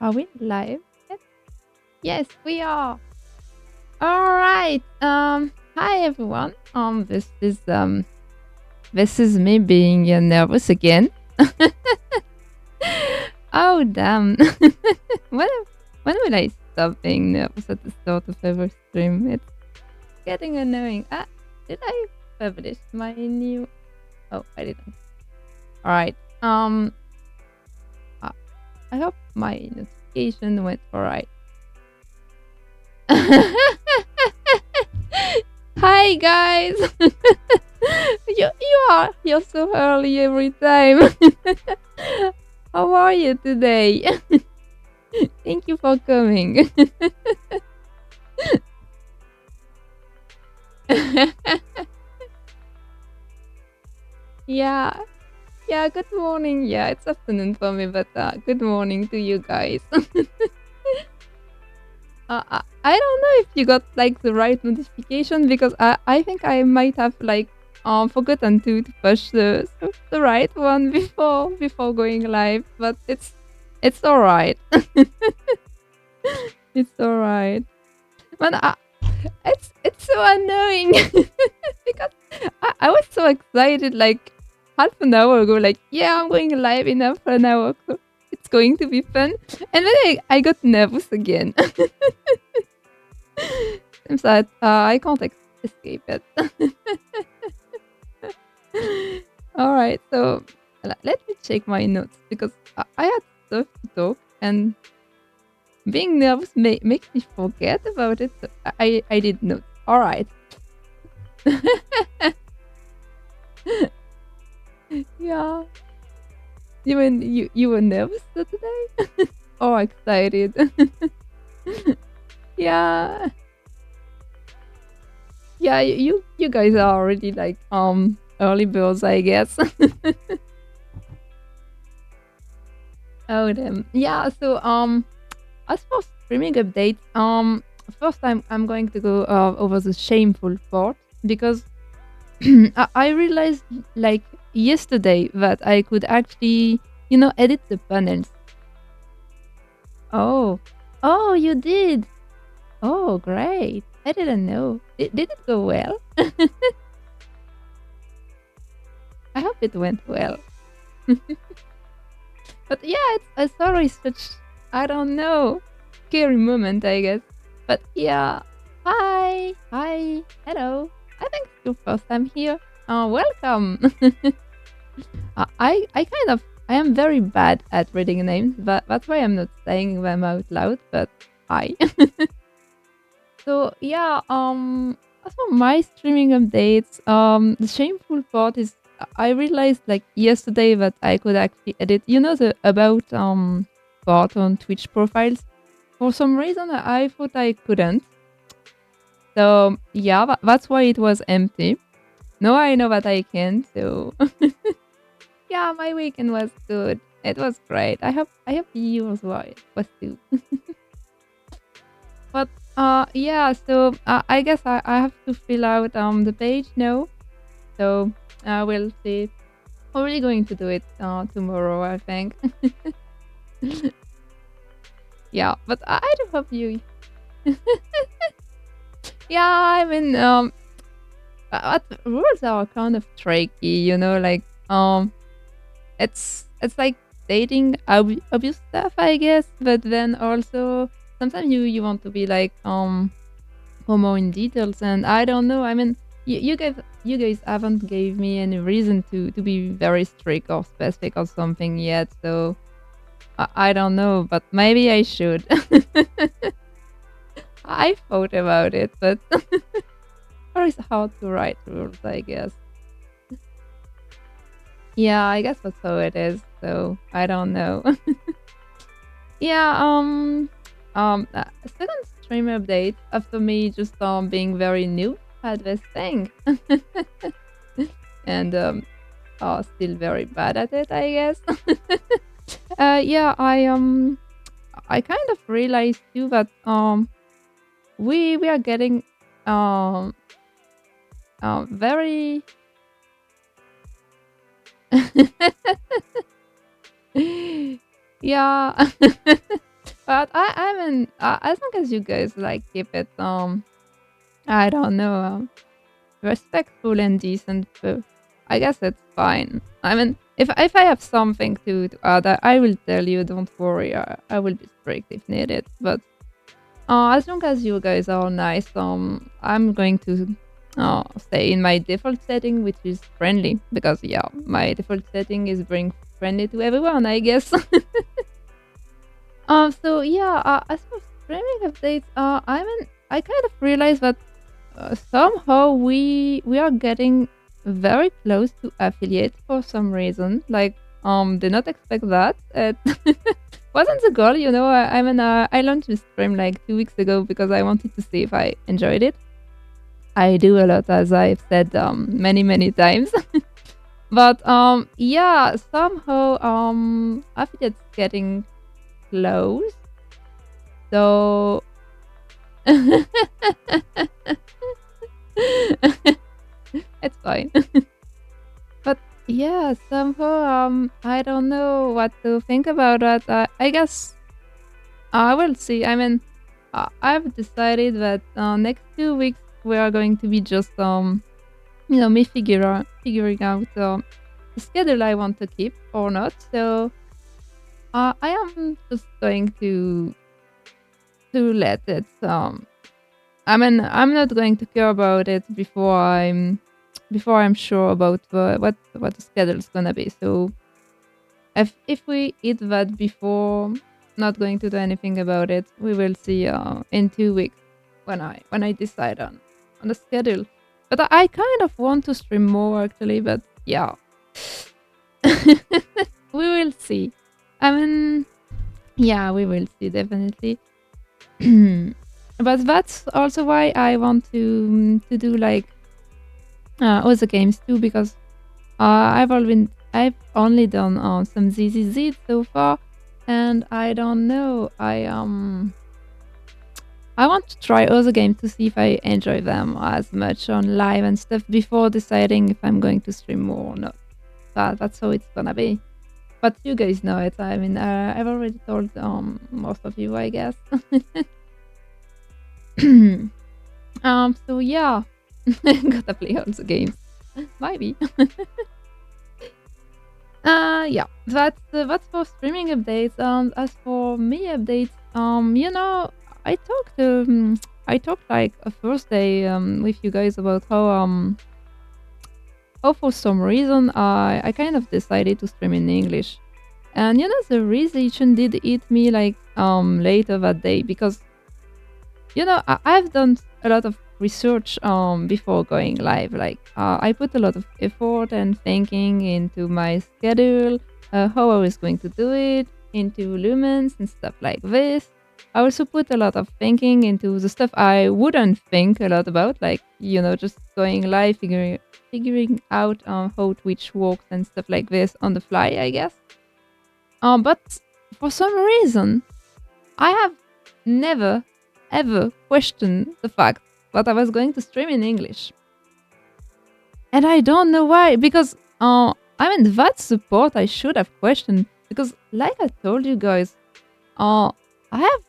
Are we live? Yes, yes, we are. All right. Hi everyone. This is me being nervous again. Oh damn. when when will I stop being nervous at the start of every stream? It's getting annoying. Did I publish my new? Oh, I didn't. All right. Uh, I hope my notification went all right. Hi guys. You're so early every time. How are you today? Thank you for coming. Yeah. Yeah, good morning. Yeah, it's afternoon for me, but good morning to you guys. I don't know if you got like the right notification because I think I might have like forgotten to push the right one before going live, but it's all right. It's all right. But it's so annoying because I was so excited like half an hour ago, like yeah, I'm going live in half an hour, so it's going to be fun, and then I got nervous again. Seems that I can't escape it. All right, so let me check my notes because I had stuff to talk and being nervous makes me forget about it. So I did notes. All right. Yeah. You were nervous today? Oh, excited. Yeah. Yeah, you guys are already like early birds, I guess. Oh damn. Yeah, so as for streaming updates, first I'm going to go over the shameful part because I realized like yesterday that I could actually, edit the panels. Oh. Oh, you did. Oh, great. I didn't know. Did it go well? I hope it went well. But yeah, it's sorry, such, I don't know, scary moment, I guess. But yeah, hi, hi, hello. I think it's your first time here. Welcome. I am very bad at reading names, but that's why I'm not saying them out loud. But hi. So yeah, as for my streaming updates, the shameful part is I realized like yesterday that I could actually edit, the about part on Twitch profiles. For some reason, I thought I couldn't. So yeah, that's why it was empty. Now I know that I can. So yeah, my weekend was good. It was great. I hope yours was too. But yeah, so I guess I have to fill out the page now. So we'll see. I'm really going to do it tomorrow, I think. Yeah, but I do hope you. Yeah, I mean, rules are kind of tricky, like it's like dating abuse stuff, I guess. But then also sometimes you want to be like for more in details, and I don't know. I mean, you guys haven't gave me any reason to be very strict or specific or something yet, so I don't know, but maybe I should. I thought about it, but it's hard to write rules, I guess. Yeah, I guess that's how it is. So I don't know. Yeah. Second stream update after me just being very new at this thing, and still very bad at it, I guess. Yeah, I kind of realized too that we are getting um very yeah. But I mean, as long as you guys like keep it, I don't know, respectful and decent, I guess it's fine. I mean, if I have something to add, I will tell you. Don't worry, I will be strict if needed. But as long as you guys are nice, I'm going to stay in my default setting, which is friendly, because yeah, my default setting is bring friendly to everyone, I guess. So yeah, as for streaming updates, I mean, I kind of realized that somehow we are getting very close to affiliate for some reason. Like, did not expect that. It wasn't the goal, you know. I mean, I launched this stream like 2 weeks ago because I wanted to see if I enjoyed it. I do a lot, as I've said many times. But yeah, somehow affiliate's getting close. So it's fine. But yeah, somehow I don't know what to think about that. I guess I will see. I mean, I've decided that next 2 weeks we are going to be just me figuring out the schedule I want to keep or not. So I am just going to let it. I mean, I'm not going to care about it before I'm sure about what the schedule's gonna be. So if we eat that before, not going to do anything about it. We will see in 2 weeks when I decide on the schedule. But I kind of want to stream more actually. But yeah, we will see. I mean, yeah, we will see definitely. But that's also why I want to do like other games too, because I've only done some ZZZ so far, and I don't know. I want to try other games to see if I enjoy them as much on live and stuff before deciding if I'm going to stream more or not. That's how it's gonna be. But you guys know it. I mean, I've already told most of you, I guess. So yeah, gotta play all the games. Maybe. Yeah, that's for streaming updates. As for me updates, I talked like a first day with you guys about how for some reason I kind of decided to stream in English, and the reason did eat me like later that day, because I've done a lot of research before going live. Like I put a lot of effort and thinking into my schedule, how I was going to do it, into lumens and stuff like this. I also put a lot of thinking into the stuff I wouldn't think a lot about, like just going live, figuring out how Twitch works and stuff like this on the fly, I guess. But for some reason, I have never ever questioned the fact that I was going to stream in English. And I don't know why, because I mean, that's the part I should have questioned, because like I told you guys, I have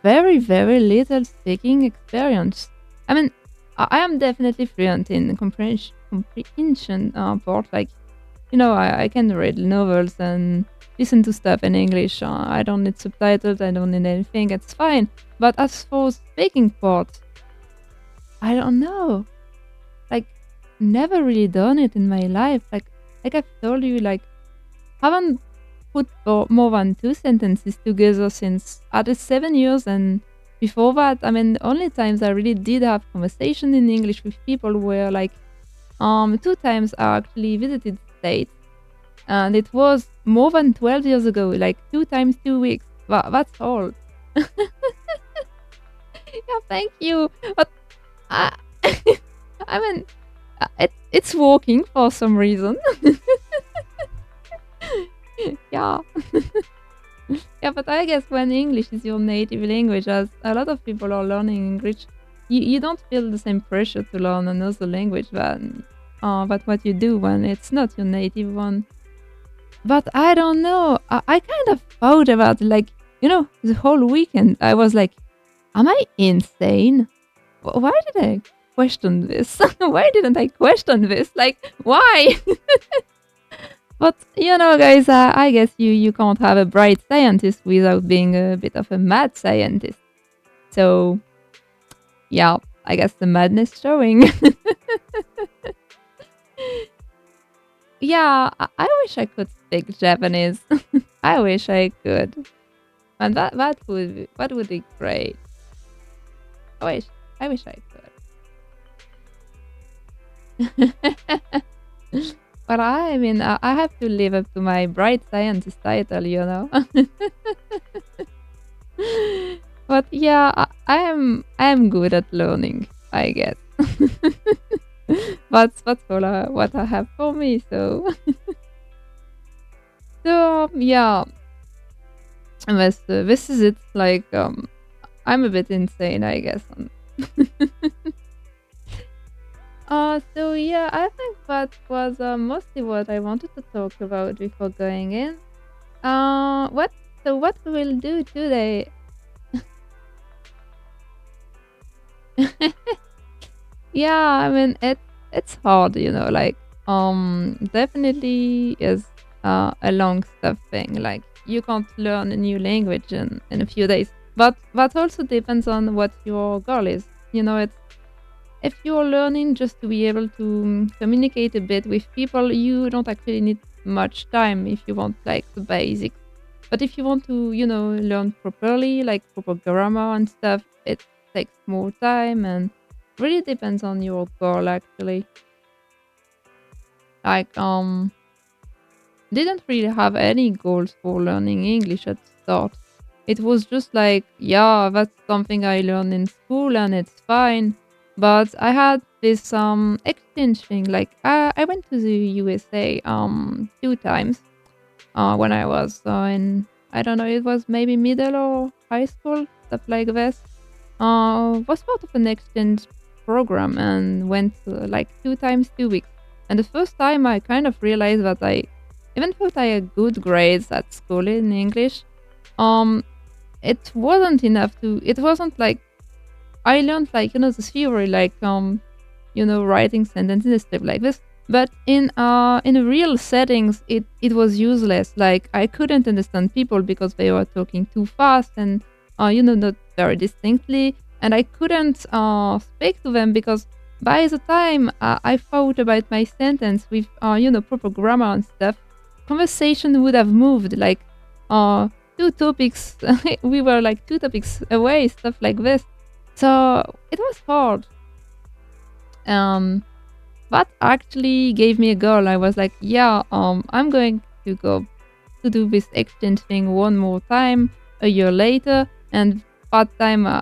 very little speaking experience. I mean, I am definitely fluent in comprehension part, like I can read novels and listen to stuff in English. I don't need subtitles. I don't need anything. It's fine. But as for speaking part, I don't know. Like, never really done it in my life. Like I've told you, like, haven't put more than 2 sentences together since at least 7 years. And before that, I mean, the only times I really did have conversation in English with people were like 2 times I actually visited States. And it was more than 12 years ago, like 2 times 2 weeks. That's all. Yeah, thank you. But I, I mean, it's working for some reason. Yeah. Yeah, but I guess when English is your native language, as a lot of people are learning English, you don't feel the same pressure to learn another language than but what you do when it's not your native one. But I don't know. I kind of thought about like the whole weekend I was like, am I insane? Why did I question this? Why didn't I question this? Like, why? But guys, I guess you can't have a bright scientist without being a bit of a mad scientist. So yeah, I guess the madness showing. Yeah, I wish I could speak Japanese. I wish I could, and that would be great. I wish I could. But I mean, I have to live up to my bright scientist title. But yeah, I am good at learning, I guess. That's all what I have for me. So yeah, and this is it. Like I'm a bit insane, I guess. So yeah, I think that was mostly what I wanted to talk about before going in. What so what we will do today? Yeah, I mean it's hard, like definitely is a long stuff thing. Like you can't learn a new language in a few days. But that also depends on what your goal is. It's if you're learning just to be able to communicate a bit with people, you don't actually need much time if you want like the basics. But if you want to, learn properly, like proper grammar and stuff, it takes more time and really depends on your goal actually. Like didn't really have any goals for learning English at the start. It was just like, yeah, that's something I learned in school and it's fine. But I had this exchange thing. Like I went to the USA 2 times when I was in, I don't know, it was maybe middle or high school, stuff like this. Was part of an exchange program and went like 2 times 2 weeks. And the first time I kind of realized that even though I had good grades at school in English, um, it wasn't enough to. It wasn't like I learned like the theory, like writing sentences and stuff like this. But in a real settings, it was useless. Like I couldn't understand people because they were talking too fast and not very distinctly, and I couldn't speak to them because by the time I thought about my sentence with proper grammar and stuff, conversation would have moved like uh two topics. We were like 2 topics away, stuff like this. So it was hard. Um, that actually gave me a goal. I was like, yeah, I'm going to go to do this exchange thing one more time a year later, and that time,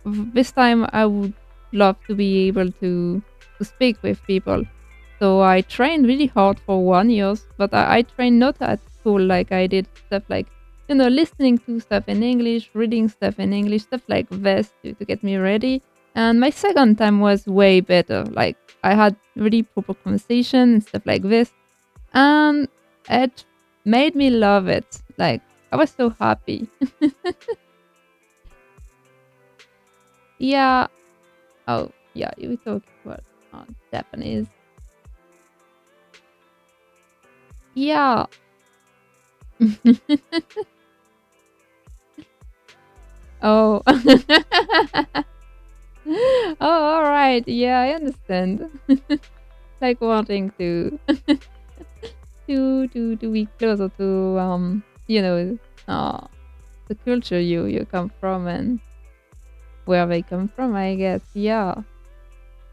this time I would love to be able to speak with people. So I trained really hard for 1 year, but I trained not at school. Like I did stuff like listening to stuff in English, reading stuff in English, stuff like this to get me ready. And my second time was way better. Like I had really proper conversation and stuff like this. And it made me love it. Like I was so happy. Yeah. Oh, yeah, you talked about Japanese. Yeah. Oh. Oh, all right. Yeah, I understand. Like wanting to be closer to the culture you come from and where they come from, I guess. Yeah.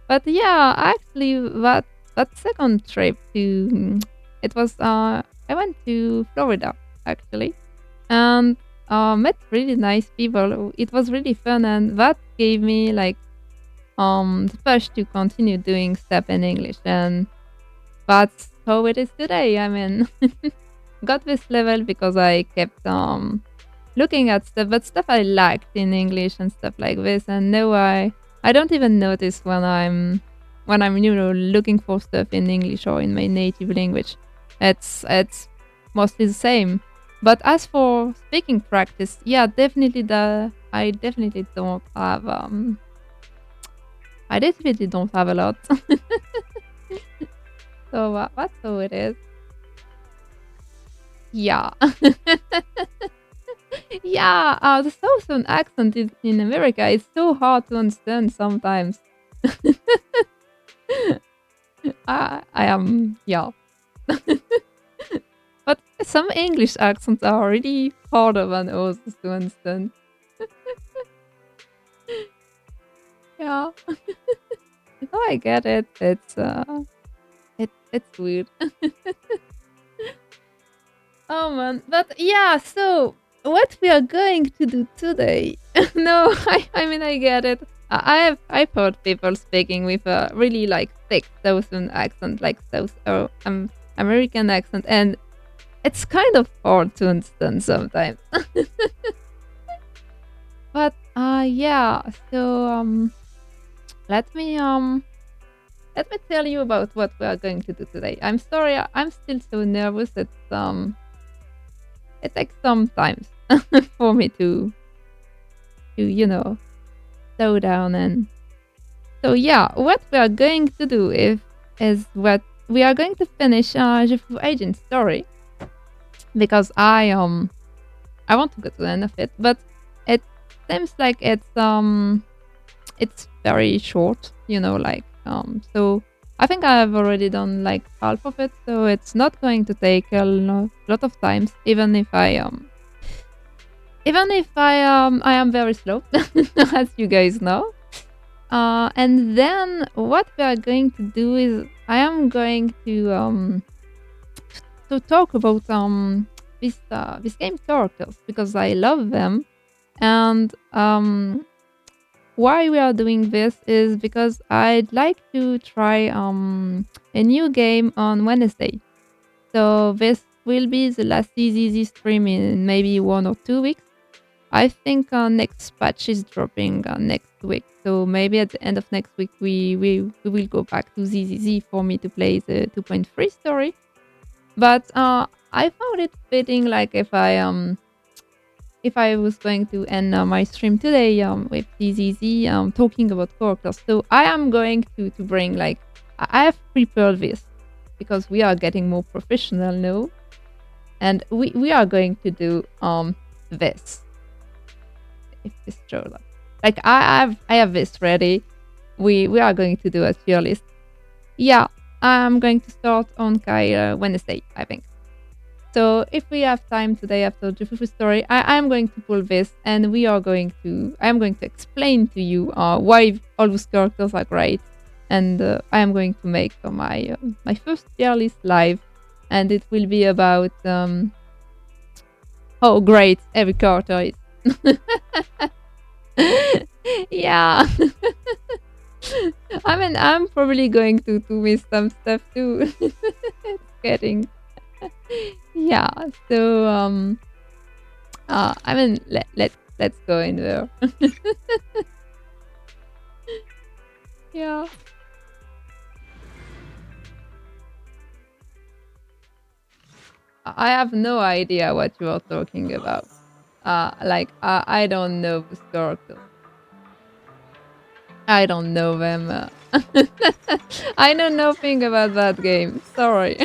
But yeah, actually that second trip to it was I went to Florida actually and met really nice people. It was really fun and that gave me like the push to continue doing stuff in English and that's how it is today. I mean got this level because I kept looking at stuff, but stuff I liked in English and stuff like this. And now I don't even notice when I'm looking for stuff in English or in my native language. It's mostly the same. But as for speaking practice, yeah, definitely I definitely don't have I definitely don't have a lot. So that's how it is. Yeah. Yeah, the southern accent in America is so hard to understand sometimes. I am, yeah. But some English accents are really harder than others to understand. Yeah. Oh, I get it. It's weird. Oh man, but yeah. So what we are going to do today? No, I mean I get it. I've heard people speaking with a really like thick Southern accent, like American accent, and it's kind of hard to understand sometimes. But yeah. So let me let me tell you about what we are going to do today. I'm sorry, I'm still so nervous. It takes some time for me to slow down. And so yeah, what we are going to do is what we are going to finish Fufu Agent story, because I want to go to the end of it, but it seems like it's very short, like so I think I've already done like half of it, so it's not going to take a lot of times, even if I am very slow, as you guys know. And then what we are going to do is I am going to talk about this game characters, because I love them. And why we are doing this is because I'd like to try a new game on Wednesday. So this will be the last easy stream in maybe 1 or 2 weeks. I think next patch is dropping next week. So maybe at the end of next week we will go back to ZZZ for me to play the 2.3 story. But I found it fitting, like if I was going to end my stream today with ZZZ talking about characters. So I am going to bring, like, I have prepared this because we are getting more professional now, and we are going to do this. If this shows up, like I have this ready. We are going to do a tier list. Yeah, I'm going to start on Kai Wednesday, I think. So if we have time today after the Fufu story, I'm going to pull this, and I am going to explain to you why all those characters are great, and I am going to make my first tier list live, and it will be about how great every character is. Yeah. I mean, I'm probably going to miss some stuff too. It's getting yeah. So I mean, let's go in there. Yeah. I have no idea what you are talking about. Like I don't know this character. I don't know them. I know nothing about that game. Sorry.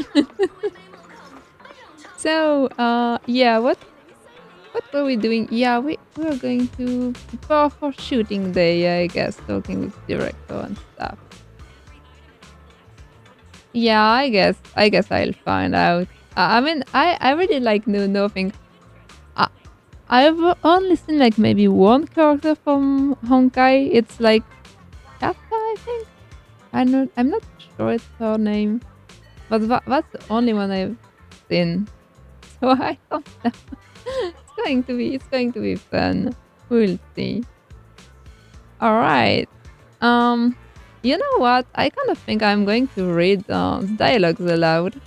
So, yeah, what were we doing? Yeah, we were going to prepare for shooting day, I guess, talking with director and stuff. Yeah, I guess I'll find out. I mean, I really like know nothing. I, I've only seen like maybe one character from Honkai. It's like Kafka, I think. I'm not sure it's her name, but that's the only one I've seen. So I don't know. It's going to be fun. We'll see. All right. You know what? I kind of think I'm going to read the dialogues aloud,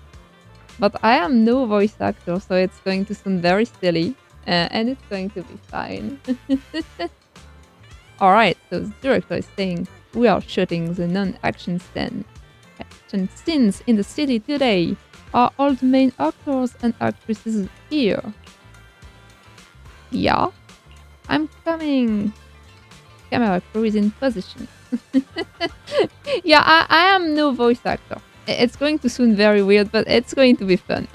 but I am no voice actor, so it's going to sound very silly, and it's going to be fine. All right. So the director is saying we are shooting the non-action action scenes in the city today. Are all the main actors and actresses here? Yeah, I'm coming. Camera crew is in position. Yeah, I am no voice actor. It's going to sound very weird, but it's going to be fun.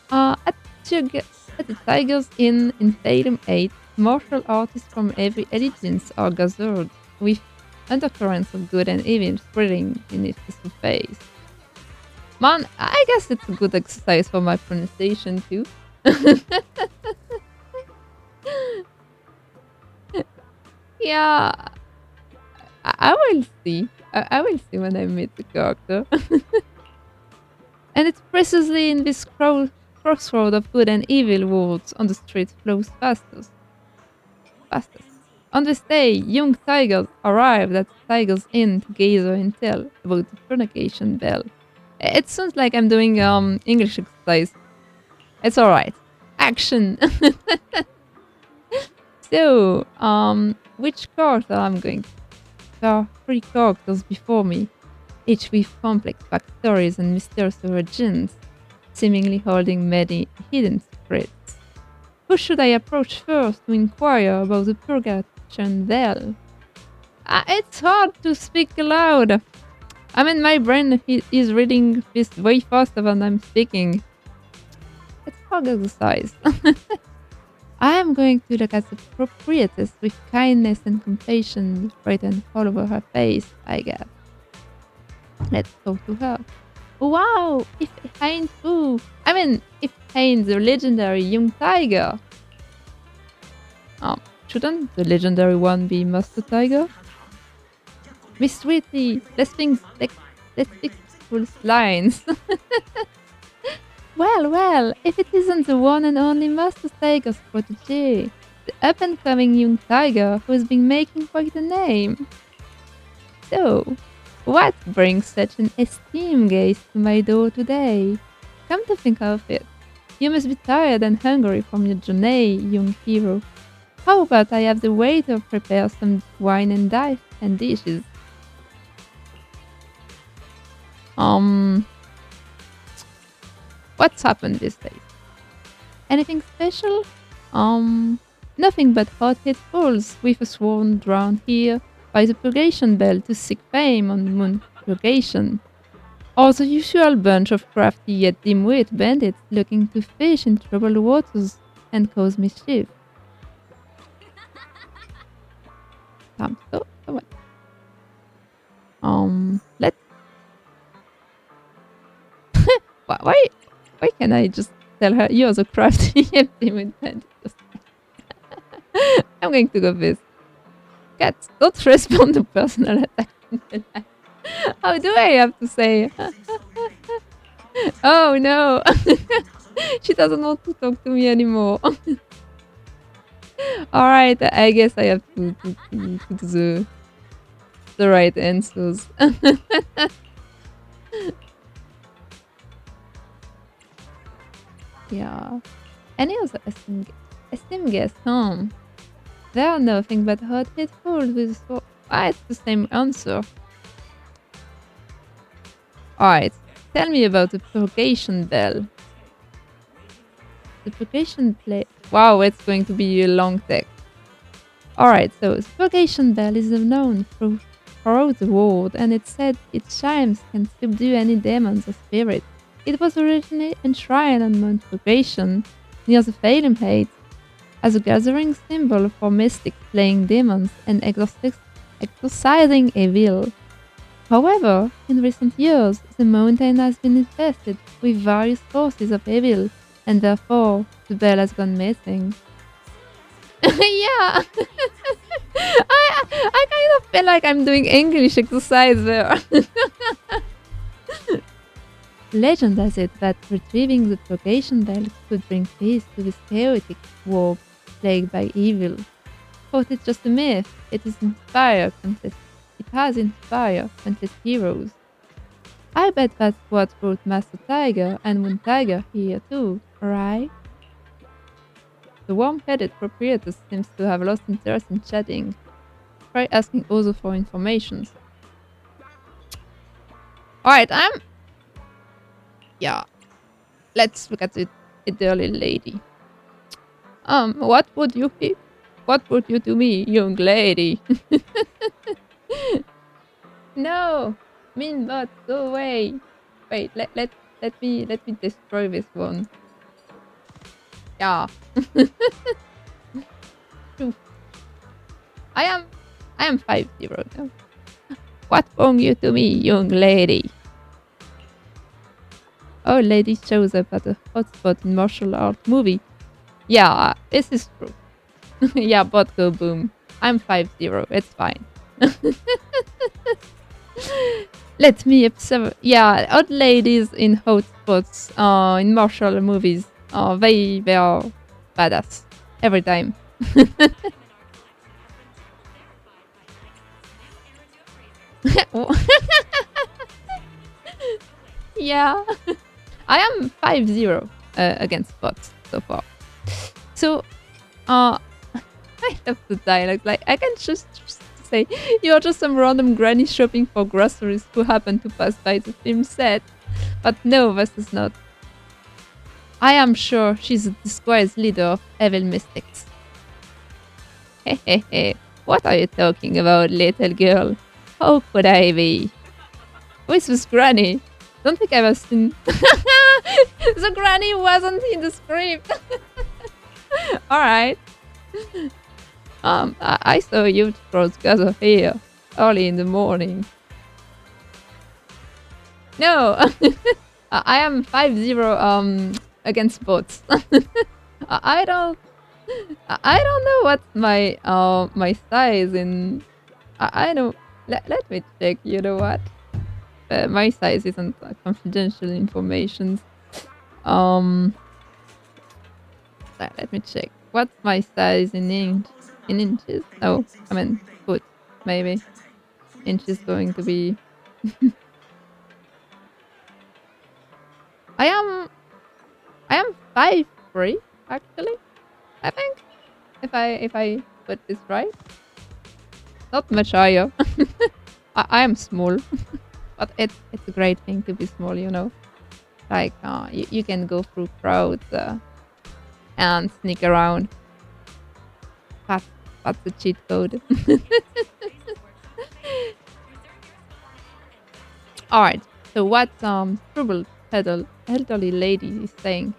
At, Tig- at the Tigers Inn in Salem 8, martial artists from every allegiance are gathered, with undercurrents of good and evil swirling beneath the surface. Man, I guess it's a good exercise for my pronunciation too. Yeah, I will see. I will see when I meet the character. And it's precisely in this crossroad of good and evil worlds on the street flows fastest. On this day, young tigers arrived at the Tiger's Inn to gather intel about the fornication bell. It sounds like I'm doing English exercise. It's alright. Action! So, which character I'm going to? There are three characters before me, each with complex backstories and mysterious origins, seemingly holding many hidden secrets. Who should I approach first to inquire about the Purgation Bell? It's hard to speak aloud. I mean, my brain is reading this way faster than I'm speaking. It's hard exercise. I am going to look at the proprietress with kindness and compassion written all over her face, I guess. Let's talk to her. Wow, if Heinz Fu. I mean, if Heinz, the legendary young tiger. Shouldn't the legendary one be Master Tiger? Miss Sweetie, let's speak full lines. Well, if it isn't the one and only Master Tiger's protege, the up and coming young tiger who's been making quite a name. So, what brings such an esteemed guest to my door today? Come to think of it, you must be tired and hungry from your journey, young hero. How about I have the waiter prepare some wine and dishes? What's happened these days? Anything special? Nothing but hot-head fools with us sworn drowned here by the purgation bell to seek fame on the moon purgation. Or the usual bunch of crafty yet dim-witted bandits looking to fish in troubled waters and cause mischief. So what? Let's. Why can't I just tell her you're the crafty yet dim-witted bandit? I'm going to go with this. Cats don't respond to personal attacks. How do I have to say? Oh no! She doesn't want to talk to me anymore. Alright, I guess I have to do the right answers. Yeah. Any other esteemed guest, huh? They are nothing but hot-head fools with it's the same answer. Alright, tell me about the purgation bell. The purgation play. Wow, it's going to be a long text. Alright, so the purgation bell is known throughout the world, and it's said its chimes can subdue any demons or spirits. It was originally enshrined on Mount Purgation, near the Phalem Heights, as a gathering symbol for mystics slaying demons and exorcising evil. However, in recent years, the mountain has been infested with various forces of evil, and therefore the bell has gone missing. Yeah, I kind of feel like I'm doing English exercise there. Legend has it that retrieving the purgation bell could bring peace to this chaotic world plagued by evil. But it's just a myth. It has inspired countless heroes. I bet that's what brought Master Tiger and Moon Tiger here too, right? The warm-headed proprietor seems to have lost interest in chatting. Try asking Ozo for information. Alright, Yeah. Let's look at the elderly lady. What would you to me, young lady? No, mean bot, go away. Wait, let me destroy this one. Yeah. Phew. I am I am 5-0 now. What wrong you to me, young lady? Oh, lady shows up at a hotspot in martial art movie. Yeah, this is true. Yeah, bot go boom. I'm 5-0. It's fine. Let me observe. Yeah, old ladies in hotspots, in martial movies, they are badass every time. Yeah, I am 5-0 against bots so far. So, I love the dialogue. Like, I can just say, you're just some random granny shopping for groceries who happen to pass by the film set. But no, this is not. I am sure she's a disguised leader of evil mystics. Hehehe, what are you talking about, little girl? How could I be? This was Granny. Don't think I've seen. The Granny wasn't in the script. Alright. I saw you cross gather here early in the morning. No, I am 5-0 against bots. I don't know what's my size in. I don't. Let me check. You know what? My size isn't confidential information. Let me check. What's my size in inches? Oh, I mean foot, maybe. Inches going to be. I am 5'3" actually. I think if I put this right, not much higher. I am small, but it's a great thing to be small. You know, like you can go through crowds and sneak around. That's the cheat code. All right. So what troubled elderly lady is saying?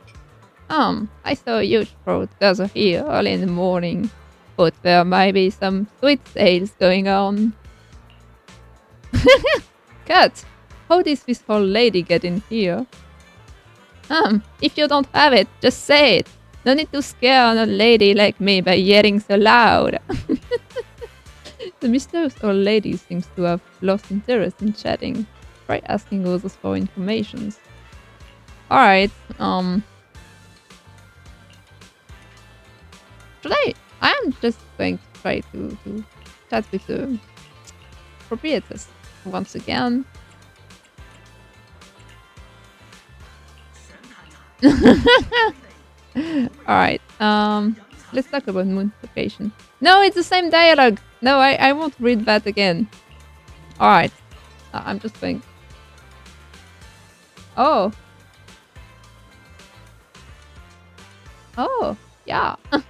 I saw a huge crowd gather here early in the morning. But there might be some sweet sales going on. Cut! How did this whole lady get in here? If you don't have it, just say it. No need to scare an old lady like me by yelling so loud. The mysterious old lady seems to have lost interest in chatting. Try asking others for information. Alright, today I'm just going to try to chat with the proprietors once again. Alright, let's talk about moon location. No, it's the same dialogue. No, I won't read that again. Alright, I'm just going. Oh. Oh, yeah. I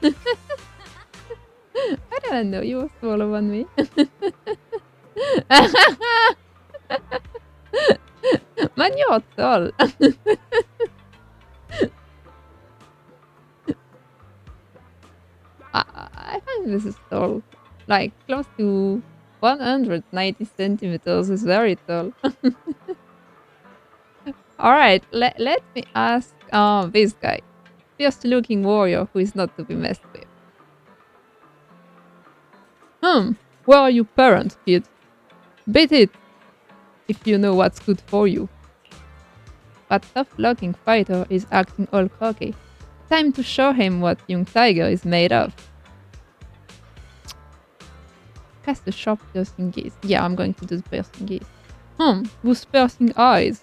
didn't know you were smaller than me. Man, you're tall. I think this is tall. Like, close to 190 centimeters is very tall. Alright, let me ask this guy. Fierce looking warrior who is not to be messed with. Where are your parents, kid? Beat it, if you know what's good for you. That tough-looking fighter is acting all cocky. Time to show him what young tiger is made of. Cast a sharp piercing gaze. Yeah, I'm going to do the piercing gaze. Who's piercing eyes?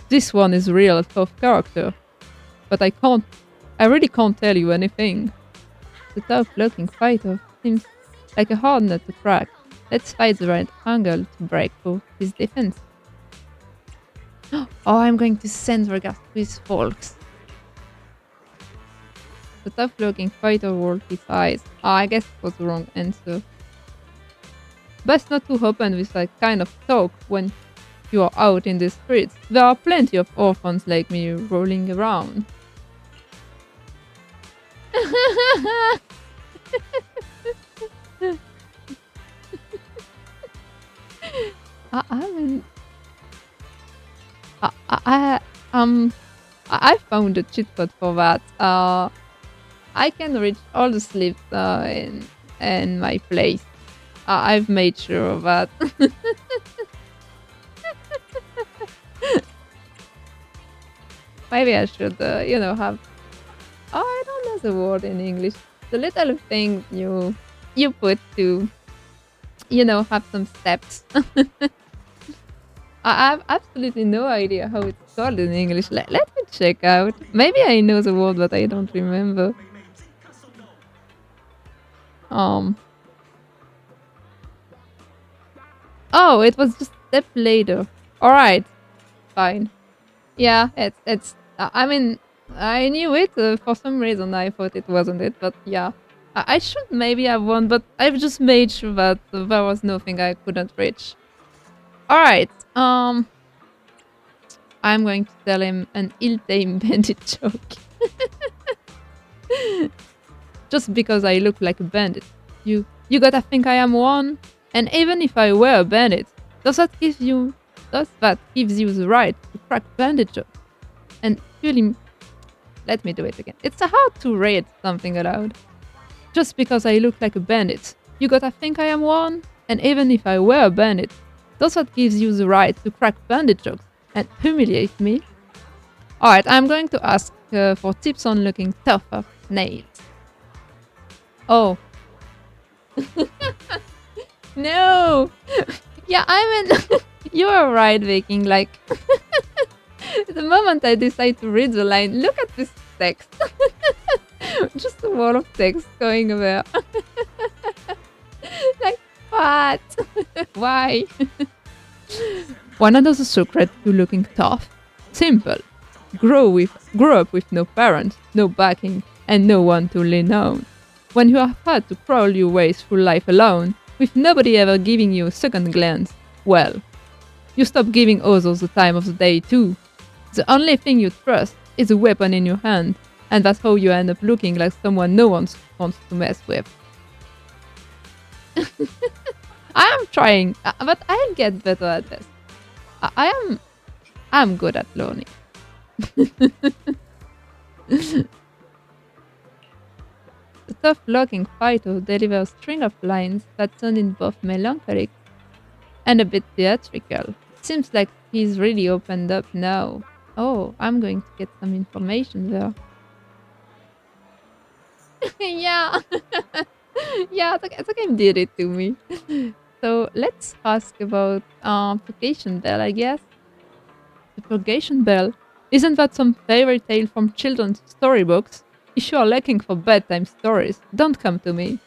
This one is real tough character. But I really can't tell you anything. The tough-looking fighter seems like a hard nut to crack. Let's fight the right angle to break through his defense. Oh, I'm going to send regards to his folks. The tough-looking fighter rolled his eyes. I guess it was the wrong answer. Best not to open with that kind of talk when you are out in the streets. There are plenty of orphans like me rolling around. I mean, I I found a cheat code for that. I can reach all the sleeps in my place. I've made sure of that. Maybe I should, have. Oh, I don't know the word in English. The little thing you put to, have some steps. I have absolutely no idea how it's called in English. Let me check out. Maybe I know the word, but I don't remember. Um. Oh, it was just step later. All right, fine. Yeah, it's. I mean, I knew it for some reason. I thought it wasn't it, but yeah, I should maybe have won, but I've just made sure that there was nothing I couldn't reach. All right. I'm going to tell him an ill-timed bandit joke. Just because I look like a bandit. You gotta think I am one? And even if I were a bandit, does that gives you the right to crack bandit jokes? And really, let me do it again. It's hard to read something aloud. Just because I look like a bandit, you gotta think I am one? And even if I were a bandit, does that gives you the right to crack bandit jokes and humiliate me? Alright, I'm going to ask for tips on looking tougher nails. Oh. No! Yeah, I mean, you are right, Viking. Like, the moment I decide to read the line, look at this text. Just a wall of text going there. Like, what? Why? Wanna know the secret to looking tough? Simple. Grow up with no parents, no backing, and no one to lean on. When you have had to crawl your way through life alone, with nobody ever giving you a second glance, well, you stop giving others the time of the day too. The only thing you trust is a weapon in your hand, and that's how you end up looking like someone no one wants to mess with. I am trying, but I'll get better at this. I'm good at learning. The tough-looking fighter delivers a string of lines that sound in both melancholic and a bit theatrical. Seems like he's really opened up now. Oh, I'm going to get some information there. Yeah. Yeah, the game did it to me. So let's ask about Purgation Bell, I guess. The Purgation Bell. Isn't that some fairy tale from children's storybooks? If you are looking for bedtime stories, don't come to me.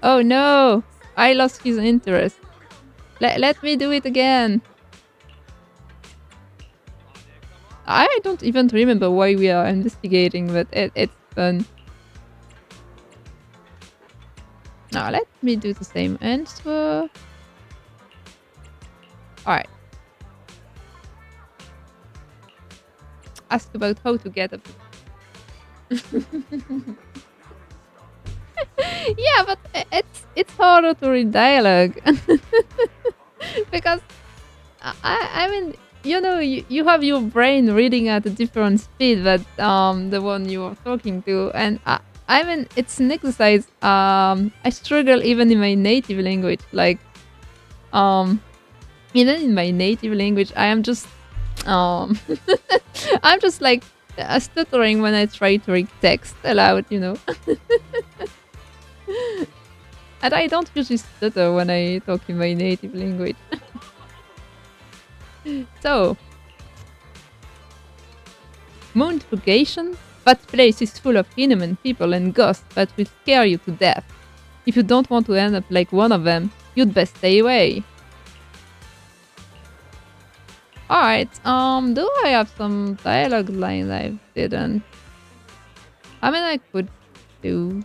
Oh no! I lost his interest. Let me do it again. I don't even remember why we are investigating, but it's fun. Now let me do the same answer. Alright. Ask about how to get up. Yeah, but it's harder to read dialogue. Because I mean, you have your brain reading at a different speed that the one you are talking to, and I mean, it's an exercise. I struggle even in my native language. Like, even in my native language, I am just I'm just like stuttering when I try to read text aloud, And I don't usually stutter when I talk in my native language. So, Mount Purgation? That place is full of inhuman people and ghosts that will scare you to death. If you don't want to end up like one of them, you'd best stay away. Alright, do I have some dialogue lines I didn't? I mean, I could do.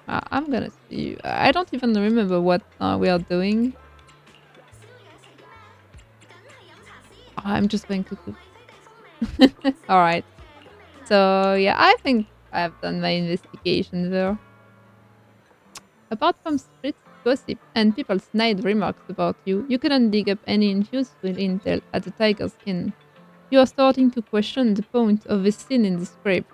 I'm gonna see. I don't even remember what we are doing. I'm just going to cook. All right. So yeah, I think I've done my investigation there. Apart from street gossip and people's snide remarks about you, you couldn't dig up any useful intel at the Tiger's Inn. You are starting to question the point of the scene in the script.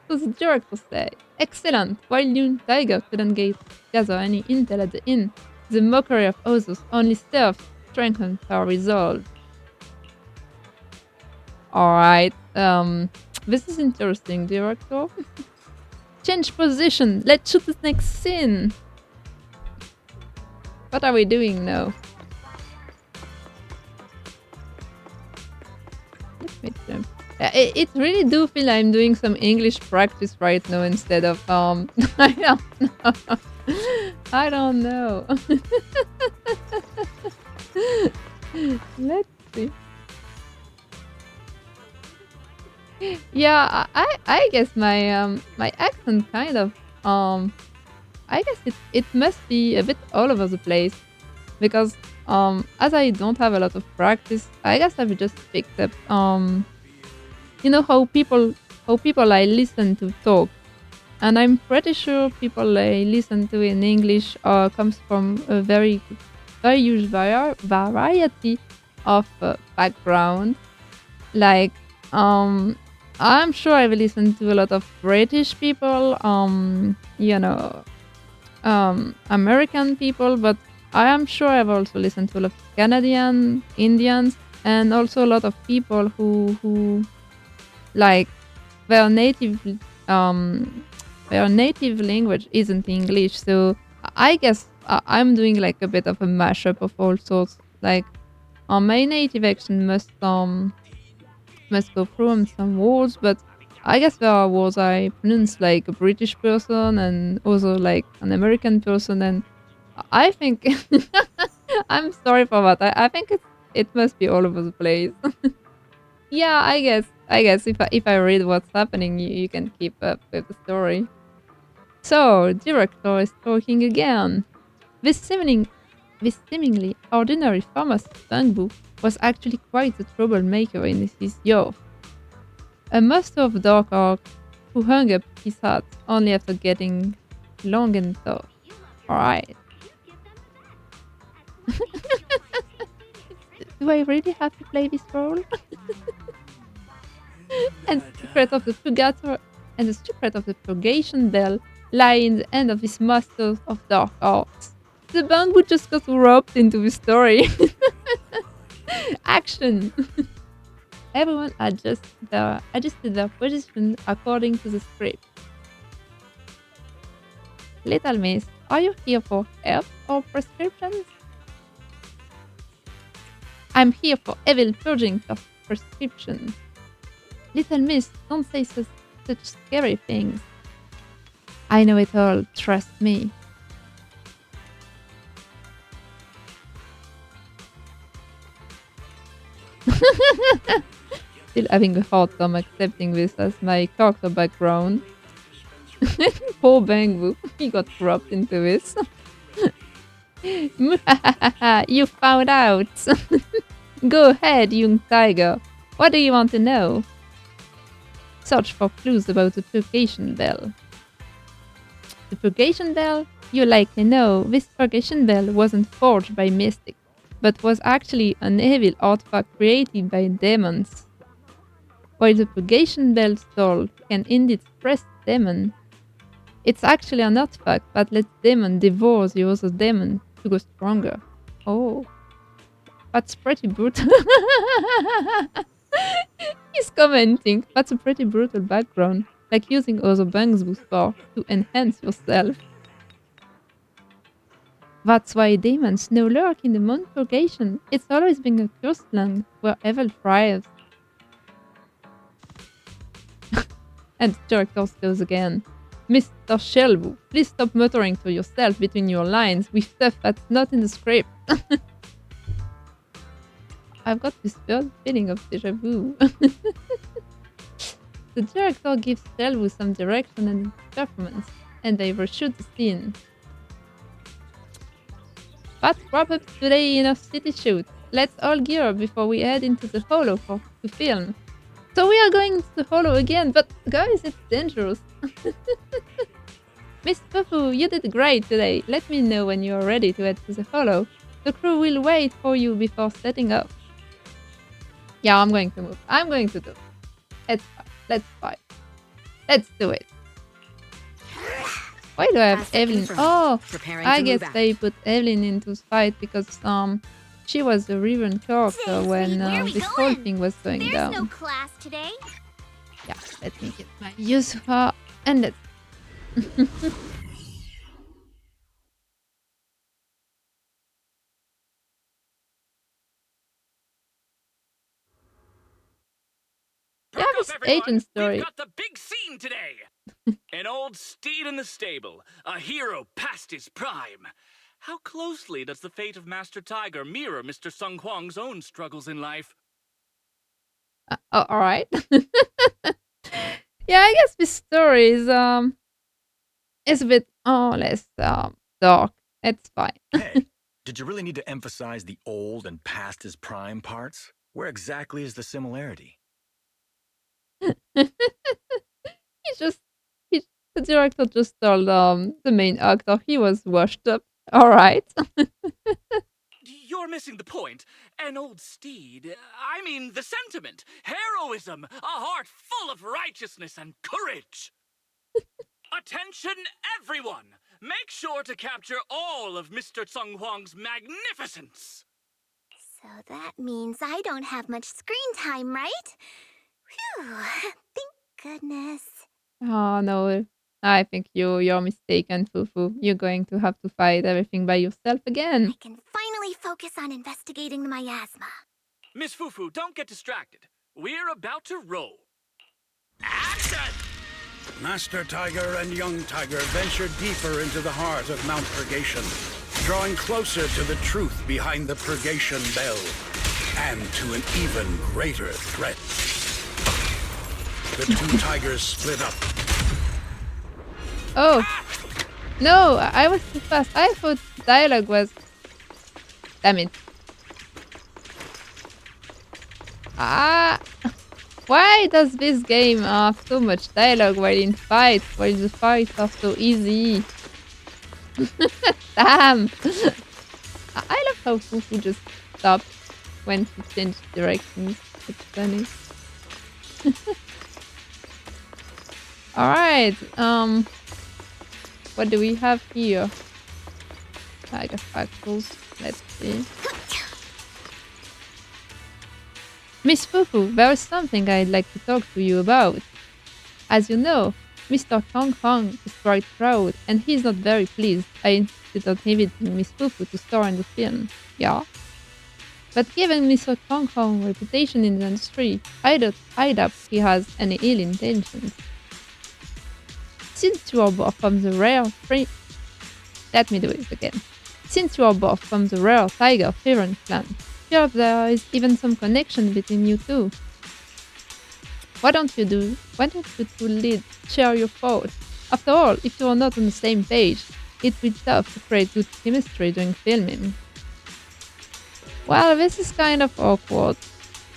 So the director said, "Excellent! While you and Tiger couldn't gather any intel at the inn, the mockery of others only served to strengthen our resolve." Alright, this is interesting, director. Change position! Let's shoot the next scene! What are we doing now? Let me jump. It really do feel I'm doing some English practice right now instead of I don't know. I don't know. Let's see. Yeah, I guess my accent kind of I guess it must be a bit all over the place because as I don't have a lot of practice, I guess I've just picked up you know how people I listen to talk, and I'm pretty sure people I listen to in English comes from a very huge variety of background. Like I'm sure I've listened to a lot of British people, American people, but I am sure I've also listened to a lot of Canadian, Indians, and also a lot of people who like their native um their native language isn't English. So I guess I'm doing like a bit of a mashup of all sorts. Like my native accent must go through on some words, but I guess there are words I pronounce like a British person and also like an American person, and I think I'm sorry for that. I think it must be all over the place. Yeah, I guess if I read what's happening, you can keep up with the story. So, director is talking again. This seemingly ordinary farmer's bamboo was actually quite the troublemaker in his youth. A master of dark art who hung up his hat only after getting long and tough. Alright. Do I really have to play this role? And the secret of the purgator and the secret of the purgation bell lie in the hand of this master of dark arts. The bamboo just got roped into the story. Action! Everyone adjusted their position according to the script. Little Miss, are you here for help or prescriptions? I'm here for evil purging of prescriptions. Little Miss, don't say such scary things. I know it all, trust me. Still having a hard time accepting this as my character background. Poor Bangbu, he got dropped into this. You found out. Go ahead, young tiger. What do you want to know? Search for clues about the purgation bell. The purgation bell? You likely know this purgation bell wasn't forged by mystics, but was actually an evil artifact created by demons. While the purgation bell's toll can indeed suppress demon, it's actually an artifact that lets demon devour the other demon to go stronger. Oh, that's pretty brutal. He's commenting, that's a pretty brutal background, like using other Bang's power to enhance yourself. That's why demons now lurk in the moon purgation. It's always been a cursed land where evil thrives. And the director goes again. Mr. Shelbu, please stop muttering to yourself between your lines with stuff that's not in the script. I've got this weird feeling of deja vu. the director gives Selvu some direction and performance, and they reshoot the scene. That's wrap up today in our city shoot. Let's all gear up before we head into the holo to film. So we are going to the holo again, but guys, it's dangerous. Miss Fufu, you did great today. Let me know when you are ready to head to the holo. The crew will wait for you before setting off. Yeah, I'm going to move. I'm going to do it. Let's fight. Let's fight. Let's do it. Why do I have Evelyn? Oh, I guess they put Evelyn into this fight because she was a Riven character when this whole thing was going down. There's no class today. Yeah, let me get my use of her and let's. Yeah, this agent story. We've got the big scene today. An old steed in the stable, a hero past his prime. How closely does the fate of Master Tiger mirror Mr. Sung Huang's own struggles in life? Oh, all right. Yeah, I guess this story is a bit less dark. It's fine. Hey, did you really need to emphasize the old and past his prime parts? Where exactly is the similarity? The director just told the main actor he was washed up. All right. You're missing the point. An old steed. I mean the sentiment. Heroism. A heart full of righteousness and courage. Attention, everyone! Make sure to capture all of Mr. Sung Huang's magnificence! So that means I don't have much screen time, right? Phew, thank goodness. Oh no, I think you're mistaken, Fufu. You're going to have to fight everything by yourself again. I can finally focus on investigating the miasma. Miss Fufu, don't get distracted. We're about to roll. Action! Master Tiger and Young Tiger venture deeper into the heart of Mount Purgation, drawing closer to the truth behind the Purgation Bell, and to an even greater threat. The two tigers split up. Oh. No, I was too fast. I thought dialogue was... Damn it. Ah... Why does this game have so much dialogue while in fights, while the fights are so easy? Damn! I love how Fufu just stopped when he changed directions. It's funny. Alright, what do we have here? I guess factuals. Let's see. Miss Fufu, there is something I'd like to talk to you about. As you know, Mr. Tong Hong is quite proud, and he's not very pleased I insisted on inviting Miss Fufu to star in the film. Yeah. But given Mr. Tong Hong's reputation in the industry, I doubt he has any ill intentions. Since you are both from the rare Tiger Fearon clan, sure there is even some connection between you two. Why don't you two share your thoughts? After all, if you are not on the same page, it will be tough to create good chemistry during filming. Well, this is kind of awkward.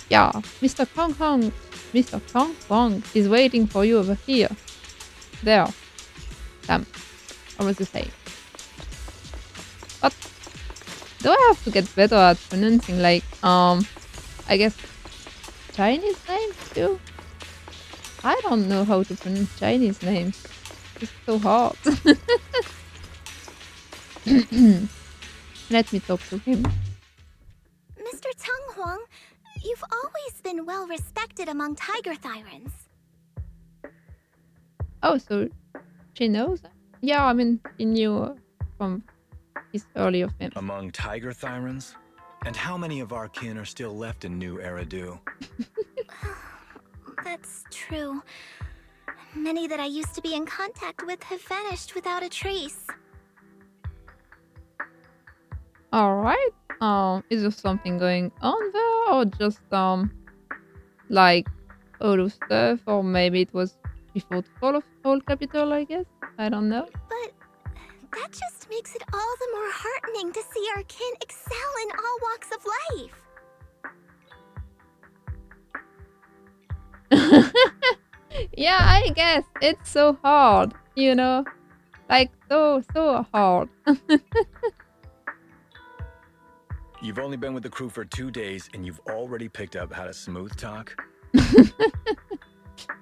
Yeah, Mr. Kong Hong is waiting for you over here. There. Damn. Almost the same. But do I have to get better at pronouncing, like, I guess, Chinese names too? I don't know how to pronounce Chinese names. It's so hard. Let me talk to him. Mr. Tong Huang, you've always been well respected among Tiger Thyrans. Oh, so she knows? Yeah, I mean, she knew from his earlier films. Among Tiger Thyrans? And how many of our kin are still left in New Eridu? That's true. Many that I used to be in contact with have vanished without a trace. Alright. Is there something going on there? Or just, like, old stuff, or maybe it was before the fall of old capital, I guess. I don't know. But that just makes it all the more heartening to see our kin excel in all walks of life. Yeah, I guess it's so hard, like so hard. You've only been with the crew for 2 days and you've already picked up how to smooth talk?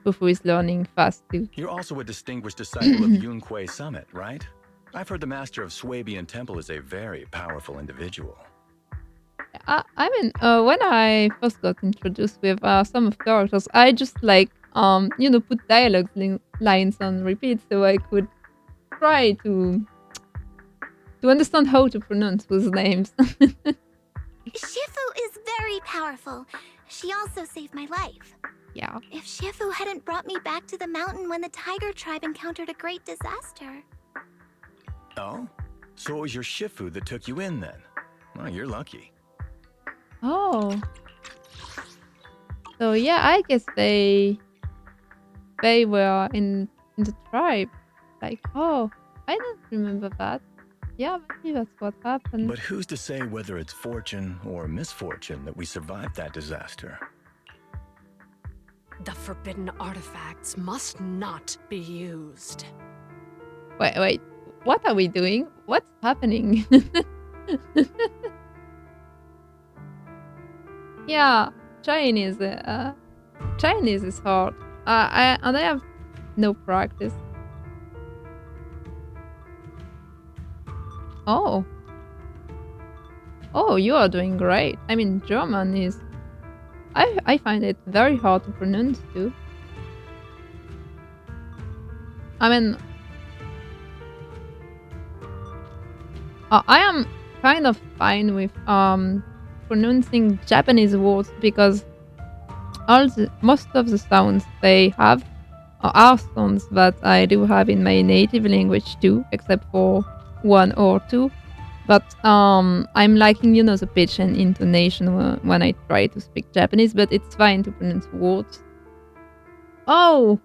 Fufu is learning fast too. You're also a distinguished disciple of Yunquei Summit, right? I've heard the master of Swabian Temple is a very powerful individual. I mean, when I first got introduced with some of characters, I just put dialogue lines on repeat so I could try to understand how to pronounce those names. Shifu is very powerful. She also saved my life. Yeah. If Shifu hadn't brought me back to the mountain when the tiger tribe encountered a great disaster. Oh? So it was your Shifu that took you in then? Well, you're lucky. Oh. So yeah, I guess they were in the tribe. Like, oh, I don't remember that. Yeah, maybe that's what happened. But who's to say whether it's fortune or misfortune that we survived that disaster? The forbidden artifacts must not be used. Wait. What are we doing? What's happening? Yeah, Chinese. Chinese is hard. I have no practice. Oh, you are doing great. I mean, German is. I find it very hard to pronounce too. I mean, I am kind of fine with pronouncing Japanese words because most of the sounds they have are sounds that I do have in my native language too, except for one or two. But I'm liking, the pitch and intonation when I try to speak Japanese, but it's fine to pronounce words. Oh!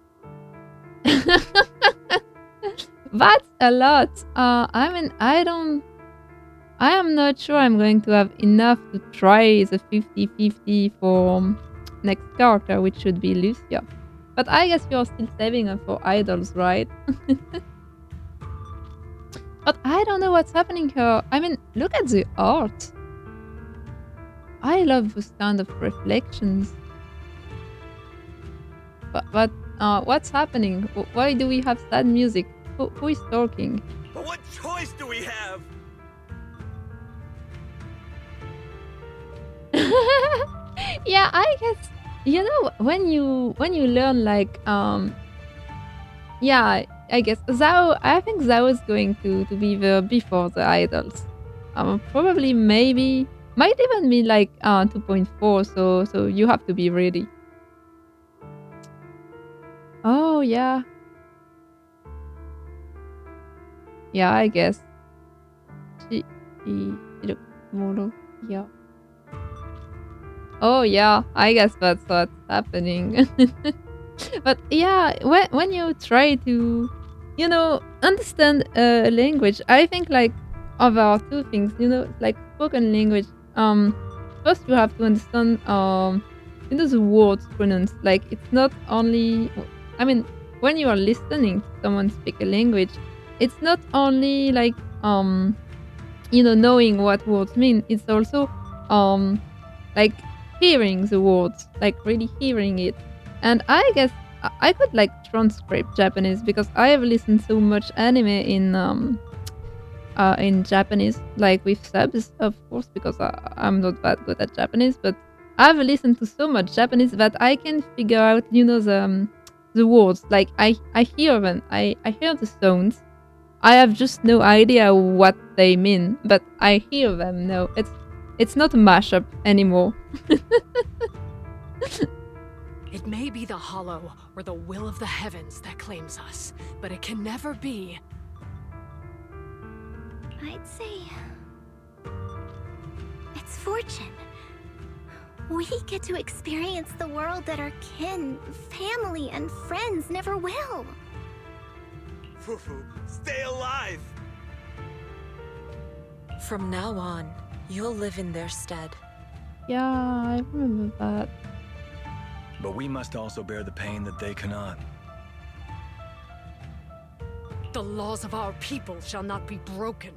That's a lot. I mean, I am not sure I'm going to have enough to try the 50-50 for next character, which should be Lucia. But I guess you're still saving her for idols, right? But I don't know what's happening here. I mean, look at the art. I love those kind of reflections. But what's happening? Why do we have sad music? Who is talking? But what choice do we have? Yeah, I guess when you learn yeah, I guess I think Zhao is going to be there before the idols. Probably maybe might even be 2.4, so you have to be ready. Oh yeah. Yeah, I guess. Yeah. Oh yeah, I guess that's what's happening. But yeah, when you try to, understand a language, I think over two things, like spoken language. First you have to understand, the words pronounced. Like it's not only, I mean, when you are listening to someone speak a language, it's not only knowing what words mean. It's also, like hearing the words, like really hearing it. And I guess I could transcribe Japanese because I have listened so much anime in Japanese, like with subs, of course, because I'm not that good at Japanese. But I've listened to so much Japanese that I can figure out, the words. Like I hear them, I hear the sounds. I have just no idea what they mean, but I hear them. No, it's not a mashup anymore. It may be the hollow or the will of the heavens that claims us, but it can never be. I'd say it's fortune. We get to experience the world that our kin, family, and friends never will. Fufu, stay alive! From now on, you'll live in their stead. Yeah, I remember that. But we must also bear the pain that they cannot. The laws of our people shall not be broken.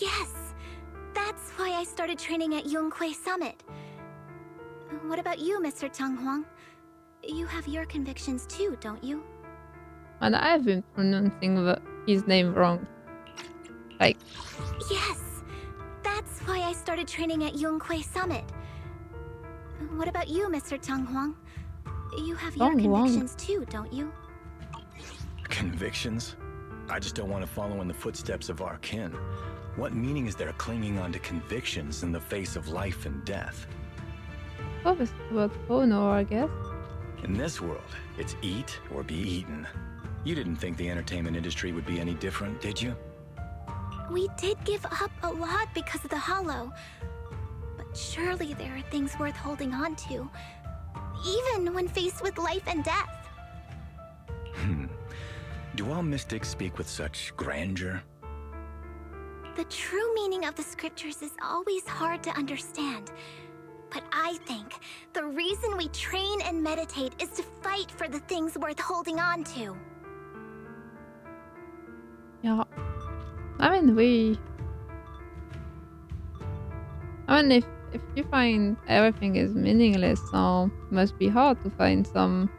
Yes, that's why I started training at Yonghui Summit. What about you, Mr. Tang Huang? You have your convictions too, don't you? And I've been pronouncing his name wrong. Like, Yes, that's why I started training at Yonghui Summit. What about you, Mr. Tang Huang? You have your Tang Huang. convictions too, don't you? Convictions? I just don't want to follow in the footsteps of our kin. What meaning is there clinging on to convictions in the face of life and death? focus about honor, I guess. In this world, it's eat or be eaten. You didn't think the entertainment industry would be any different, did you? We did give up a lot because of the Hollow. But surely there are things worth holding on to, even when faced with life and death. Do all mystics speak with such grandeur? The true meaning of the scriptures is always hard to understand. But I think the reason we train and meditate is to fight for the things worth holding on to. Yeah. I mean, if you find everything is meaningless, must be hard to find some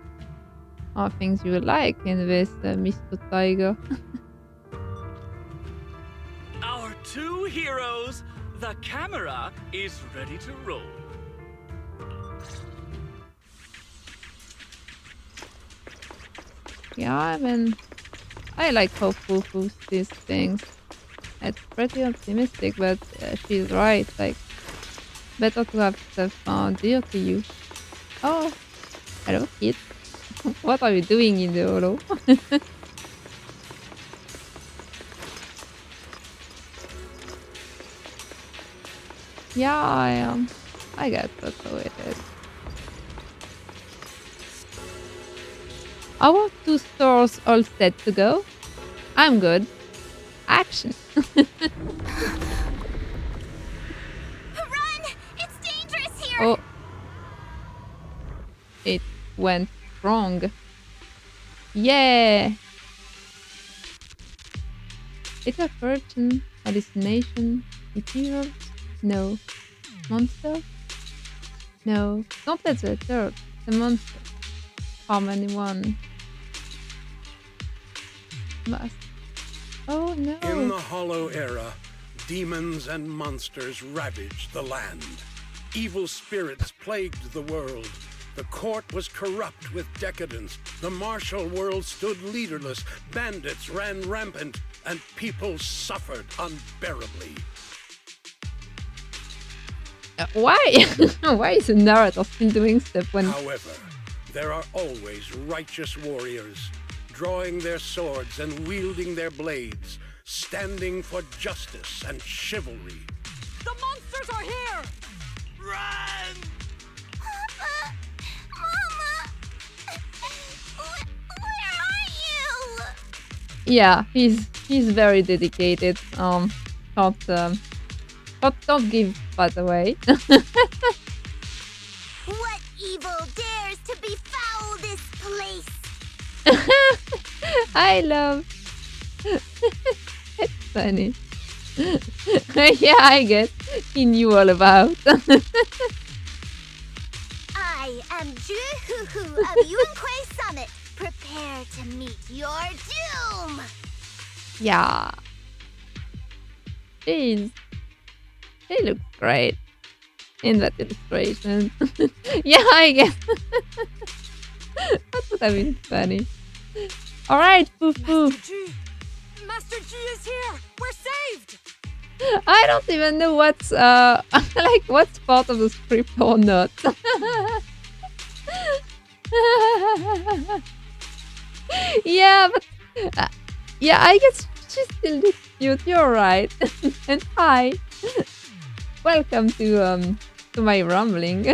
things you like in this Mr. Tiger. Our two heroes, the camera is ready to roll. Yeah, I mean, I like how Fufu sees things. It's pretty optimistic, but she's right. Like, better to have stuff dear to you. Oh, hello, kid. What are you doing in the hollow? Yeah, I guess that's how it is. Our two stores all set to go. I'm good. Action. Run! It's dangerous here! Oh. It went wrong. Yeah. It's a curtain, hallucination, ethereal? No. Monster? No. Don't let the third. The monster. How many one? Must. Oh no. In the Hollow Era, demons and monsters ravaged the land. Evil spirits plagued the world. The court was corrupt with decadence. The martial world stood leaderless. Bandits ran rampant, and people suffered unbearably. Why? Why is the narrator still doing stuff when... However, there are always righteous warriors, drawing their swords and wielding their blades, standing for justice and chivalry. The monsters are here! Run! Papa! Mama! Where are you? Yeah, he's very dedicated. Don't give that away. What evil dares to befoul this place? I love. It's funny. Yeah, I guess he knew all about. I am Juhu of Yunquay Summit. Prepare to meet your doom. Yeah. She looks great in that illustration. Yeah, I guess. That would have been funny. Alright, Fufu. Master G is here! We're saved! I don't even know what's like what's part of the script or not. Yeah, but yeah, I guess she still looks cute. You're right. And hi, welcome to to my rambling.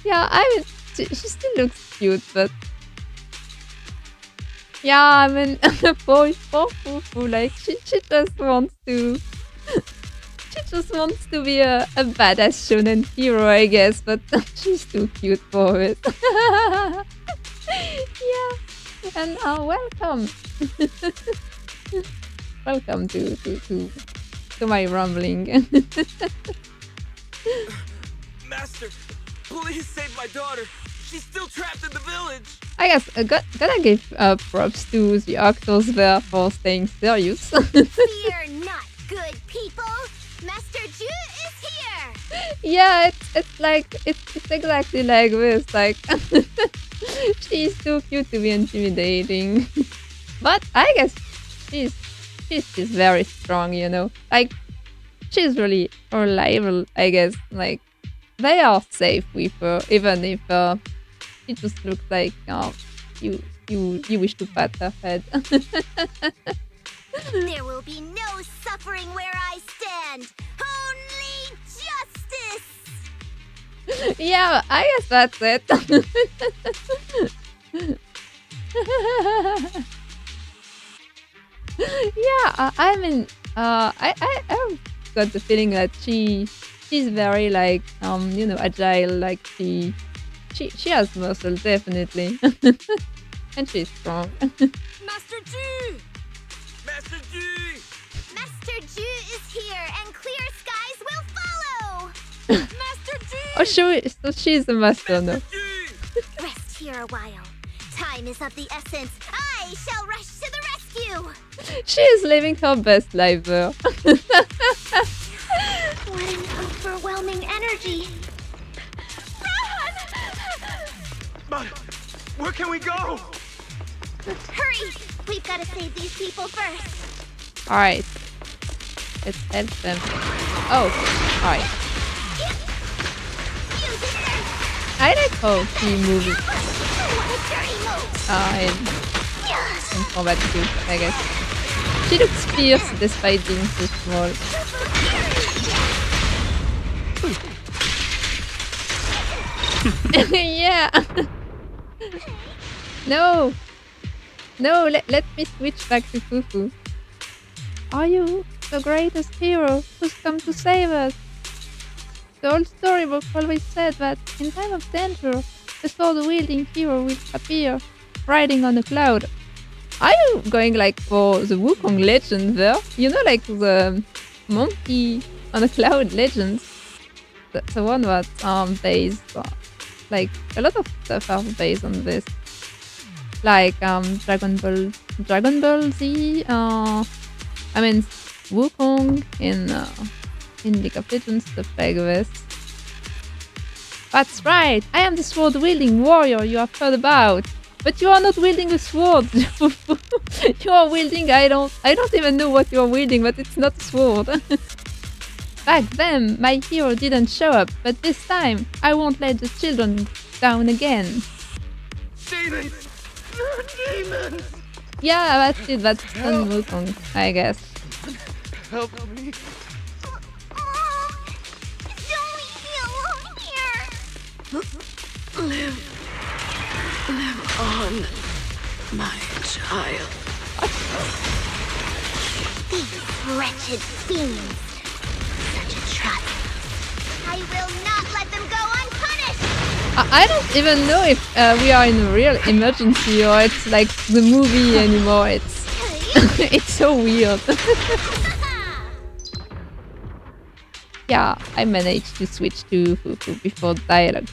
Yeah, I mean, she still looks cute, but yeah, I mean, poor Fufu, like she just wants to, she just wants to be a badass shonen hero, I guess, but she's too cute for it. Yeah, and welcome, welcome to my rambling. Master, please save my daughter. She's still trapped in the village. I guess gotta give props to the actors there for staying serious. Fear not, good people. Master Ju is here. Yeah, it's like it's exactly like this. Like she's too cute to be intimidating, but I guess she's very strong. You know, like she's really reliable. I guess like they are safe with her, even if it just looks like you wish to pat her head. There will be no suffering where I stand. Only justice. Yeah, I guess that's it. Yeah, I mean, I've got the feeling that she's very like agile. Like she has muscle definitely, and she's strong. Master Ju! Master G! Master Ju is here, and clear skies will follow. Master Ju! Oh, so she's the master now. G! Rest here a while. Time is of the essence. I shall rush to the rescue. She is living her best life there. What an overwhelming energy. But where can we go? Hurry! We've got to save these people first. All right, let's help them. Oh, all right. Use it first. I like how she moves What a dirty move. in combat too, I guess. She looks fierce despite being so small. Yeah. No. No, let me switch back to Fufu. Are you the greatest hero who's come to save us? The old storybook always said that in time of danger, a sword-wielding hero will appear, riding on a cloud. Are you going like for the Wukong legend there? You know, like the monkey on a cloud legend? The one that's based on, like a lot of stuff are based on this. Like Dragon Ball Z, I mean Wukong in League of Legends, stuff like this. That's right, I am the sword-wielding warrior you have heard about. But you are not wielding a sword. You are wielding, I don't even know what you are wielding, but it's not a sword. Back then, my hero didn't show up, but this time, I won't let the children down again. Demons! Demons! Yeah, that's it, that's Sun Wukong, I guess. Help me. Don't leave me alone here. Live on, my child. These wretched fiends. Such atrocity. I will not let them go unpunished. I don't even know if we are in a real emergency or it's like the movie anymore. It's it's so weird. Yeah, I managed to switch to Fufu before dialogue.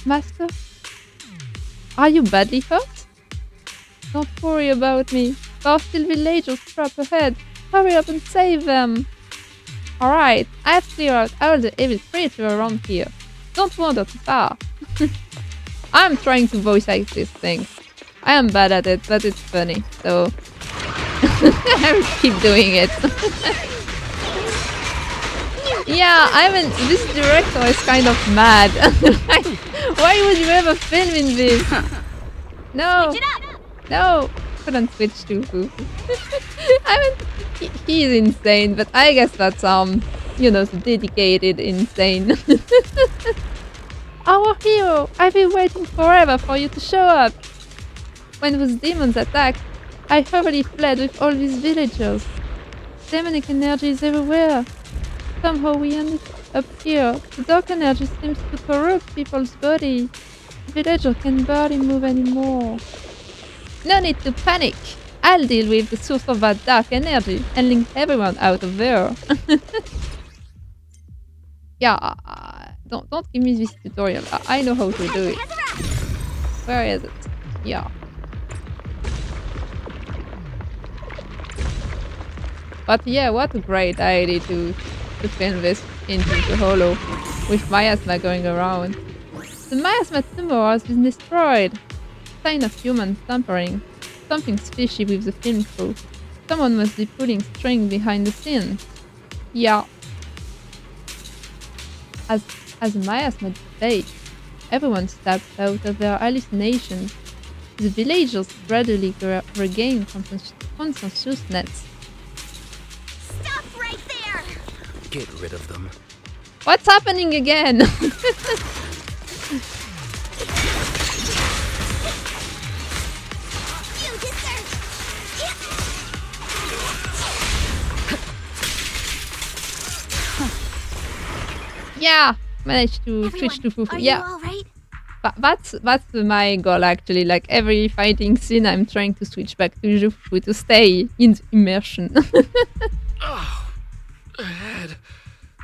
Master? Are you badly hurt? Don't worry about me. There are still villagers trapped ahead. Hurry up and save them. Alright, I've cleared out all the evil creatures around here. Don't wander too far. I'm trying to voice act this thing. I am bad at it, but it's funny, so I will keep doing it. Yeah, I mean, this director is kind of mad. Like, why would you ever film in this? No, Switch it up. no, couldn't switch to Fufu. I mean, He's insane, but I guess that's the dedicated insane. Our hero, I've been waiting forever for you to show up. When those demons attacked, I hurriedly fled with all these villagers. Demonic energy is everywhere. Somehow we ended up here. The dark energy seems to corrupt people's body. The villager can barely move anymore. No need to panic. I'll deal with the source of that dark energy and link everyone out of there. Yeah, don't give me this tutorial. I know how to do it. Where is it? Yeah. But yeah, what a great idea to film this into the hollow with miasma going around. The miasma tumor has been destroyed. Sign of human tampering. Something's fishy with the film crew. Someone must be pulling string behind the scenes. Yeah. As miasma dissipates, everyone steps out of their hallucinations. The villagers gradually regain consciousness. Stop right there! Get rid of them. What's happening again? You deserve... Yeah, managed to Everyone, switch to Fufu. are Yeah, you all right? that's my goal actually. Like every fighting scene, I'm trying to switch back to Fufu to stay in the immersion. Oh, head.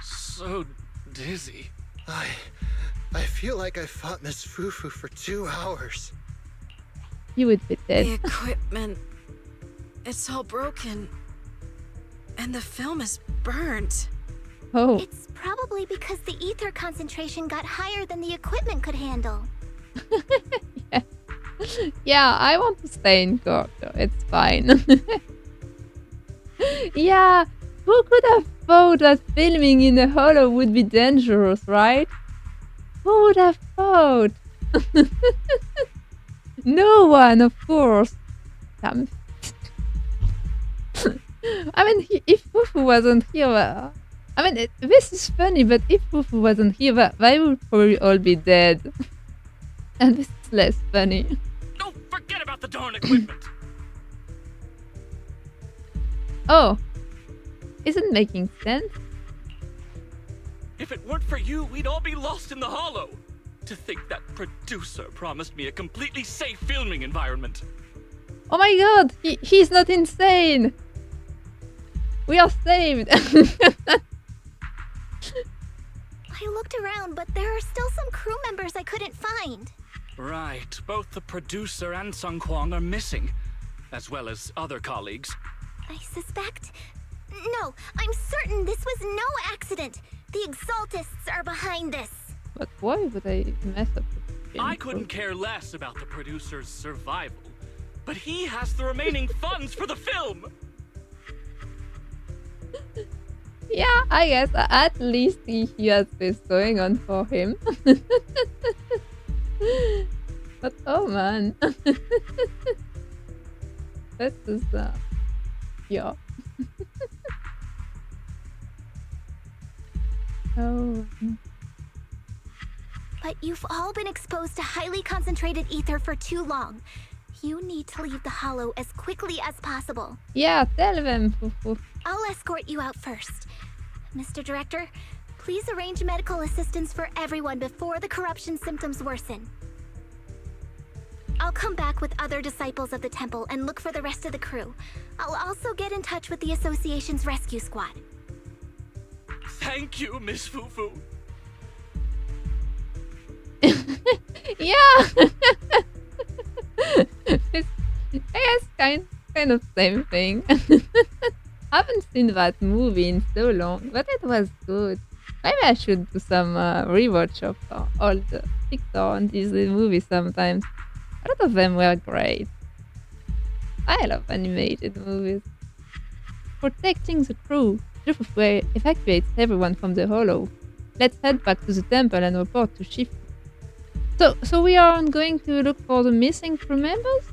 So dizzy. I feel like I fought Miss Fufu for 2 hours. You would be The dead. equipment. It's all broken. And the film is burnt. Oh, It's probably because the ether concentration got higher than the equipment could handle. yeah. I want to stay in character. It's fine. Yeah, who could have thought that filming in a hollow would be dangerous, right? Who would have thought? No one, of course. Damn. I mean, if Fufu wasn't here, this is funny, but if Fufu wasn't here, they would probably all be dead. And this is less funny. Don't forget about the darn equipment. Oh, isn't making sense? If it weren't for you, we'd all be lost in the hollow. To think that producer promised me a completely safe filming environment. Oh my god, he's not insane! We are saved! I looked around, but there are still some crew members I couldn't find. Right, both the producer and Sung Kwang are missing, as well as other colleagues. I suspect... No, I'm certain this was no accident. The Exaltists are behind this. But why would I mess up the I game? couldn't care less about the producer's survival, but he has the remaining funds for the film. Yeah, I guess at least he has this going on for him. But oh man. This is yeah. Oh. But you've all been exposed to highly concentrated ether for too long. You need to leave the hollow as quickly as possible. Yeah, tell them, Fufu. I'll escort you out first. Mr. Director, please arrange medical assistance for everyone before the corruption symptoms worsen. I'll come back with other disciples of the temple and look for the rest of the crew. I'll also get in touch with the association's rescue squad. Thank you, Miss Fufu. Yeah. It's, I guess kind of same thing. I haven't seen that movie in so long, but it was good. Maybe I should do some rewatch of all the Pixar and Disney movies sometimes. A lot of them were great. I love animated movies. Protecting the crew, Fufu evacuates everyone from the hollow. Let's head back to the temple and report to Shifu. So we are going to look for the missing crew members?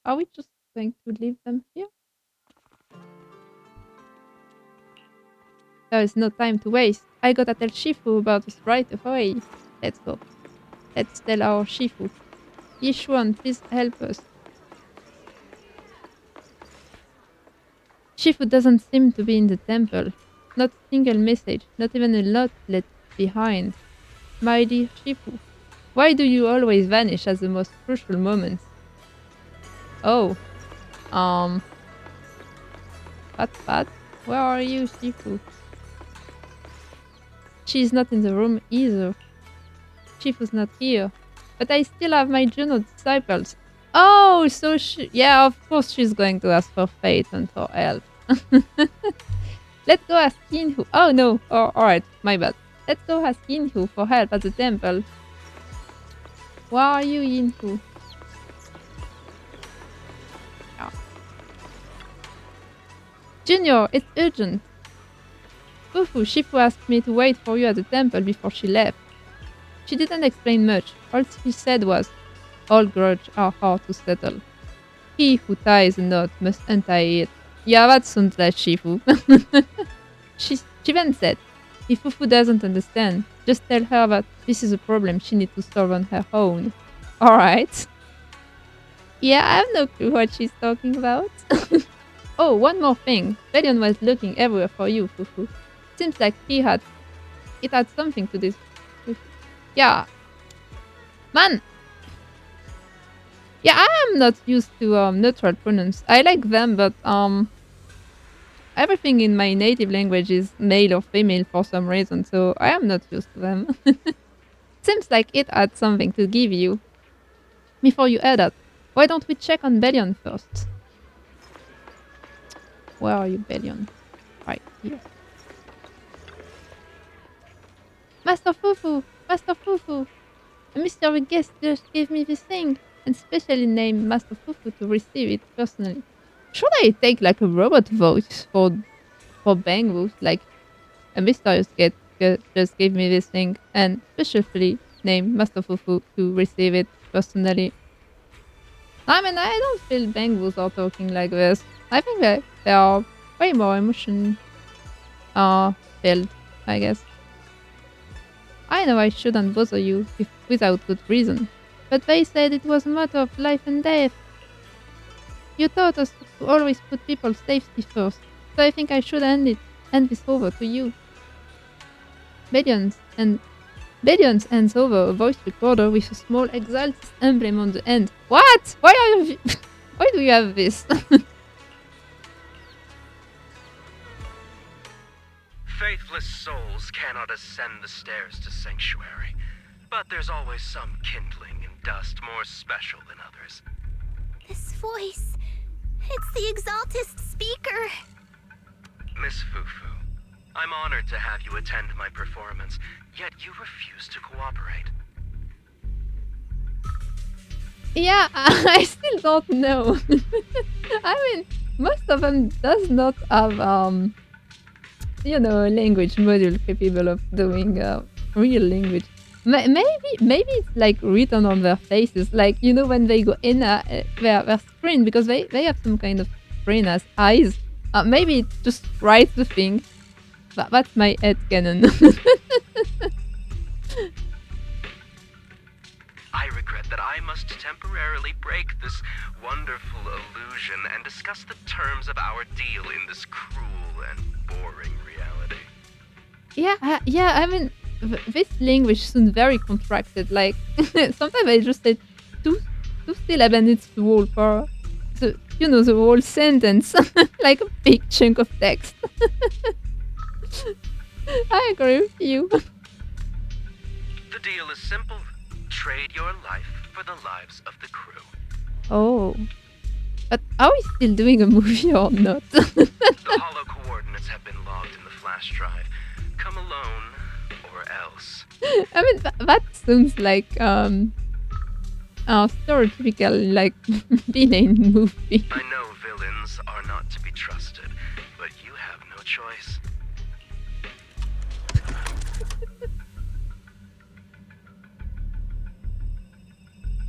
are we just going to leave them here? There is no time to waste. I gotta tell Shifu about this right away. Let's go. Let's tell our Shifu. Yishuan, please help us. Shifu doesn't seem to be in the temple. Not a single message, not even a note left behind. My dear Shifu, why do you always vanish at the most crucial moments? Oh, that's bad. Where are you, Shifu? She's not in the room either. Shifu's not here. But I still have my Juno disciples. Oh, so yeah, of course she's going to ask for faith and for help. Let's go ask Yinhu. Oh no, alright, my bad. Let's go ask Yinhu for help at the temple. Where are you, Yinhu? Oh. Junior, it's urgent. Fufu, Shifu asked me to wait for you at the temple before she left. She didn't explain much. All she said was, all grudges are hard to settle. He who ties a knot must untie it. Yeah, that sounds like Shifu. She then said, if Fufu doesn't understand, just tell her that this is a problem she needs to solve on her own. Alright. Yeah, I have no clue what she's talking about. Oh, one more thing. Belion was looking everywhere for you, Fufu. Seems like it had something to this. Yeah. Man! Yeah, I am not used to neutral pronouns. I like them, but everything in my native language is male or female for some reason, so I am not used to them. Seems like it had something to give you. Before you add that, why don't we check on Belion first? Where are you, Belion? Right here. Master Fufu! Master Fufu! A mystery guest just gave me this thing, and specially named Master Fufu to receive it personally. Should I take like a robot voice for Bangwoo? Like a mysterious guest just gave me this thing, and specially named Master Fufu to receive it personally. I mean, I don't feel Bangwoos are talking like this. I think that they are way more emotion filled, I guess. I know I shouldn't bother you without good reason, but they said it was a matter of life and death. You taught us to always put people's safety first, so I think I should hand this over to you. Billions hands over a voice recorder with a small Exaltis emblem on the end. What? Why are you... Why do you have this? Faithless souls cannot ascend the stairs to sanctuary, but there's always some kindling in dust more special than others. This voice... It's the Exaltist speaker. Miss Fufu, I'm honored to have you attend my performance, yet you refuse to cooperate. Yeah, I still don't know. I mean, most of them does not have, you know, a language module capable of doing real language. Maybe it's like written on their faces, like, you know, when they go in their screen, because they have some kind of screen as eyes. Maybe it just writes the thing. That's my headcanon. I regret that I must temporarily break this wonderful illusion and discuss the terms of our deal in this cruel and boring reality. Yeah, I mean, this language sounds very contracted. Like, sometimes I just say two syllables and it's the whole part. So, you know, the whole sentence. Like a big chunk of text. I agree with you. The deal is simple. Trade your life for the lives of the crew. Oh. But are we still doing a movie or not? The hollow coordinates have been logged in the flash drive. Come alone, or else. I mean, that sounds like stereotypical, like, villain movie. I know villains are not to be trusted, but you have no choice.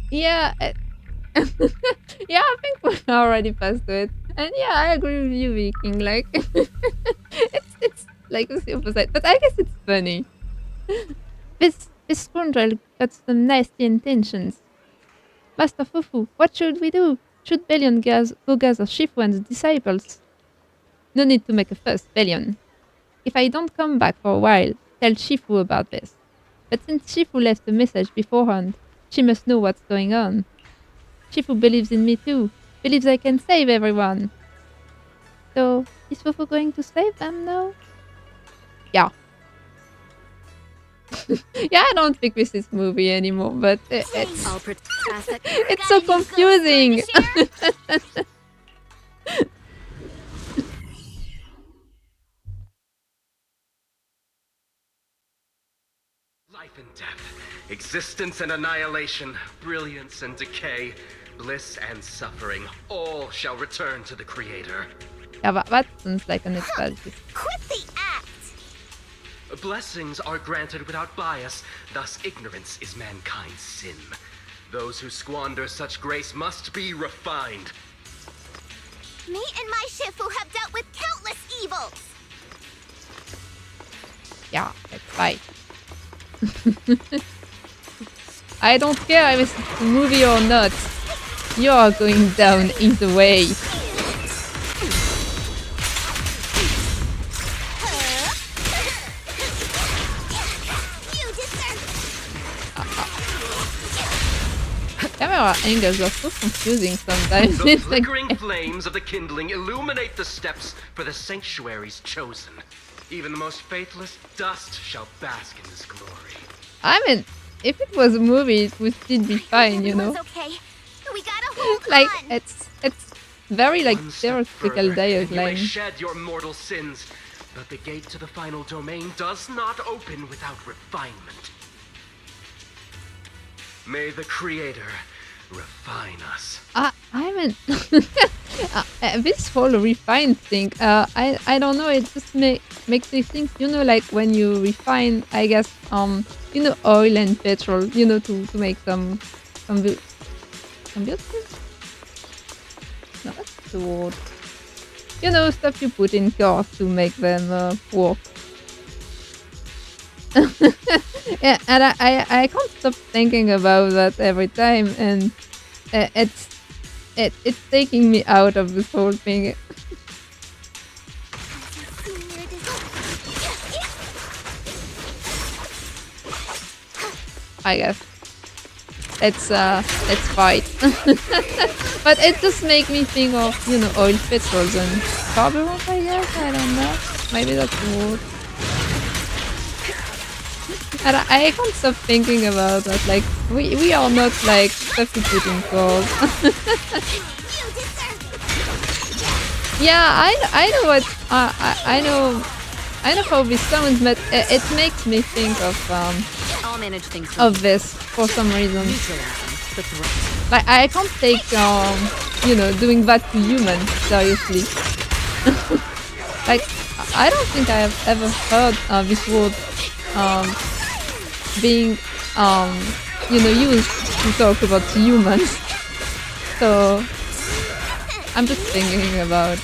Yeah, Yeah, I think we're already past it. And yeah, I agree with you, Viking. Like, it's like the opposite, but I guess it's funny. This scoundrel got some nasty intentions. Master Fufu, what should we do? Should Belion go gather Shifu and the disciples? No need to make a fuss, Belion. If I don't come back for a while, tell Shifu about this. But since Shifu left a message beforehand, she must know what's going on. Shifu believes in me too, believes I can save everyone. So, is Fufu going to save them now? Yeah. Yeah, I don't think this is movie anymore, but it's so confusing. Life and death, existence and annihilation, brilliance and decay, bliss and suffering, all shall return to the Creator. Yeah, that sounds like an nostalgic. Quit the act! Blessings are granted without bias, thus ignorance is mankind's sin. Those who squander such grace must be refined. Me and my Shifu have dealt with countless evils! Yeah, that's right. I don't care if it's a movie or not. You're going down either way. Camera angles are so confusing sometimes. The flickering flames of the kindling illuminate the steps for the sanctuaries chosen. Even the most faithless dust shall bask in this glory. I mean, if it was a movie, it would still be fine, you know. Okay. We gotta hold like on. it's very like One step theoretical further, and you may dialogue. shed your mortal sins, but the gate to the final domain does not open without refinement. May the Creator refine us. I mean, this whole refined thing. I don't know. It just makes me think. You know, like when you refine, I guess, oil and petrol. You know, to make some combustible. No, that's the word. You know, stuff you put in cars to make them work. Yeah, and I can't stop thinking about that every time, and it's taking me out of this whole thing. I guess let's fight. But it just makes me think of oil petrols and carburant. I guess I don't know. Maybe that's the word. And I can't stop thinking about that. Like we are not like substituting cars. Yeah, I know what I know how this sounds, but it makes me think I'll manage things of this for some reason. Like I can't take doing that to humans seriously. Like I don't think I have ever heard this word being used to talk about humans. So I'm just thinking about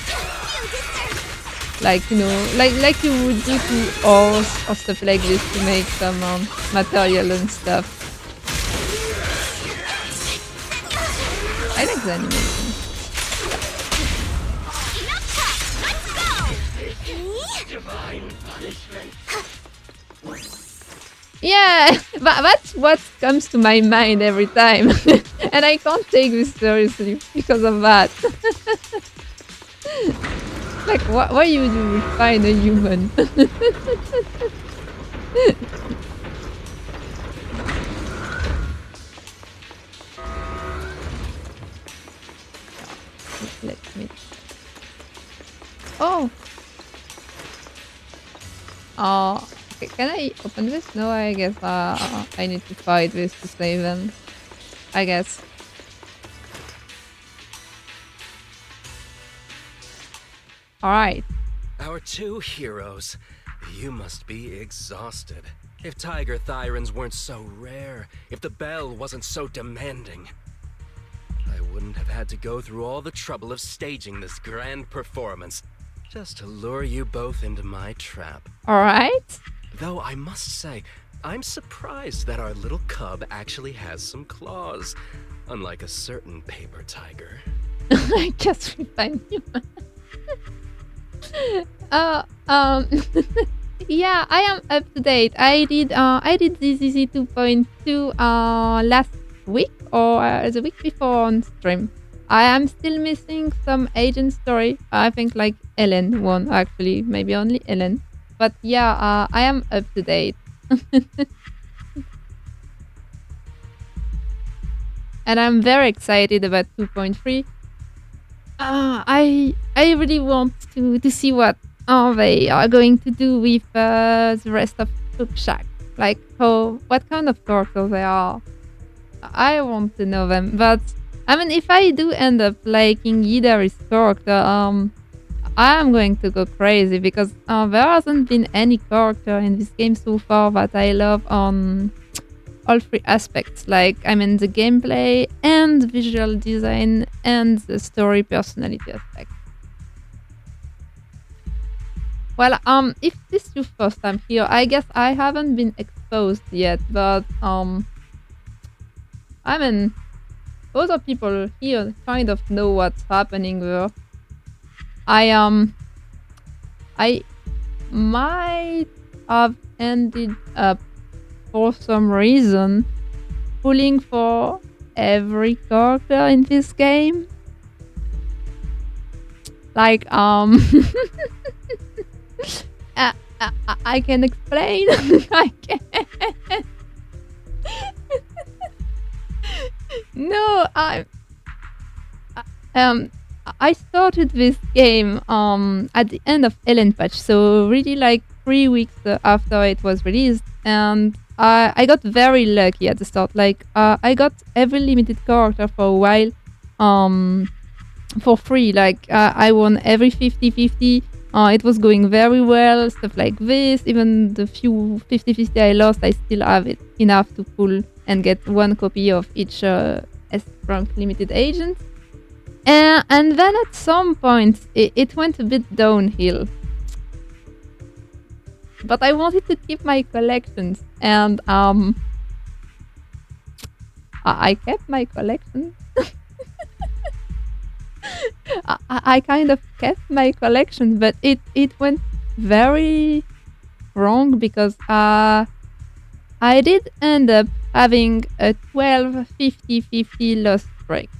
like like you would do to ores or stuff like this to make some material and stuff. I like the animation. Divine punishment. Yeah, that's what comes to my mind every time. And I can't take this seriously because of that. Like, why you do refine a human? Let me... Oh! Okay, can I open this? No, I guess I need to fight this to save them. I guess. Alright. Our two heroes. You must be exhausted. If tiger thyrans weren't so rare, if the bell wasn't so demanding, I wouldn't have had to go through all the trouble of staging this grand performance just to lure you both into my trap. Alright. Though I must say, I'm surprised that our little cub actually has some claws, unlike a certain paper tiger. I guess we find you. Yeah, I am up to date. I did ZZZ 2.2 last week or the week before on stream. I am still missing some agent story. I think like Ellen won actually, maybe only Ellen. But yeah, I am up to date. And I'm very excited about 2.3. I really want to see what they are going to do with the rest of Shack. Like what kind of characters they are. I want to know them. But I mean, if I do end up liking Yidari's character, I am going to go crazy because there hasn't been any character in this game so far that I love on all three aspects. Like, I mean, the gameplay and visual design and the story personality aspect. Well, if this is your first time here, I guess I haven't been exposed yet, but I mean, other people here kind of know what's happening there. I might have ended up for some reason pulling for every character in this game. Like I can explain. I can. No, I started this game at the end of Ellen patch, so really like 3 weeks after it was released, and I got very lucky at the start. Like I got every limited character for a while for free. Like I won every 50-50. It was going very well, stuff like this. Even the few 50-50 I lost, I still have it enough to pull and get one copy of each S-rank limited agent. And then at some point, it went a bit downhill. But I wanted to keep my collections, and I kept my collection. I kind of kept my collection, but it went very wrong because I did end up having a 12 50-50 loss streak.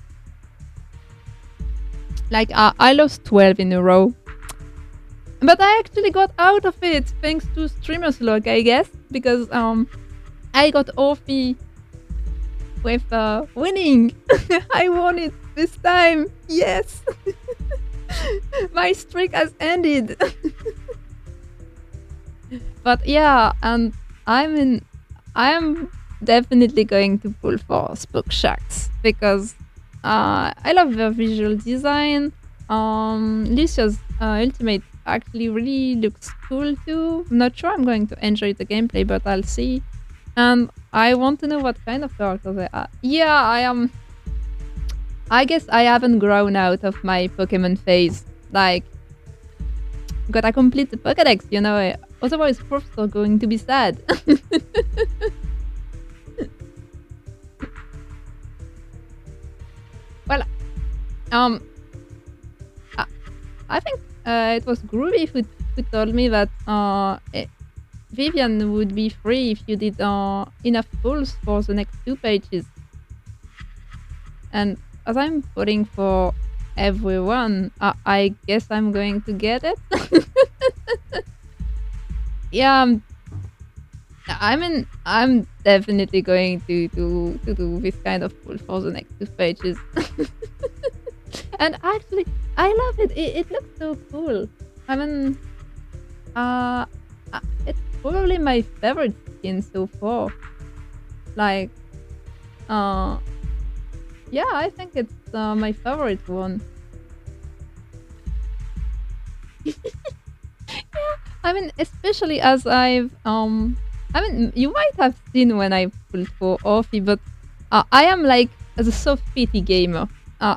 Like I lost 12 in a row. But I actually got out of it thanks to streamer's luck, I guess, because I got Orphe with winning. I won it this time. Yes. My streak has ended. But yeah, and I am definitely going to pull for Spook Shacks because I love the visual design. Lucia's ultimate actually really looks cool too. I'm not sure I'm going to enjoy the gameplay, but I'll see. And I want to know what kind of characters they are. Yeah, I guess I haven't grown out of my Pokemon phase. Like, gotta complete the Pokédex, you know. Otherwise, proofs are going to be sad. Well, I think it was Groovy who told me that Vivian would be free if you did enough pulls for the next 2 pages. And as I'm putting for everyone, I guess I'm going to get it. Yeah, I mean, I'm definitely going to do this kind of pull for the next 2 pages. And actually, I love it. It looks so cool. I mean, it's probably my favorite skin so far. Like, yeah, I think it's my favorite one. Yeah, I mean, especially as I mean, you might have seen when I pulled for Orphe, but I am like the soft pity gamer.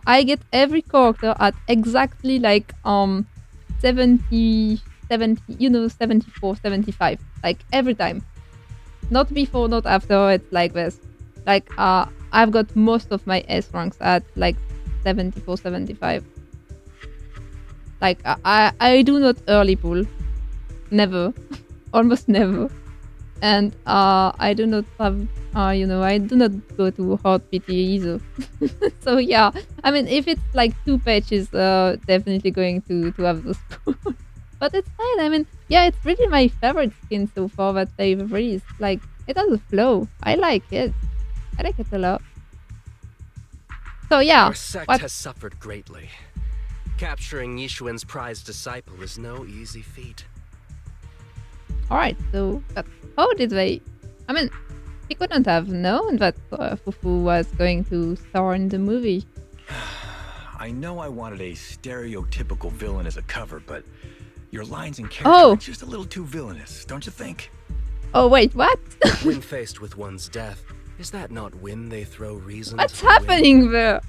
I get every character at exactly like 70, 74, 75. Like every time. Not before, not after, it's like this. Like I've got most of my S ranks at like 74, 75. Like I do not early pull. Never. Almost never. And I do not have I do not go to hard PT either. So yeah, I mean if it's like 2 patches, definitely going to have those pulls. But it's fine. I mean, yeah, it's really my favorite skin so far that they've released. Like, it has a flow. I like it. I like it a lot. So yeah, Our sect has suffered greatly. Capturing Yishuan's prized disciple is no easy feat. Alright, so but how did they... I mean, he couldn't have known that Fufu was going to star in the movie. I know I wanted a stereotypical villain as a cover, but your lines and character are just a little too villainous, don't you think? Oh wait, what? When faced with one's death, is that not when they throw reason? What's happening there?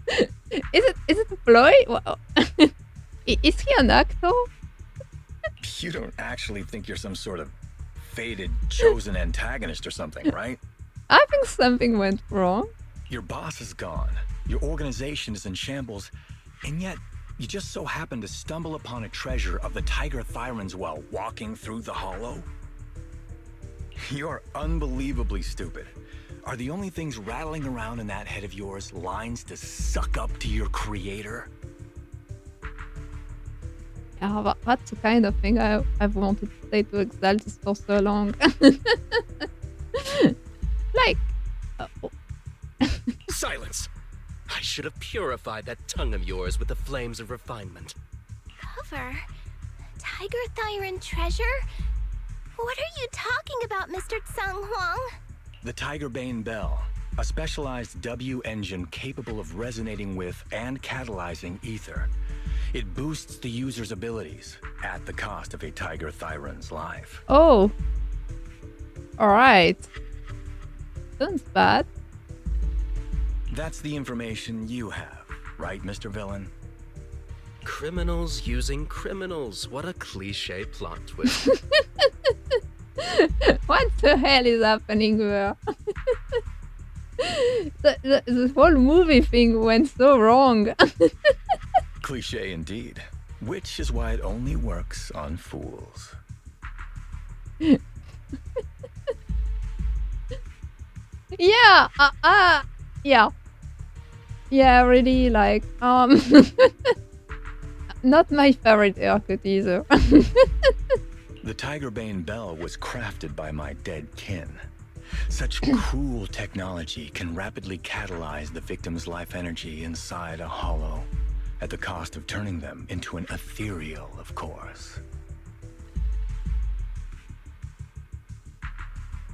Is it a ploy? Is he an actor? You don't actually think you're some sort of fated, chosen antagonist or something, right? I think something went wrong. Your boss is gone. Your organization is in shambles, and yet you just so happen to stumble upon a treasure of the Tiger Thyrans while walking through the hollow? You're unbelievably stupid. Are the only things rattling around in that head of yours lines to suck up to your creator? Yeah, that's the kind of thing I've wanted to say to Exaltis for so long. Like... Silence! I should have purified that tongue of yours with the flames of refinement. Cover? Tiger Thyran treasure? What are you talking about, Mr. Tsang Huang? The Tiger Bane Bell, a specialized W engine capable of resonating with and catalyzing ether. It boosts the user's abilities at the cost of a Tiger Thyran's life. Oh. Alright. Sounds bad. That's the information you have, right, Mr. Villain? Criminals using criminals. What a cliche plot twist. What the hell is happening there? The whole movie thing went so wrong. Cliche indeed. Which is why it only works on fools. Yeah, yeah. Yeah, really, like, not my favorite haircut either. The Tiger Bane Bell was crafted by my dead kin. Such cruel technology can rapidly catalyze the victim's life energy inside a hollow, at the cost of turning them into an ethereal, of course.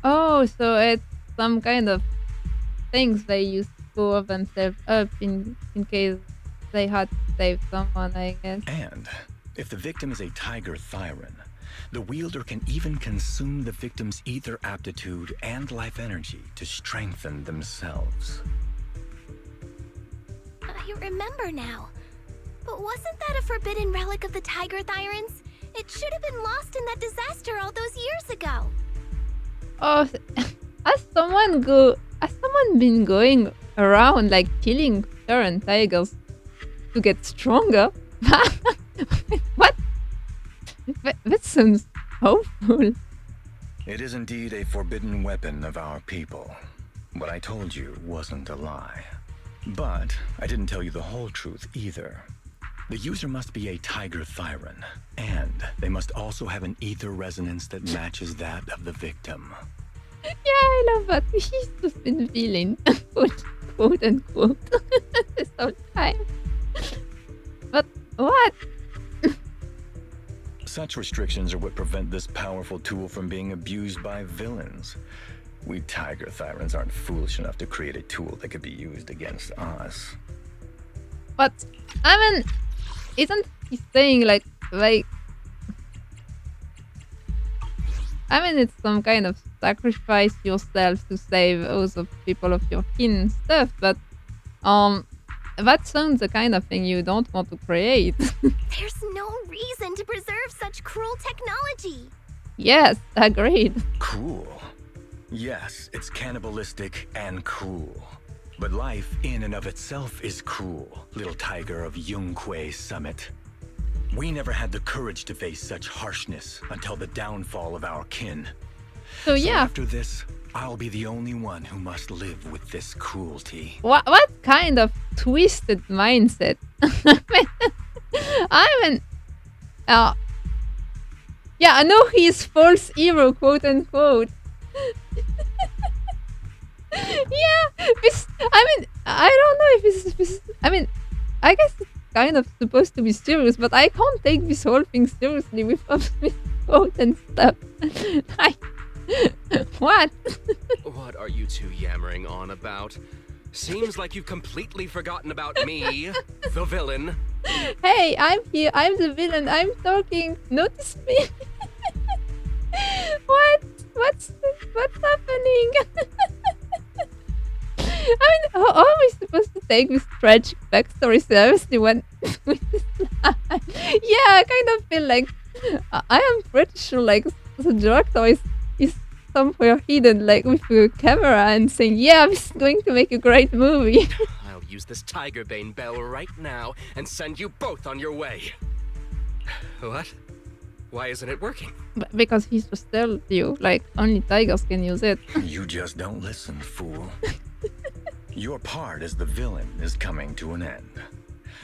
Oh, so it's some kind of things they used to score themselves up in case they had to save someone, I guess. And if the victim is a Tiger Thyran, the wielder can even consume the victim's ether aptitude and life energy to strengthen themselves. I remember now. But wasn't that a forbidden relic of the Tiger Thyrans? It should have been lost in that disaster all those years ago. Oh, has someone been going around like killing current tigers to get stronger? What? That sounds hopeful. It is indeed a forbidden weapon of our people. What I told you wasn't a lie. But I didn't tell you the whole truth either. The user must be a Tiger Thyran, and they must also have an ether resonance that matches that of the victim. Yeah, I love that. He's just been feeling, quote unquote, this whole time. But what? Such restrictions are what prevent this powerful tool from being abused by villains. We Tiger Thyrans aren't foolish enough to create a tool that could be used against us. But, I mean, isn't he saying like, I mean, it's some kind of sacrifice yourself to save other people of your kin and stuff, but, that sounds the kind of thing you don't want to create. There's no reason to preserve such cruel technology. Yes, agreed. Cruel. Yes, it's cannibalistic and cruel. But life in and of itself is cruel, little tiger of Yunque Summit. We never had the courage to face such harshness until the downfall of our kin. So yeah. After this, I'll be the only one who must live with this cruelty. What kind of twisted mindset? Yeah, I know he's false hero, quote unquote. Yeah, this. I don't know if this. I guess it's kind of supposed to be serious, but I can't take this whole thing seriously with this quote and stuff. Like, what? What are you two yammering on about? Seems like you've completely forgotten about me, the villain. Hey, I'm here. I'm the villain. I'm talking. Notice me. What's happening? How are we supposed to take this tragic backstory seriously when with this line? Yeah, I kind of feel like I am pretty sure like the director is somewhere hidden like with a camera and saying, yeah, this is going to make a great movie. I'll use this Tiger Bane bell right now and send you both on your way. What? Why isn't it working? Because he's just told you, like, only tigers can use it. You just don't listen, fool. Your part as the villain is coming to an end.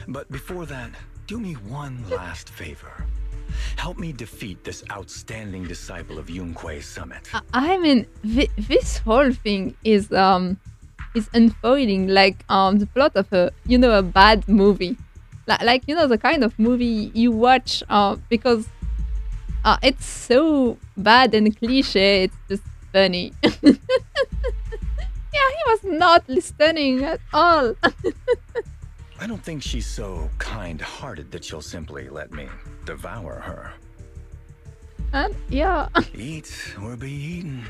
But before that, do me one last favor. Help me defeat this outstanding disciple of Yunque Summit. This whole thing is unfolding like the plot of a bad movie. Like the kind of movie you watch because it's so bad and cliche, it's just funny. Yeah, he was not listening at all. I don't think she's so kind-hearted that she'll simply let me devour her. And yeah. Eat or be eaten.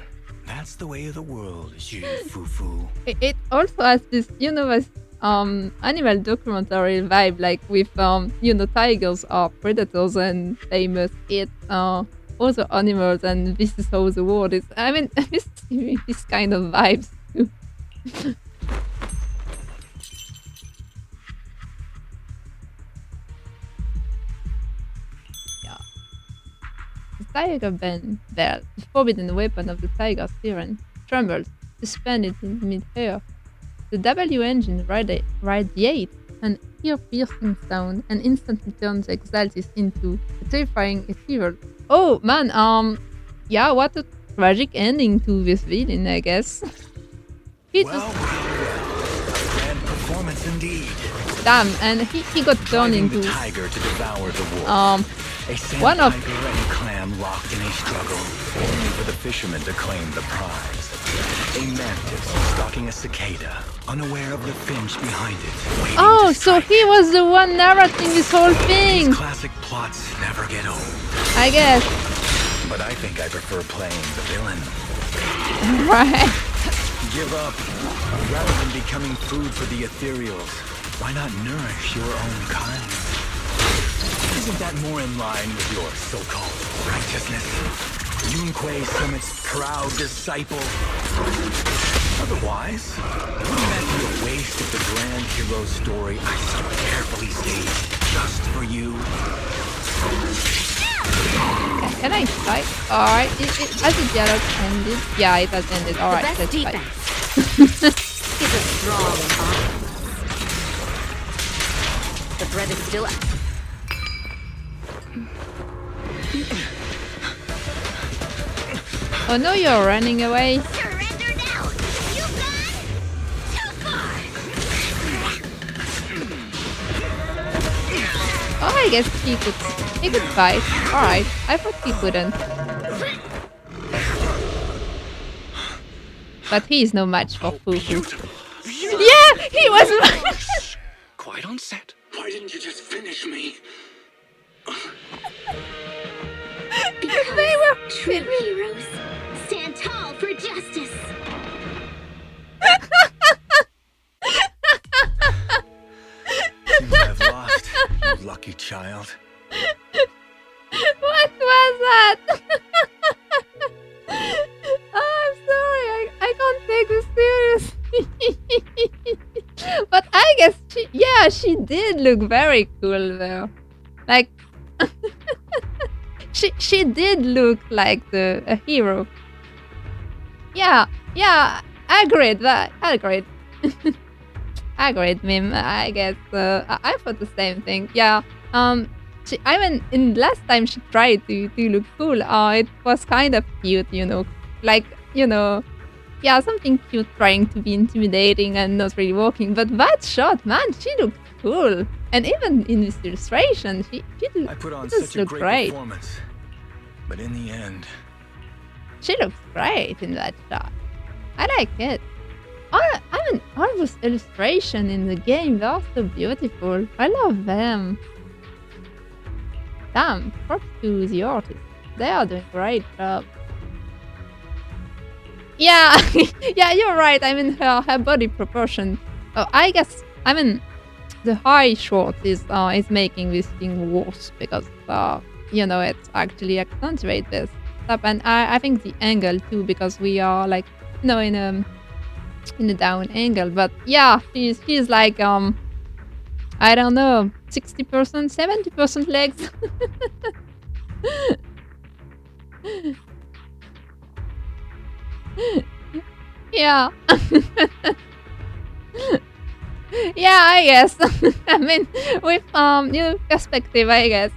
That's the way of the world, Fufu. It also has this, this animal documentary vibe, like with tigers are predators and they must eat other animals, and this is how the world is. This kind of vibes too. Yeah. The tiger bell, the forbidden weapon of the tiger siren, trembles, suspended in mid-air. The W engine radiates an ear-piercing sound and instantly turns Exaltis into a terrifying ethereal. Oh man, yeah, what a tragic ending to this villain, I guess. Grand performance indeed. Damn, and he got turned into the tiger to devour the wolf. A sand one of tiger and a clam locked in a struggle, only for the fisherman to claim the prize. A mantis stalking a cicada, unaware of the finch behind it. Oh, so he was the one narrating this whole thing. These classic plots never get old, I guess. but I think I prefer playing the villain. Right. Give up. Rather than becoming food for the ethereals, why not nourish your own kind? Isn't that more in line with your so-called righteousness? Yunque Summit's proud disciple. Otherwise, wouldn't that be a waste of the grand hero story I so carefully staged just for you? Can I strike? Alright, has the dialogue ended? Yeah, it has ended. Alright, let's fight. Is a strong bond. The threat is still up. Oh no, you're running away. Surrender now! You've gone too far! Oh, I guess he could fight. Alright, I thought he couldn't. But he is no match for Fufu. Yeah, he was. Quite on set. Why didn't you just finish me? Because they were True heroes stand tall for justice. lucky child. What was that? Oh, I'm sorry. I can't take this seriously. But I guess she did look very cool though. Like she did look like a hero. Yeah, agreed. Agreed. Agreed, meme. I guess I thought the same thing. Yeah. I mean, in last time she tried to look cool. It was kind of cute, like yeah, something cute trying to be intimidating and not really working. But that shot, man, she looked cool. And even in this illustration, she I put on just such a looked great great. performance, but in the end, She looks great in that shot. I like it. I mean, all those illustrations in the game, they are so beautiful. I love them. Damn, props to the artists. They are doing a great job. Yeah, yeah, you're right. I mean, her body proportion. I guess, I mean, the high short is making this thing worse because, it's actually accentuate this stuff. And I think the angle too, because we are like, in a down angle. But yeah, she's like, I don't know, 60%, 70% legs. Yeah. Yeah, I guess. I mean, with new perspective, I guess.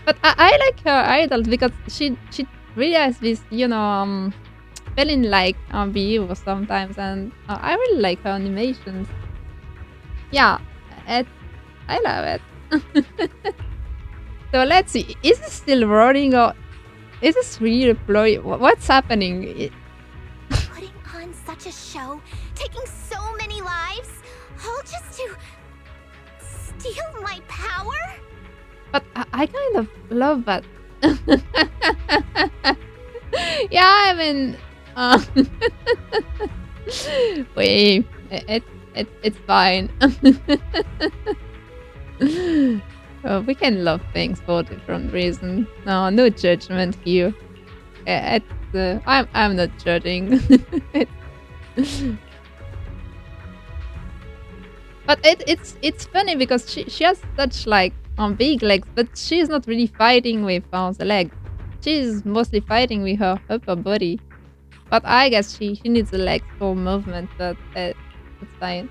But I like her idols because she really has this, feeling like behavior sometimes, and I really like her animations. Yeah, I love it. So let's see. Is it still rolling or is this really deployed? What's happening? Putting on such a show, taking so many lives, all just to steal my power? But I kind of love that. Yeah, I mean, wait, it's fine. We can love things for different reasons. No judgment here. I'm not judging. But it's funny because she has such like big legs, but she's not really fighting with the legs. She's mostly fighting with her upper body. But I guess she needs the legs for movement, but it's fine.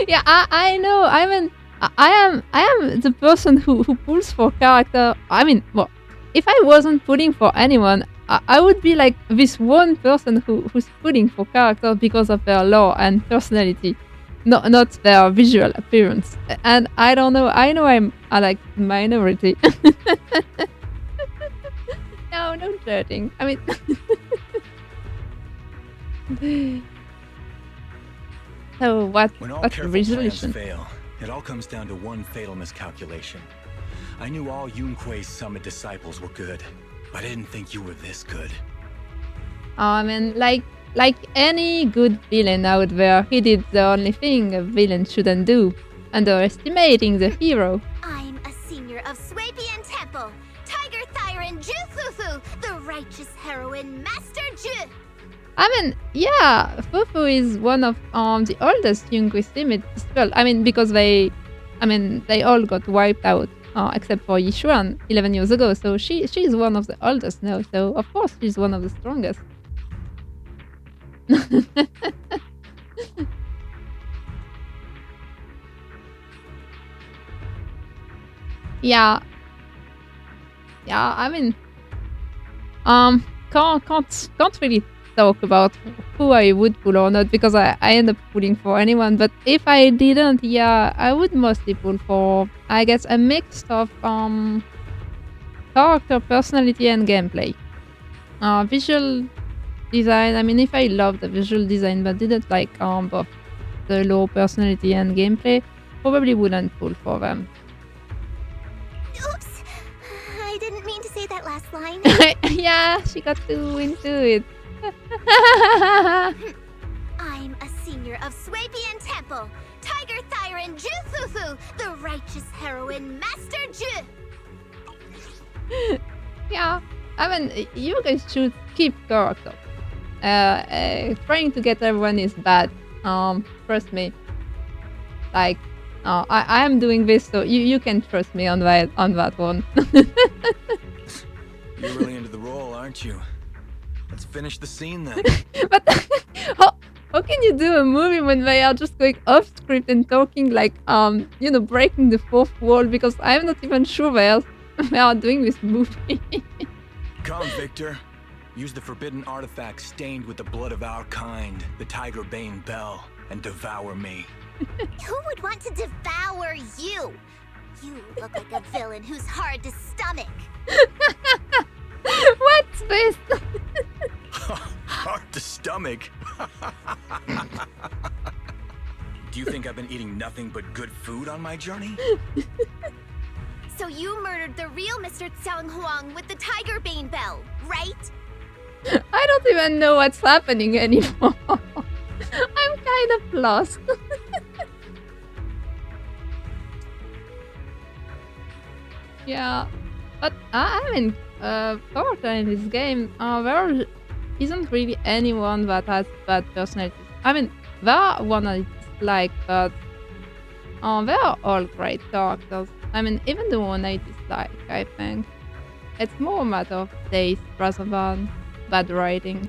Yeah, I know. I mean, I am the person who pulls for character. I mean, well, if I wasn't pulling for anyone, I would be like this one person who's pulling for character because of their lore and personality, not their visual appearance. And I don't know. I know I'm like minority. No judging. I mean. So what's the resolution? Fail, it all comes down to one fatal miscalculation. I knew all Yunque's summit disciples were good, but I didn't think you were this good. I mean, like any good villain out there, he did the only thing a villain shouldn't do, underestimating the hero. I'm a senior of Swapian Temple, Tiger Thyron Ju Fufu, the righteous heroine Master Ju. I mean, yeah, Fufu is one of the oldest Yunque teammates. Well, I mean, because they all got wiped out, except for Yishuan 11 years ago. So she's one of the oldest now. So of course she's one of the strongest. Yeah. I mean, can't really talk about who I would pull or not because I end up pulling for anyone. But if I didn't, yeah, I would mostly pull for, I guess, a mix of character, personality, and gameplay. Visual design. I mean, if I love the visual design but didn't like both the low personality and gameplay, probably wouldn't pull for them. Oops, I didn't mean to say that last line. Yeah, she got too into it. I'm I'm a senior of Swabian Temple, Tiger Thyron Ju Fufu, the righteous heroine Master Ju. Yeah, I mean, you guys should keep character. Trying to get everyone is bad. Trust me. Like, I am doing this, so you can trust me on that one. You're really into the role, aren't you? Let's finish the scene then. But how can you do a movie when they are just going off script and talking like breaking the fourth wall? Because I'm not even sure they are doing this movie. Come, Victor. Use the forbidden artifact stained with the blood of our kind, the Tiger Bane Bell, and devour me. Who would want to devour you? You look like a villain who's hard to stomach. What's this? Hard to stomach? Do you think I've been eating nothing but good food on my journey? So you murdered the real Mr. Tsang Huang with the Tiger Bane Bell, right? I don't even know what's happening anymore. I'm kind of lost. Yeah, but I mean, character in this game, there isn't really anyone that has bad personalities. I mean, there are one I dislike, but they are all great characters. I mean, even the one I dislike, I think. It's more a matter of taste rather than bad writing,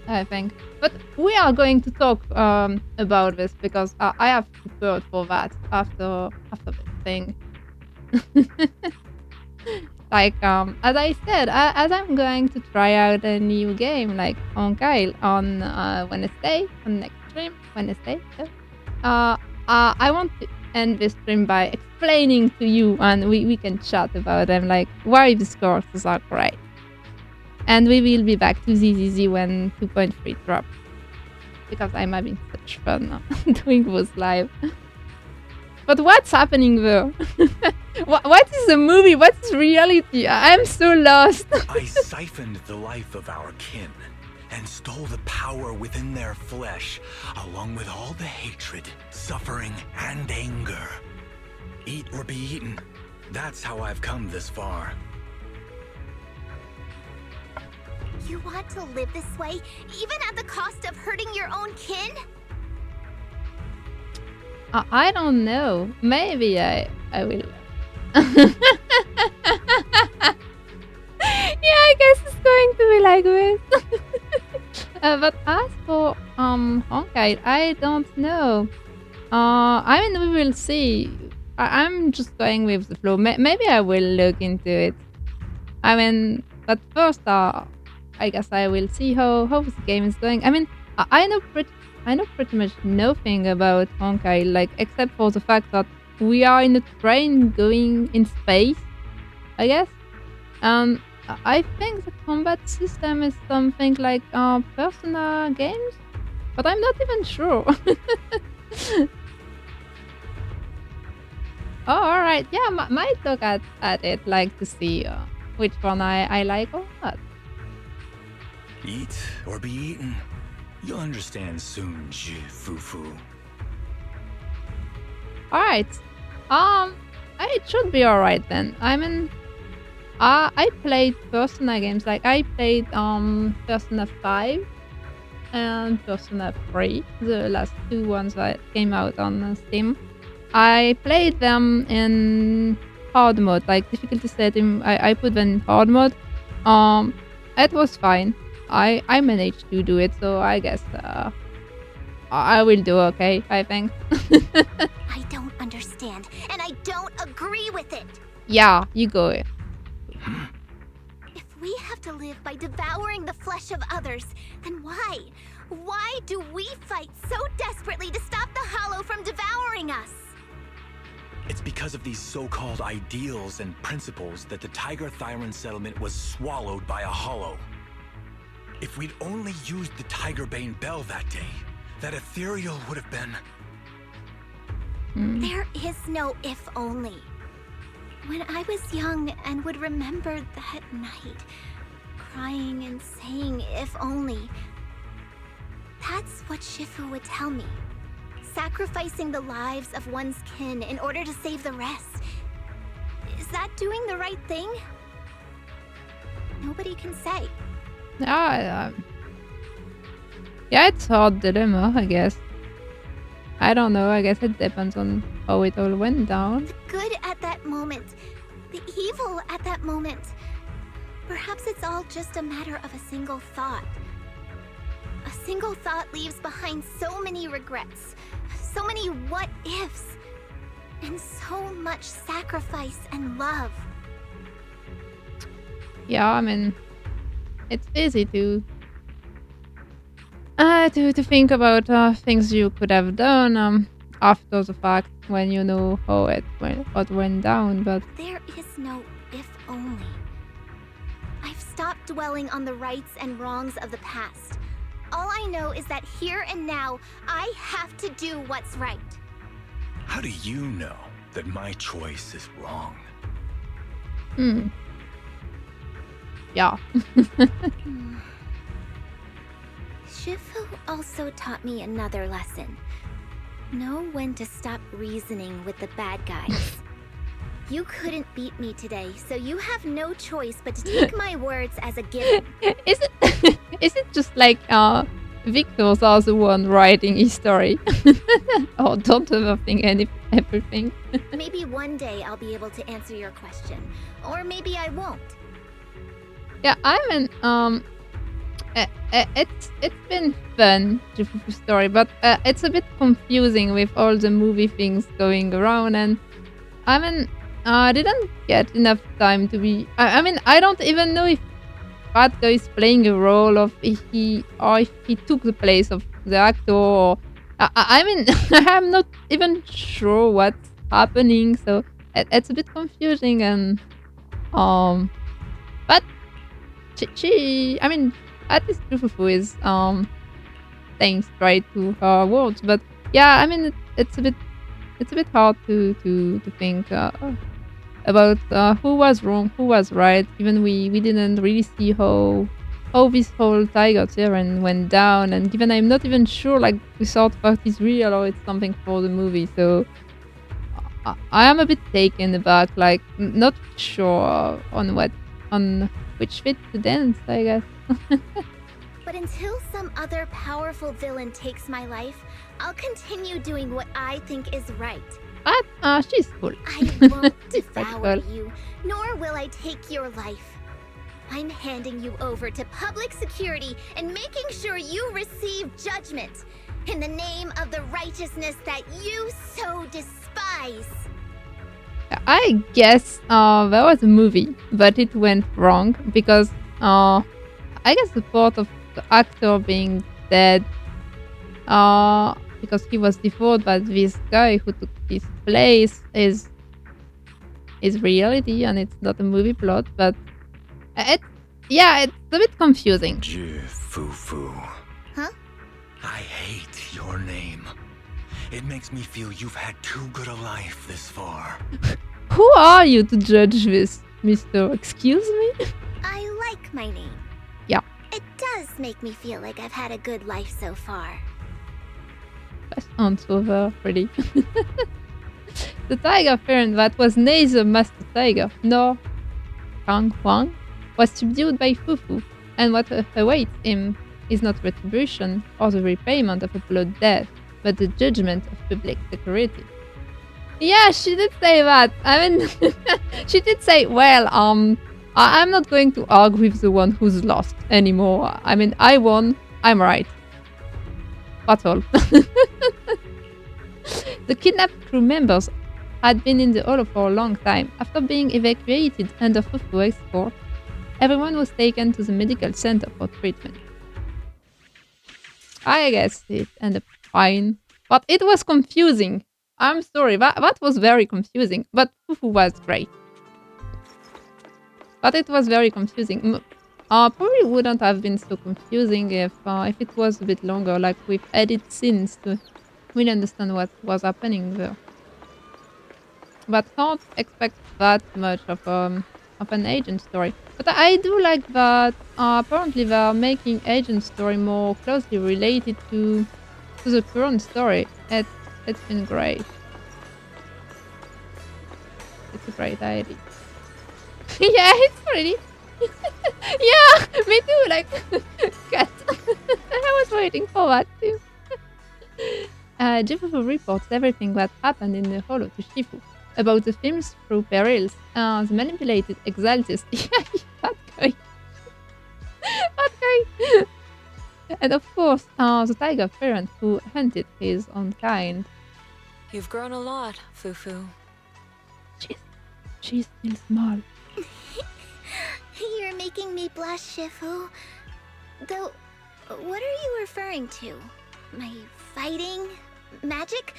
I think. But we are going to talk about this because I have prepared for that after this thing. Like as I said, as I'm going to try out a new game like Honkai on Wednesday, on next stream, Wednesday. So, I want to end this stream by explaining to you, and we can chat about them, like why these courses are great. And we will be back to ZZZ when 2.3 drops, because I'm having such fun doing those live. But what's happening there? What is the movie? What is reality? I'm so lost. I siphoned the life of our kin and stole the power within their flesh, along with all the hatred, suffering, and anger. Eat or be eaten. That's how I've come this far. You want to live this way, even at the cost of hurting your own kin? I don't know. Maybe I will. Yeah, I guess it's going to be like this. But as for Honkai, I don't know. I mean, we will see. I'm just going with the flow. Maybe I will look into it. I mean, but first, I guess I will see how the game is going. I mean, I know pretty much nothing about Honkai, like except for the fact that we are in a train going in space, I guess. And I think the combat system is something like Persona games, but I'm not even sure. Oh, alright, yeah, might look at it, like to see which one I like or not. Eat or be eaten. You'll understand soon, Fufu. Alright. It should be alright then. I mean, I played Persona games, like I played Persona 5 and Persona 3, the last two ones that came out on Steam. I played them in hard mode, like difficulty setting. I put them in hard mode. It was fine. I managed to do it, so I guess I will do okay, I think. I don't understand, and I don't agree with it. Yeah, you go. If we have to live by devouring the flesh of others, then why? Why do we fight so desperately to stop the Hollow from devouring us? It's because of these so-called ideals and principles that the Tiger Thyron settlement was swallowed by a Hollow. If we'd only used the Tiger Bane Bell that day, that ethereal would have been... There is no if only. When I was young and would remember that night, crying and saying if only, That's what Shifu would tell me. Sacrificing the lives of one's kin in order to save the rest. Is that doing the right thing? Nobody can say. Yeah, it's a hard dilemma, I guess. I don't know. I guess it depends on how it all went down. The good at that moment, the evil at that moment. Perhaps it's all just a matter of a single thought. A single thought leaves behind so many regrets, so many what ifs, and so much sacrifice and love. Yeah, I mean, it's easy to think about things you could have done after the fact when you know how what went down, but There is no if only. I've stopped dwelling on the rights and wrongs of the past. All I know is that here and now, I have to do what's right. How do you know that my choice is wrong? yeah. Shifu also taught me another lesson. Know when to stop reasoning with the bad guys. You couldn't beat me today, so you have no choice but to take my words as a given. Is it just like Victor's are the one writing his story? Oh, don't overthink everything. Maybe one day I'll be able to answer your question, or maybe I won't. Yeah, I mean, it's been fun to Fufu story, but it's a bit confusing with all the movie things going around, and I mean, I didn't get enough time to be. I mean, I don't even know if that guy is playing a role of if he took the place of the actor. Or, I mean, I'm not even sure what's happening, so it's a bit confusing, and but she I mean, at least Fufu is staying straight to her words, but yeah, I mean, it's a bit hard to think about who was wrong, who was right. Even we didn't really see how this whole tiger tyranny went down, and given I'm not even sure, like, we thought that is real or it's something for the movie, so I am a bit taken aback, like, not sure on which fit to dance, I guess. But until some other powerful villain takes my life, I'll continue doing what I think is right. But she's cool. I won't devour you, nor will I take your life. I'm handing you over to public security and making sure you receive judgment in the name of the righteousness that you so despise. I guess there was a movie, but it went wrong because I guess the part of the actor being dead because he was default, but this guy who took his place is reality, and it's not a movie plot. But it's a bit confusing. Fufu. Huh? I hate your name. It makes me feel you've had too good a life this far. Who are you to judge this, Mister? Excuse me? I like my name. Yeah. It does make me feel like I've had a good life so far. Best answer, pretty. The tiger parent that was neither Master Tiger nor Kang Huang was subdued by Fufu, and what awaits him is not retribution or the repayment of a blood debt, but the judgment of public security. Yeah, she did say that. I mean, she did say, well, I'm not going to argue with the one who's lost anymore. I mean, I won, I'm right. That's all. The kidnapped crew members had been in the hollow for a long time. After being evacuated under Fufu escort, everyone was taken to the medical center for treatment. I guess it ended up fine, but it was confusing. I'm sorry, that was very confusing, but Fufu was great. But it was very confusing. Probably wouldn't have been so confusing if it was a bit longer, like with edit scenes to really understand what was happening there. But can't expect that much of of an agent story. But I do like that apparently they're making agent story more closely related to the current story. It's been great. It's a great idea. Yeah, it's pretty. Yeah, me too. Like, cat. I was waiting for that too. Jifufu reports everything that happened in the Hollow to Shifu about the film's true perils. The manipulated exaltist. Yeah, that guy. That guy. And of course, the tiger parent who hunted his own kind. You've grown a lot, Fufu. She's still small. You're making me blush, Shifu. Though, what are you referring to? My fighting? Magic?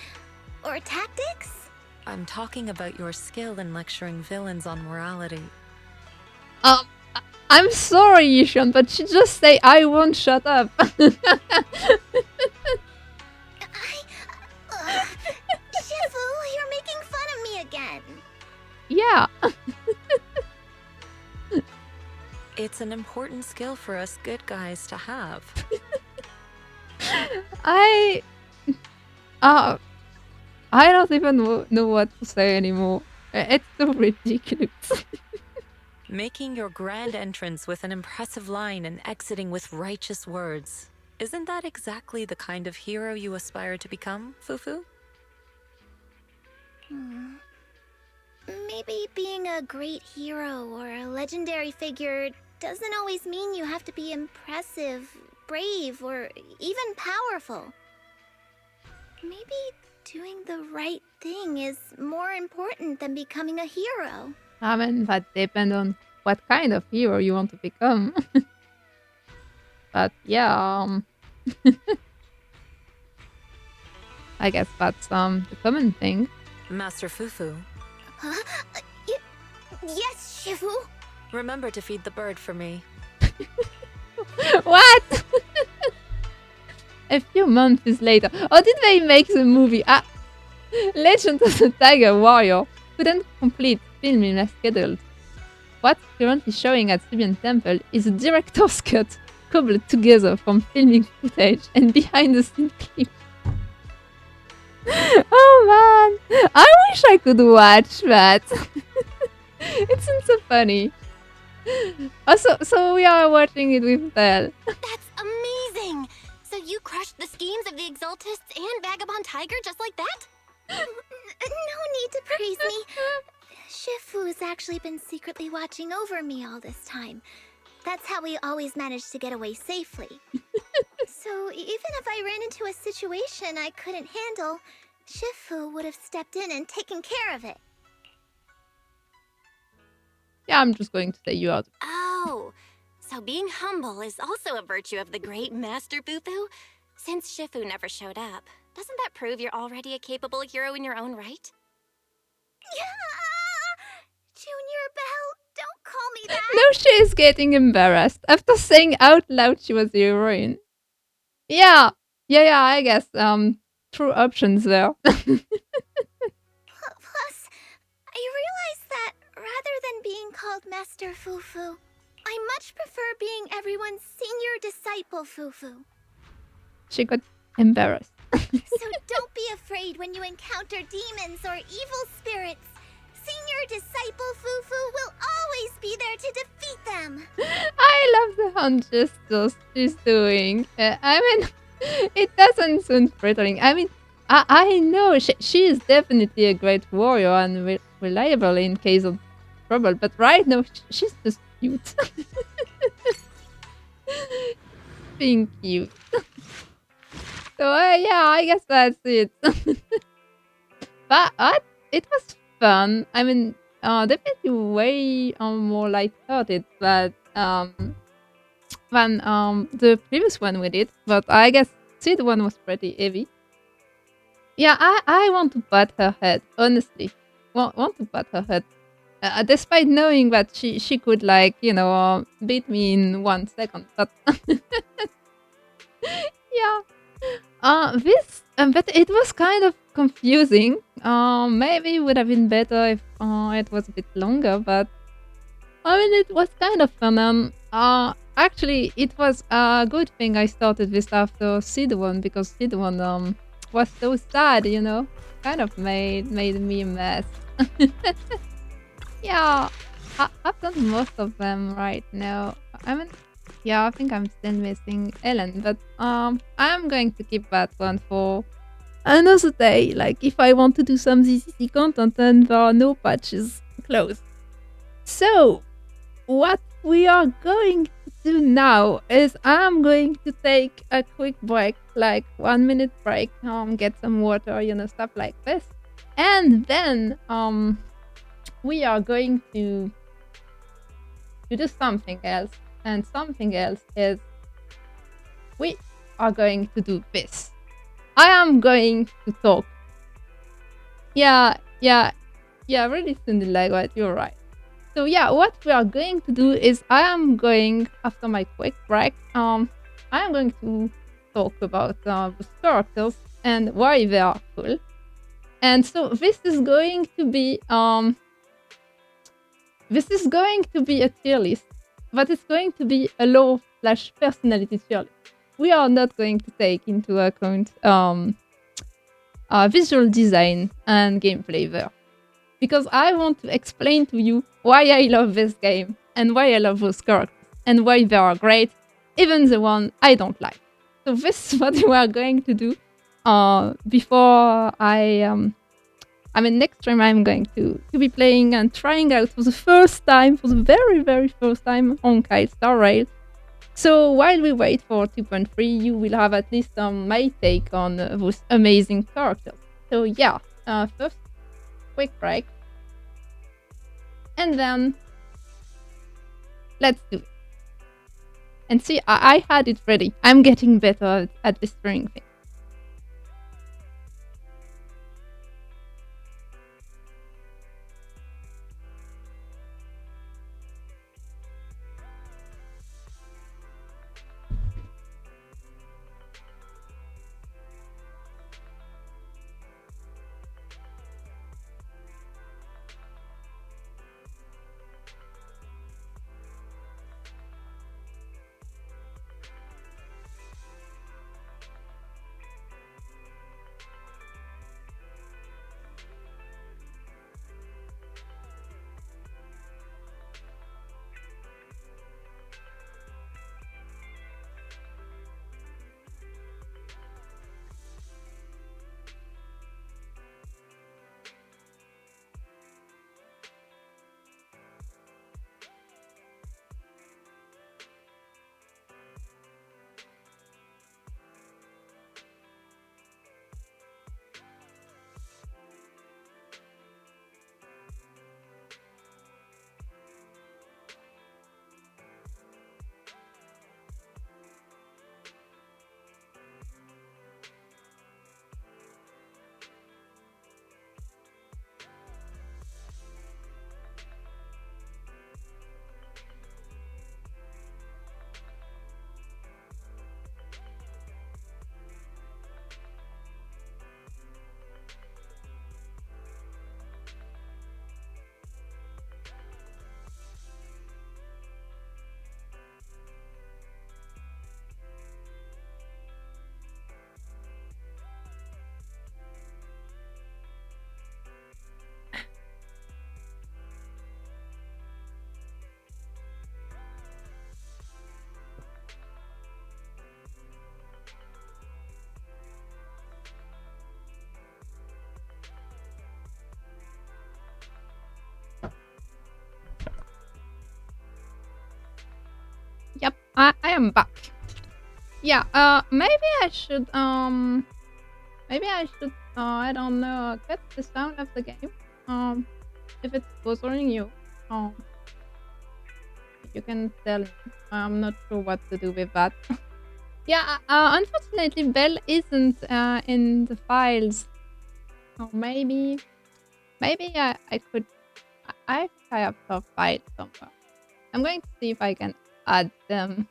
Or tactics? I'm talking about your skill in lecturing villains on morality. I'm sorry, Yishun, but she just say I won't shut up. Shifu, you're making fun of me again. Yeah. It's an important skill for us good guys to have. I don't even know what to say anymore. It's so ridiculous. Making your grand entrance with an impressive line and exiting with righteous words. Isn't that exactly the kind of hero you aspire to become, Fufu? Maybe being a great hero or a legendary figure doesn't always mean you have to be impressive, brave, or even powerful. Maybe doing the right thing is more important than becoming a hero. I mean, that depends on what kind of hero you want to become. But yeah, I guess that's the common thing. Master Fufu. Huh? Yes, Shifu. Remember to feed the bird for me. What? A few months later. Oh, did they make the movie? Legend of the Tiger Warrior couldn't complete filming as scheduled. What's currently showing at Sibian Temple is a director's cut cobbled together from filming footage and behind-the-scenes clips. Oh man, I wish I could watch that. It seems so funny. Also, so we are watching it with Belle. That's amazing! So you crushed the schemes of the Exaltists and Vagabond Tiger just like that? No need to praise me. Shifu's actually been secretly watching over me all this time. That's how we always managed to get away safely. So even if I ran into a situation I couldn't handle, Shifu would have stepped in and taken care of it. Yeah, I'm just going to say you out. Oh, so being humble is also a virtue of the great Master Fufu? Since Shifu never showed up, doesn't that prove you're already a capable hero in your own right? Junior Belle, don't call me that! No, she is getting embarrassed after saying out loud she was the heroine. Yeah, I guess, true options there. Plus, I realized that rather than being called Master Fufu, I much prefer being everyone's senior disciple Fufu. She got embarrassed. So don't be afraid when you encounter demons or evil spirits. Senior disciple Fufu will always be there to defeat them. I love the hand gestures she's doing. I mean, it doesn't sound threatening. I mean, I know she is definitely a great warrior and reliable in case of trouble, but right now she's just cute. Being cute. So yeah, I guess that's it. But it was fun. I mean, definitely way more lighthearted than the previous one we did. But I guess this one was pretty heavy. Yeah, I want to pat her head, honestly. Want to pat her head. Despite knowing that she could, like, beat me in 1 second. But yeah. But it was kind of confusing. Maybe it would have been better if it was a bit longer, but I mean, it was kind of fun. Actually, it was a good thing I started this after Seed One because Seed One was so sad, you know. Kind of made me a mess. Yeah, I've done most of them right now. I mean, yeah, I think I'm still missing Ellen, but I'm going to keep that one for another day. Like if I want to do some ZCC content and there are no patches close. So what we are going to do now is I'm going to take a quick break, like 1 minute break, get some water, you know, stuff like this. And then we are going to do something else. And something else is we are going to do this. I am going to talk. Yeah, really sounded like what you're right. So yeah, what we are going to do is I am going after my quick break. I am going to talk about the characters and why they are cool. And so this is going to be a tier list, but it's going to be a lore/personality tier list. We are not going to take into account visual design and gameplay there. Because I want to explain to you why I love this game and why I love those characters and why they are great, even the one I don't like. So this is what we are going to do before next time I'm going to be playing and trying out for the very, very first time on Kyle Star Rail. So while we wait for 2.3, you will have at least my take on those amazing characters. So yeah, first, quick break. And then, let's do it. And see, I had it ready. I'm getting better at this string thing. Yep, I am back. Yeah, maybe I should, I don't know, cut the sound of the game. If it's bothering you, you can tell me. I'm not sure what to do with that. Yeah, unfortunately, Bell isn't in the files. Or maybe I could. I think I have her file somewhere. I'm going to see if I can add them.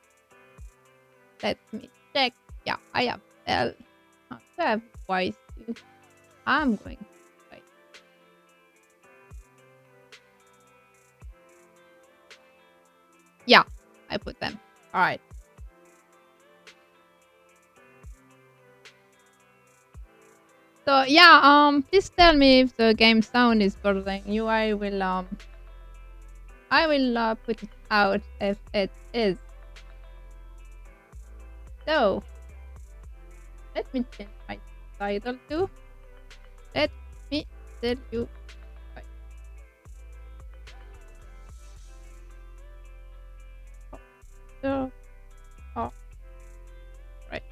Let me check. Yeah, I have Bell. I have Wise too. I'm going to wait. I put them. All right. So yeah, please tell me if the game sound is bothering you. I will put it out if it is. So let me change my title too. Let me tell you. So, oh, right.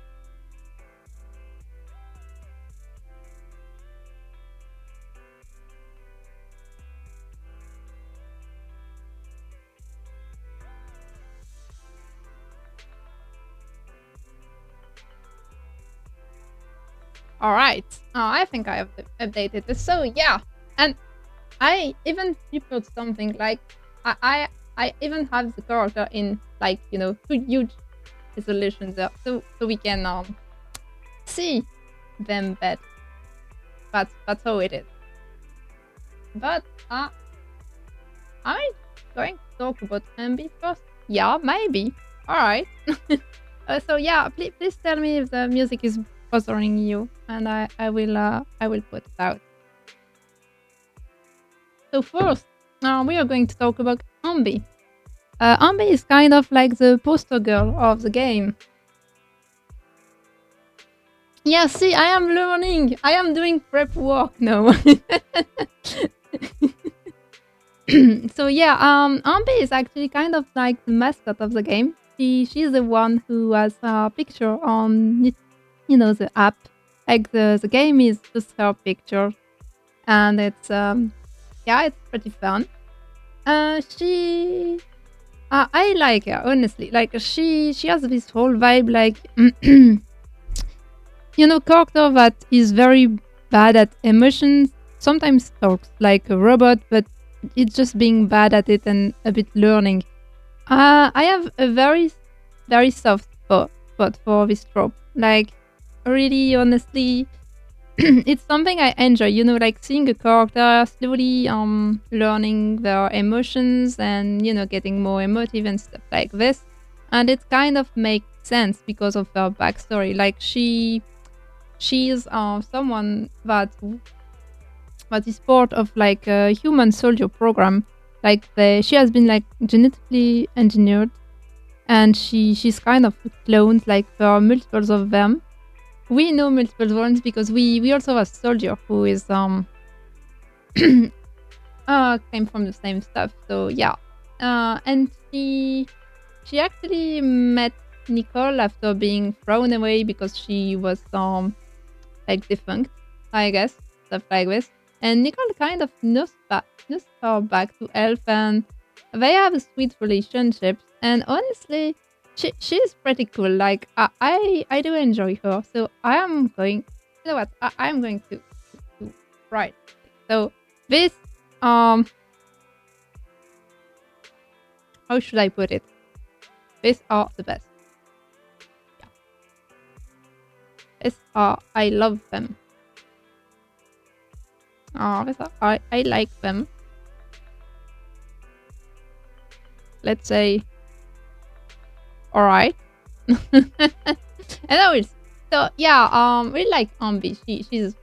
All right. I think I have updated this. So yeah, and I even prepared something like I even have the character in like two huge resolutions there, so we can see them better. That's how it is. But am I going to talk about MB first? Yeah, maybe. All right. So yeah, please tell me if the music is bothering you, and I will put it out. So first, we are going to talk about Ambi. Ambi is kind of like the poster girl of the game. Yeah, see, I am learning. I am doing prep work now. So yeah, Ambi is actually kind of like the mascot of the game. She's the one who has a picture on the app. Like the game is just her picture, and it's it's pretty fun. I like her honestly. Like she has this whole vibe, like character that is very bad at emotions. Sometimes talks like a robot, but it's just being bad at it and a bit learning. I have a very, very soft spot for this trope. Like, really, honestly, it's something I enjoy. Like seeing a character slowly learning their emotions and getting more emotive and stuff like this. And it kind of makes sense because of her backstory. Like she's someone that is part of like a human soldier program. Like she has been like genetically engineered, and she's kind of cloned. Like there are multiples of them. We know multiple ones because we also have a soldier who is came from the same stuff. So yeah, and she actually met Nicole after being thrown away because she was like defunct, I guess, stuff like this. And Nicole kind of nursed her back to Elf, and they have a sweet relationship. And honestly, she's pretty cool. Like I do enjoy her. So I am going. You know what? I'm going to write. So this how should I put it? These are the best. Yeah. These are I love them. I like them. Let's say, all right. And always, so yeah, we like Ambi. She's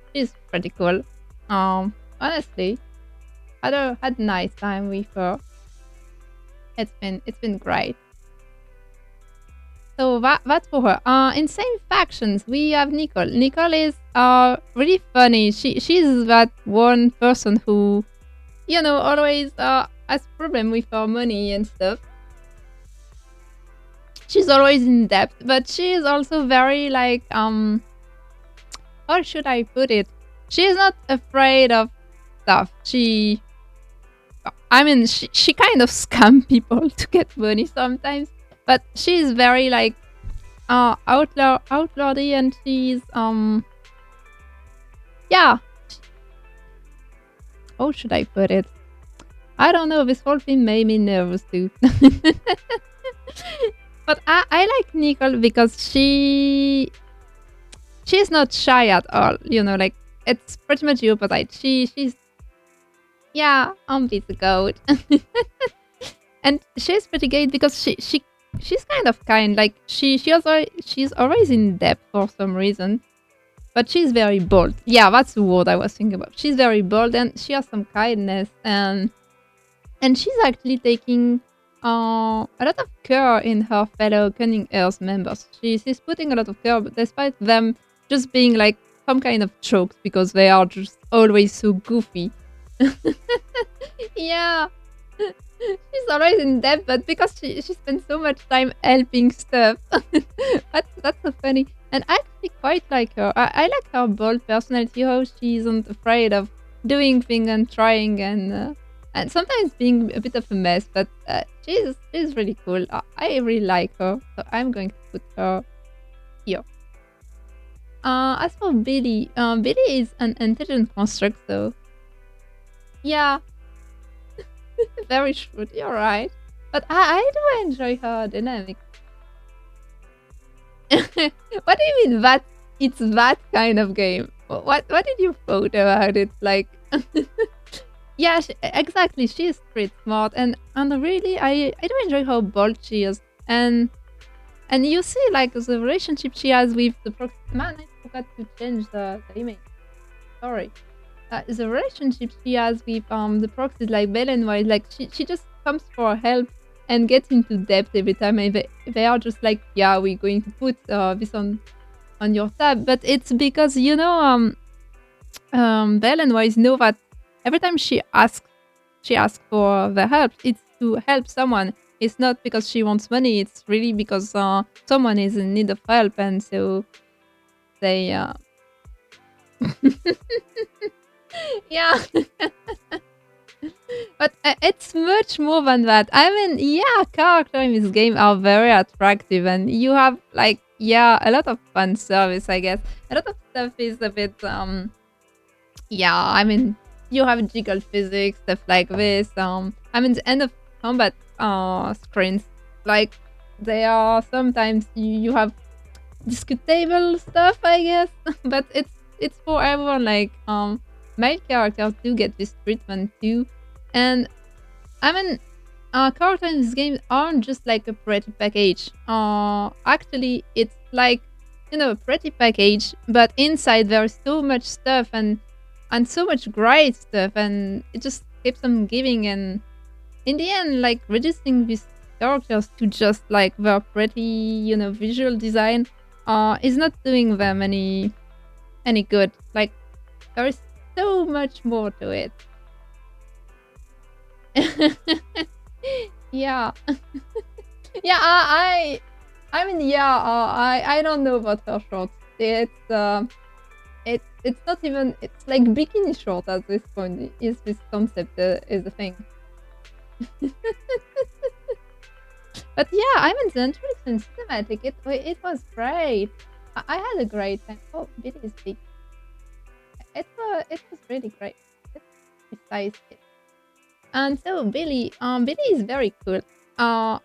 pretty cool. Honestly, had a nice time with her. It's been great. So that's for her. In same factions, we have Nicole. Nicole is really funny. She's that one person who, always has problem with her money and stuff. She's always in debt, but she is also very like how should I put it? She's not afraid of stuff. She kind of scam people to get money sometimes. But she's very like outlawdy, and she's yeah. How should I put it? I don't know. This whole thing made me nervous too. But I like Nicole because she's not shy at all. Like it's pretty much the opposite. She's yeah, the goat. And she's pretty great because she she's kind of kind. Like she's always in depth for some reason, but she's very bold. Yeah, that's the word I was thinking about. She's very bold and she has some kindness, and she's actually taking a lot of care in her fellow Cunning Earth members. She's putting a lot of care, despite them just being like some kind of jokes because they are just always so goofy. Yeah. She's always in debt, but because she spends so much time helping stuff. That's so funny. And I actually quite like her. I like her bold personality, how she isn't afraid of doing things and trying and sometimes being a bit of a mess, but she's really cool. I really like her, so I'm going to put her here. As for Billy, Billy is an intelligent construct, so yeah, very shrewd. You're right, but I do enjoy her dynamic. What do you mean that it's that kind of game? What did you thought about it? Like, yeah, exactly. She is street smart, and really, I do enjoy how bold she is, and you see like the relationship she has with the proxy. Man, I forgot to change the image. Sorry. The relationship she has with the proxies like Belle and White, like she just comes for help and gets into depth every time. And they are just like, yeah, we're going to put this on your tab, but it's because Belle and Wise know that every time she asks for the help, it's to help someone. It's not because she wants money. It's really because someone is in need of help, and so they. Yeah. But it's much more than that. I mean, yeah, characters in this game are very attractive, and you have like, yeah, a lot of fun service, I guess. A lot of stuff is a bit yeah, I mean, you have jiggle physics, stuff like this. I mean, the end of combat screens, like they are sometimes you have discutable stuff, I guess, but it's for everyone. Like male characters do get this treatment too, and I mean, characters in this game aren't just like a pretty package. Actually, it's like a pretty package, but inside there is so much stuff and so much great stuff, and it just keeps on giving. And in the end, like reducing these characters to just like their pretty, visual design, is not doing them any good. Like there is so much more to it. Yeah. Yeah, I mean, yeah, I don't know about her shorts. It's not even, it's like bikini short at this point. Is this concept is a thing? But yeah, I mean, the introduction cinematic, it was great. I had a great time. Oh, Billy is big. It was really great. Besides it. And so Billy is very cool. I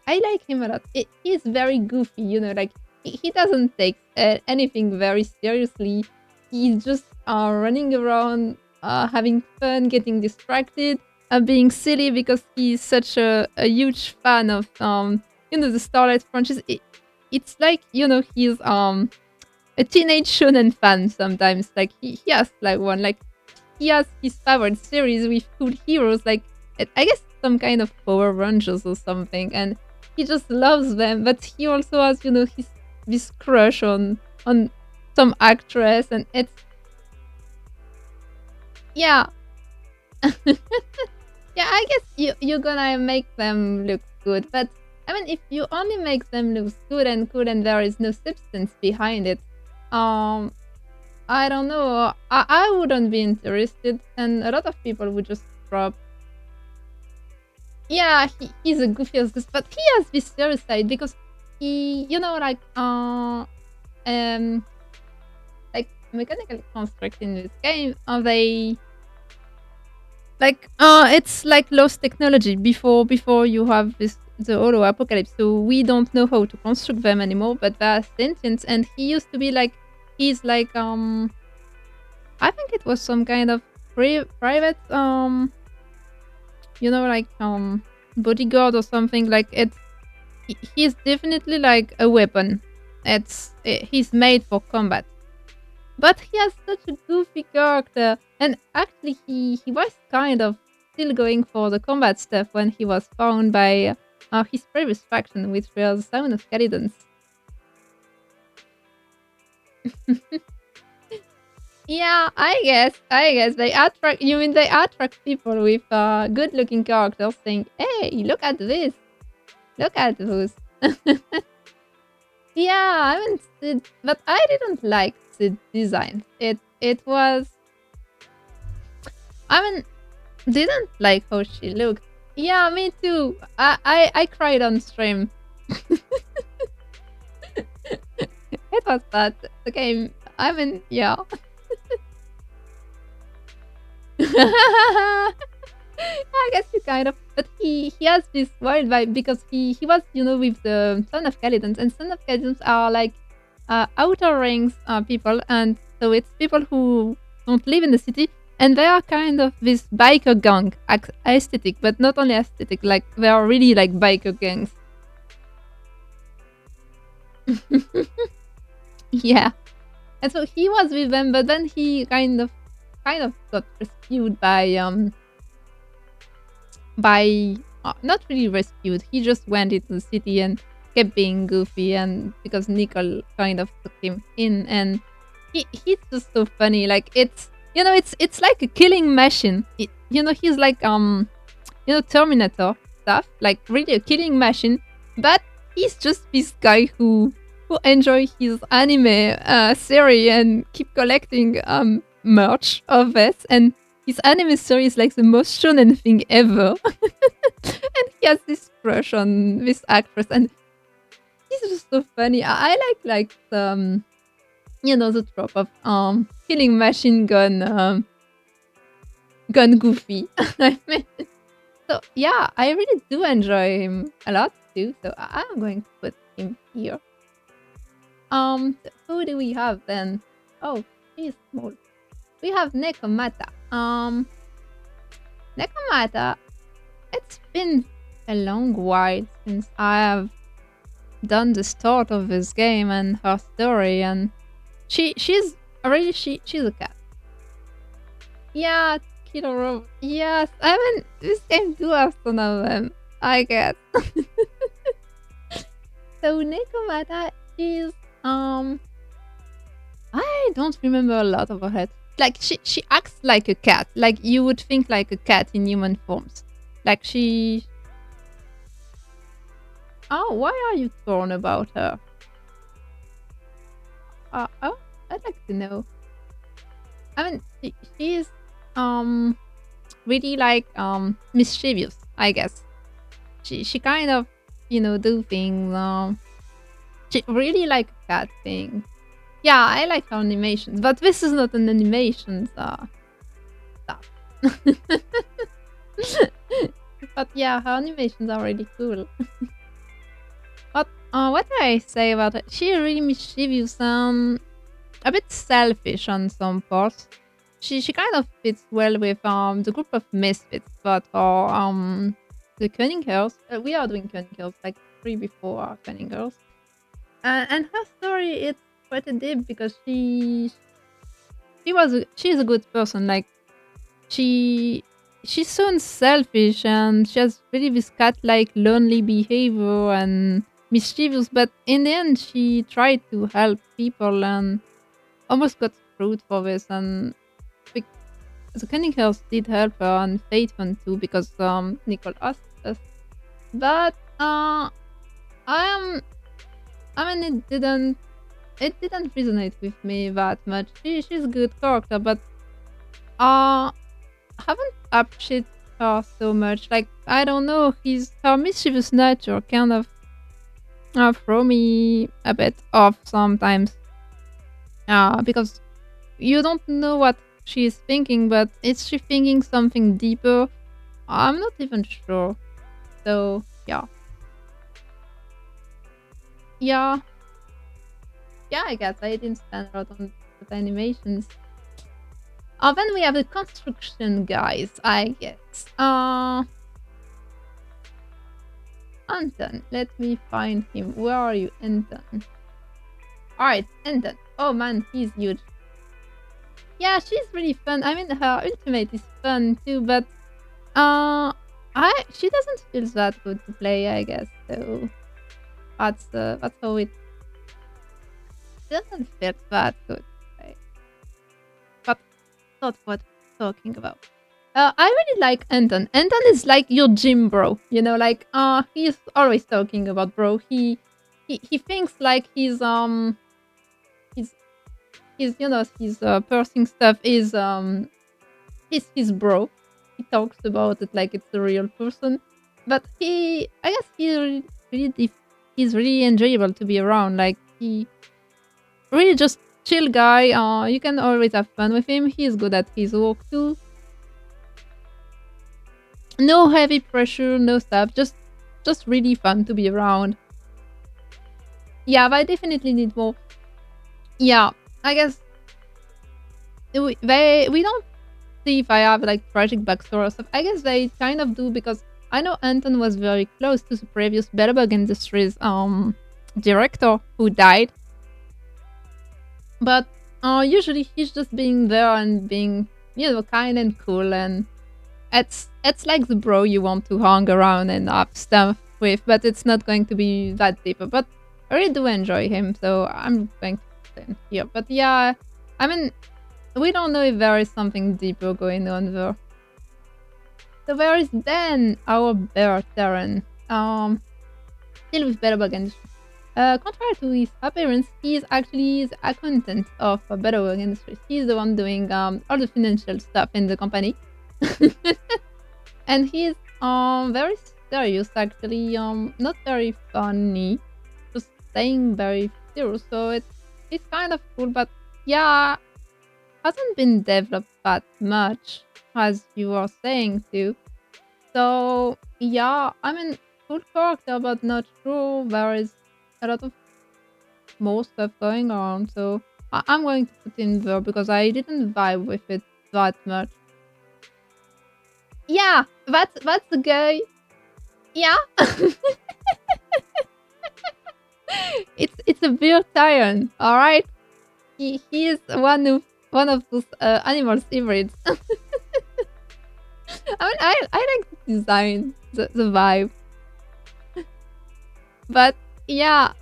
like him a lot. He's very goofy, like he doesn't take anything very seriously. He's just running around, having fun, getting distracted, being silly because he's such a huge fan of the Starlight franchise. It's like he's a teenage shonen fan sometimes. Like he has like one like he has his favorite series with cool heroes, like I guess some kind of Power Rangers or something, and he just loves them. But he also has, his this crush on some actress, and it's yeah, yeah. I guess you're gonna make them look good, but I mean, if you only make them look good and cool, and there is no substance behind it, I don't know. I wouldn't be interested, and a lot of people would just drop. Yeah, he's a goofy as goose, but he has this serious side because he, like mechanical construct in this game, they it's like lost technology before you have the holo apocalypse, so we don't know how to construct them anymore, but they're sentient. And he used to be like, he's like I think it was some kind of private bodyguard or something. Like he's definitely like a weapon. He's made for combat. But he has such a goofy character, and actually he was kind of still going for the combat stuff when he was found by his previous faction, which was Sound of Calidons. Yeah, I guess they attract. You mean they attract people with good-looking characters, saying, "Hey, look at this, look at those." Yeah, I haven't seen, but I didn't like the design. It was, I mean, didn't like how she looked. Yeah, me too. I cried on stream. It was bad. The game. I mean, yeah. I guess you kind of, but he has this wild vibe because he was with the Son of Calidons, and Son of Calidons are like outer rings people, and so it's people who don't live in the city, and they are kind of this biker gang aesthetic, but not only aesthetic, like they are really like biker gangs. Yeah, and so he was with them, but then he kind of got rescued by not really rescued. He just went into the city and kept being goofy, and because Nicole kind of took him in, and he's just so funny. Like it's like a killing machine. He's like Terminator stuff, like really a killing machine, but he's just this guy who enjoy his anime series and keep collecting merch of this, and his anime series is like the most shonen thing ever. And he has this crush on this actress, and he's just so funny. I like the trope of killing machine gun goofy. I mean, so yeah, I really do enjoy him a lot too. So I'm going to put him here. So who do we have then? Oh, he's small. We have Nekomata. Nekomata, it's been a long while since I have done the start of this game and her story, and she's a cat. Yeah, Killer Robot. Yes, I mean this game do have some of them, I guess. So Nekomata is I don't remember a lot about her. Like she acts like a cat. Like you would think like a cat in human forms. Like she. Oh, why are you torn about her? Oh, I'd like to know. I mean, she is really like mischievous, I guess. She kind of do things. She really like a cat thing. Yeah, I like her animations, but this is not an animation stuff. But yeah, her animations are really cool. But what do I say about her? She really mischievous, a bit selfish on some parts. She kind of fits well with the group of misfits, but the Cunning Girls. We are doing Cunning Girls like 3 before our Cunning Girls. And her story, it's quite deep because she's a good person. Like she's so unselfish, and she has really this cat-like lonely behavior and mischievous. But in the end, she tried to help people and almost got screwed for this. And the Cunning Girls did help her, and Faithful too, because Nicole asked us. But I mean, it didn't resonate with me that much. She's a good character, but haven't appreciated her so much. Like I don't know, her mischievous nature kind of throw me a bit off sometimes. Because you don't know what she's thinking, but is she thinking something deeper? I'm not even sure. So yeah. Yeah, I guess I didn't spend a lot on the animations. Then we have the construction guys, I guess. Anton. Let me find him. Where are you, Anton? Alright, Anton. Oh man, he's huge. Yeah, she's really fun. I mean, her ultimate is fun too, but she doesn't feel that good to play, I guess. So that's how it doesn't feel that good to play. But not what we're talking about. I really like Anton. Anton is like your gym bro, you know, like he's always talking about bro. He thinks like he's you know his pursing stuff is his bro. He talks about it like it's a real person, but I guess he's really enjoyable to be around. Like he really just chill guy. You can always have fun with him. He's good at his work too. No heavy pressure, no stuff. Just really fun to be around. Yeah, but I definitely need more. Yeah, I guess we don't see if I have like tragic backstory or stuff. I guess they kind of do because I know Anton was very close to the previous Bellerbug Industries director who died. But usually he's just being there and being, you know, kind and cool, and it's like the bro you want to hang around and have stuff with, but it's not going to be that deeper. But I really do enjoy him, so I'm going to put him here. But yeah, I mean, we don't know if there is something deeper going on there. So there is Ben, our bear Terran. Still with Bellerbug Industries. Contrary to his appearance, he is actually the accountant of Bellerbug Industries. He's the one doing all the financial stuff in the company. And he's very serious, actually. Not very funny, just staying very serious. So it's kind of cool, but yeah, hasn't been developed that much, as you were saying too. So yeah, I mean, cool character, but not sure there is a lot of more stuff going on. So I'm going to put in there because I didn't vibe with it that much. Yeah, that's the guy. Yeah. it's a beer tyrant, all right. He is one of those animals hybrids. I mean, I like the design, the vibe, but yeah,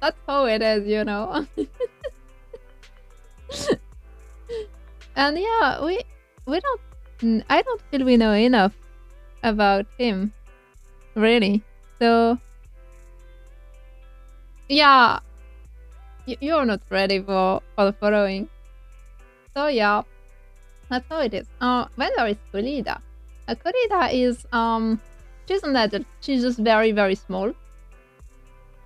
that's how it is, you know. And yeah, we don't. I don't feel we know enough about him, really. So yeah, you're not ready for the following. So yeah, that's how it is. When there is Colida. Colida is she's an adult. She's just very, very small.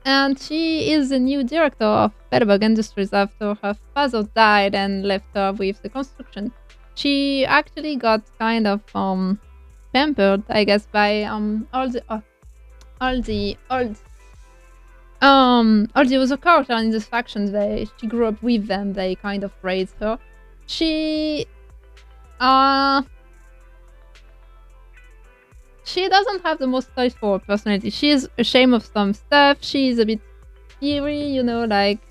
And she is the new director of Bellerbug Industries after her father died and left her with the construction. She actually got kind of pampered, I guess, by all the other characters in this faction. She grew up with them. They kind of raised her. She doesn't have the most straightforward personality. She is ashamed of some stuff. She's a bit eerie, you know, like.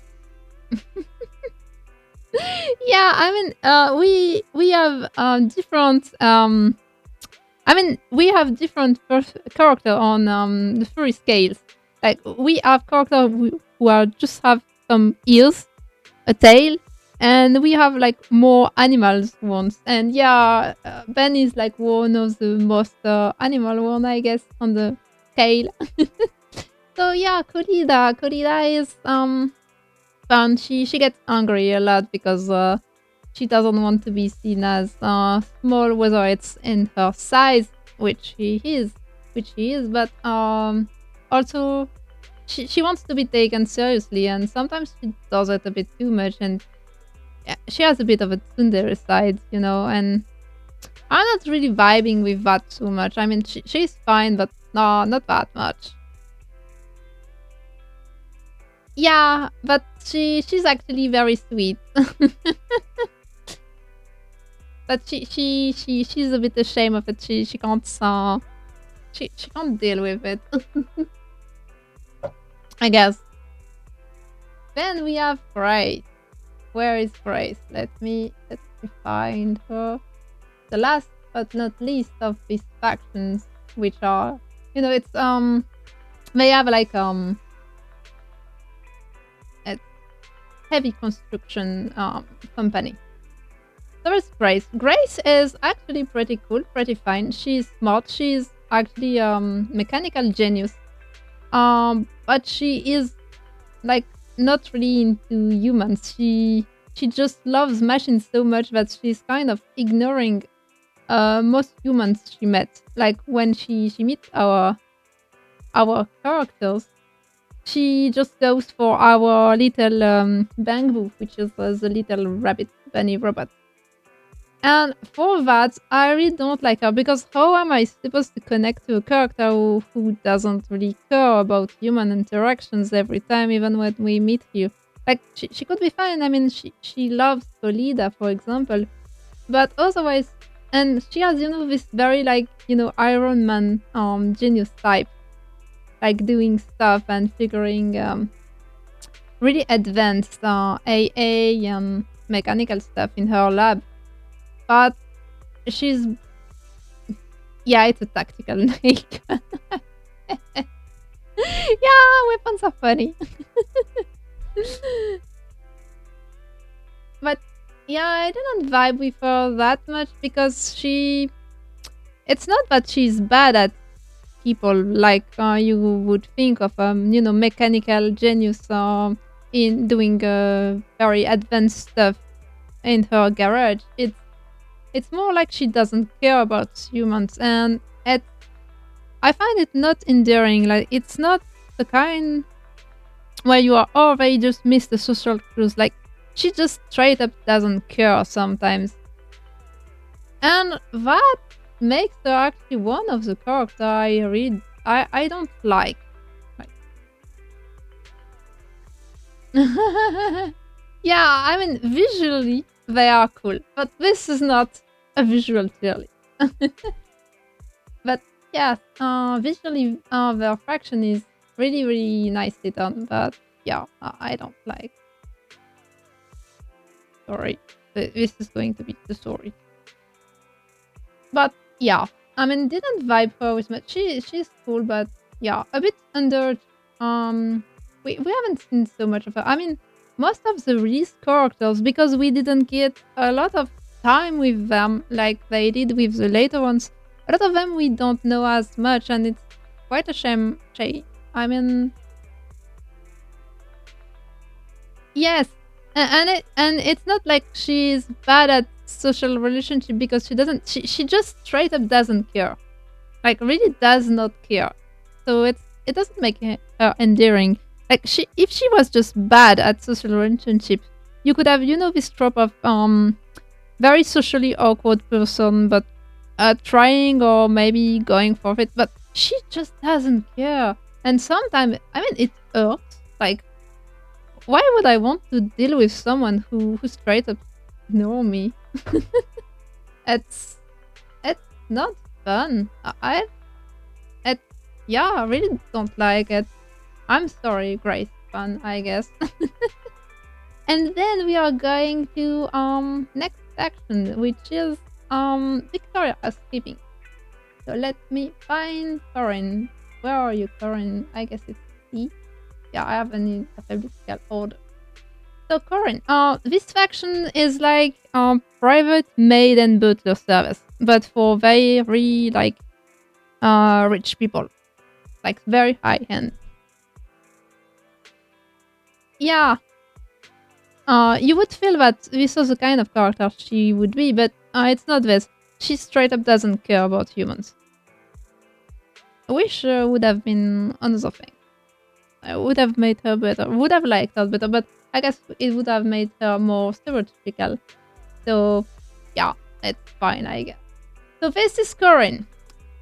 Yeah, I mean, we have different. I mean, we have different character on the furry scales. Like we have characters who are just have some ears, a tail, and we have like more animals ones. And yeah, Ben is like one of the most animal one, I guess, on the scale. So yeah, Corrida is fun. She gets angry a lot because she doesn't want to be seen as small, whether it's in her size, which she is, but also she wants to be taken seriously, and sometimes she does it a bit too much, and yeah, she has a bit of a tsundere side, you know, and I'm not really vibing with that too much. I mean, she's fine, but no, not that much. Yeah, but she's actually very sweet. But she's a bit ashamed of it. She she can't deal with it. I guess. Then we have Grace. Where is Grace? Let me find her. The last but not least of these factions, which are, it's they have like a heavy construction company. There is Grace. Grace is actually pretty cool, pretty fine. She's smart. She's actually mechanical genius. But she is like not really into humans. She just loves machines so much that she's kind of ignoring most humans she met. Like when she meets our characters, she just goes for our little Bangbu, which is the little rabbit bunny robot. And for that, I really don't like her, because how am I supposed to connect to a character who doesn't really care about human interactions every time, even when we meet you? Like, she could be fine. I mean, she loves Solida, for example. But otherwise, and she has, this very, like, Iron Man genius type. Like, doing stuff and figuring really advanced AA and mechanical stuff in her lab. But she's... Yeah, it's a tactical nail gun. Yeah, weapons are funny. But yeah, I didn't vibe with her that much, because it's not that she's bad at people like you would think of mechanical genius in doing very advanced stuff in her garage. It's more like she doesn't care about humans, and I find it not endearing. Like, it's not the kind where you are, oh, they just missed the social clues. Like, she just straight up doesn't care sometimes. And that makes her actually one of the characters I don't like. Yeah, I mean, visually they are cool, but this is not a visual clearly. But yeah, visually their faction is really, really nicely done, but yeah, I don't like. Sorry, this is going to be the story. But yeah, I mean, didn't vibe her with much. She's cool, but yeah, a bit under. We haven't seen so much of her. I mean, most of the released characters, because we didn't get a lot of time with them like they did with the later ones. A lot of them we don't know as much, and it's quite a shame. I mean, yes, and it's not like she's bad at social relationship, because she just straight up doesn't care, like really does not care. So it doesn't make her endearing. Like, if she was just bad at social relationship, you could have this trope of very socially awkward person, but trying or maybe going for it, but she just doesn't care. And sometimes, I mean, it hurts. Like, why would I want to deal with someone who straight up ignore me? It's not fun. I really don't like it. I'm sorry, Grace fun, I guess. And then we are going to next section, which is Victoria skipping. So let me find Corin. Where are you, Corin? I guess it's C. Yeah, I have an alphabetical order. So Corin, this faction is like private maid and butler service, but for very like rich people, like very high end. Yeah, you would feel that this was the kind of character she would be, but it's not this. She straight up doesn't care about humans. I wish would have been another thing. I would have made her better. Would have liked her better, but I guess it would have made her more stereotypical. So yeah, it's fine, I guess. So this is Corin.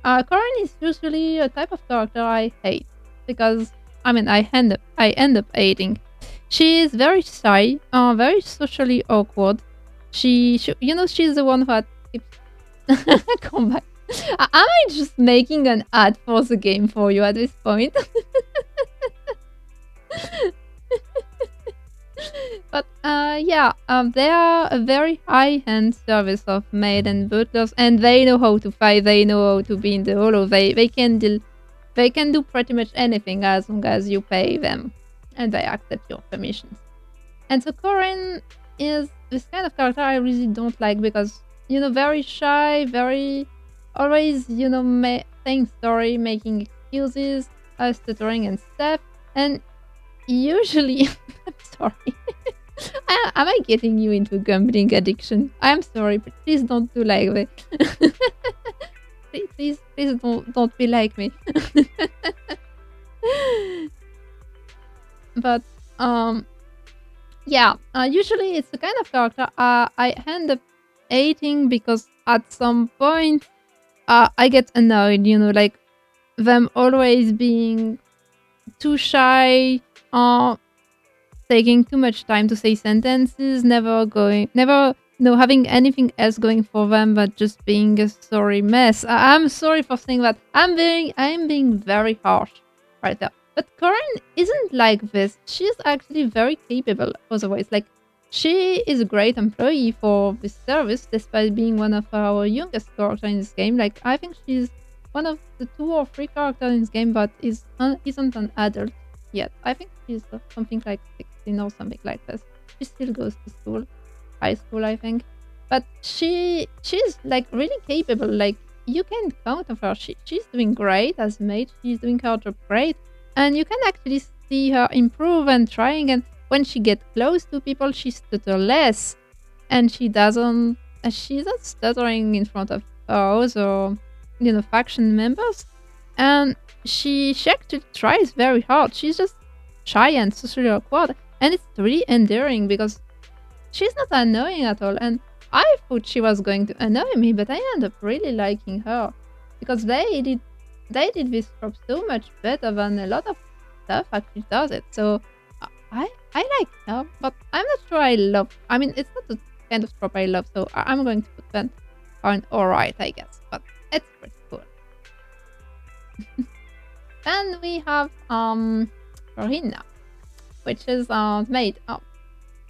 Corin is usually a type of character I hate, because I mean I end up hating. She is very shy, very socially awkward. She's the one who keeps come back. Am I just making an ad for the game for you at this point? But yeah, they are a very high-end service of maid and butlers, and they know how to fight. They know how to be in the hollow. They can do pretty much anything as long as you pay them, and they accept your permissions. And so Corin is this kind of character I really don't like because very shy, very always saying sorry, making excuses, stuttering and stuff, and usually I'm sorry. Am I getting you into gambling addiction? I'm sorry, but please don't do like that. please don't be like me. But yeah, usually it's the kind of character I end up hating because at some point I get annoyed, like them always being too shy, taking too much time to say sentences, never having anything else going for them but just being a sorry mess. I'm sorry for saying that. I'm being very harsh right there. But Corinne isn't like this. She's actually very capable otherwise. Like, she is a great employee for this service despite being one of our youngest characters in this game. Like, I think she's one of the 2 or 3 characters in this game but isn't an adult yet. I think she's something like 16 or something like this. She still goes to school, high school, I think. But she's like really capable. Like, you can count on her. She's doing great as maid. She's doing her job great, and you can actually see her improve and trying. And when she gets close to people, she stutters less, and she doesn't. She's not stuttering in front of other, faction members, and she actually tries very hard. She's just shy and socially awkward, and it's really endearing because she's not annoying at all. And I thought she was going to annoy me, but I end up really liking her because they did this job so much better than a lot of stuff actually does it. So I like her, but I'm not sure I love. I mean, it's not the kind of trope I love, so I'm going to put them on alright, I guess. But it's pretty cool. Then we have Farina, which is maid.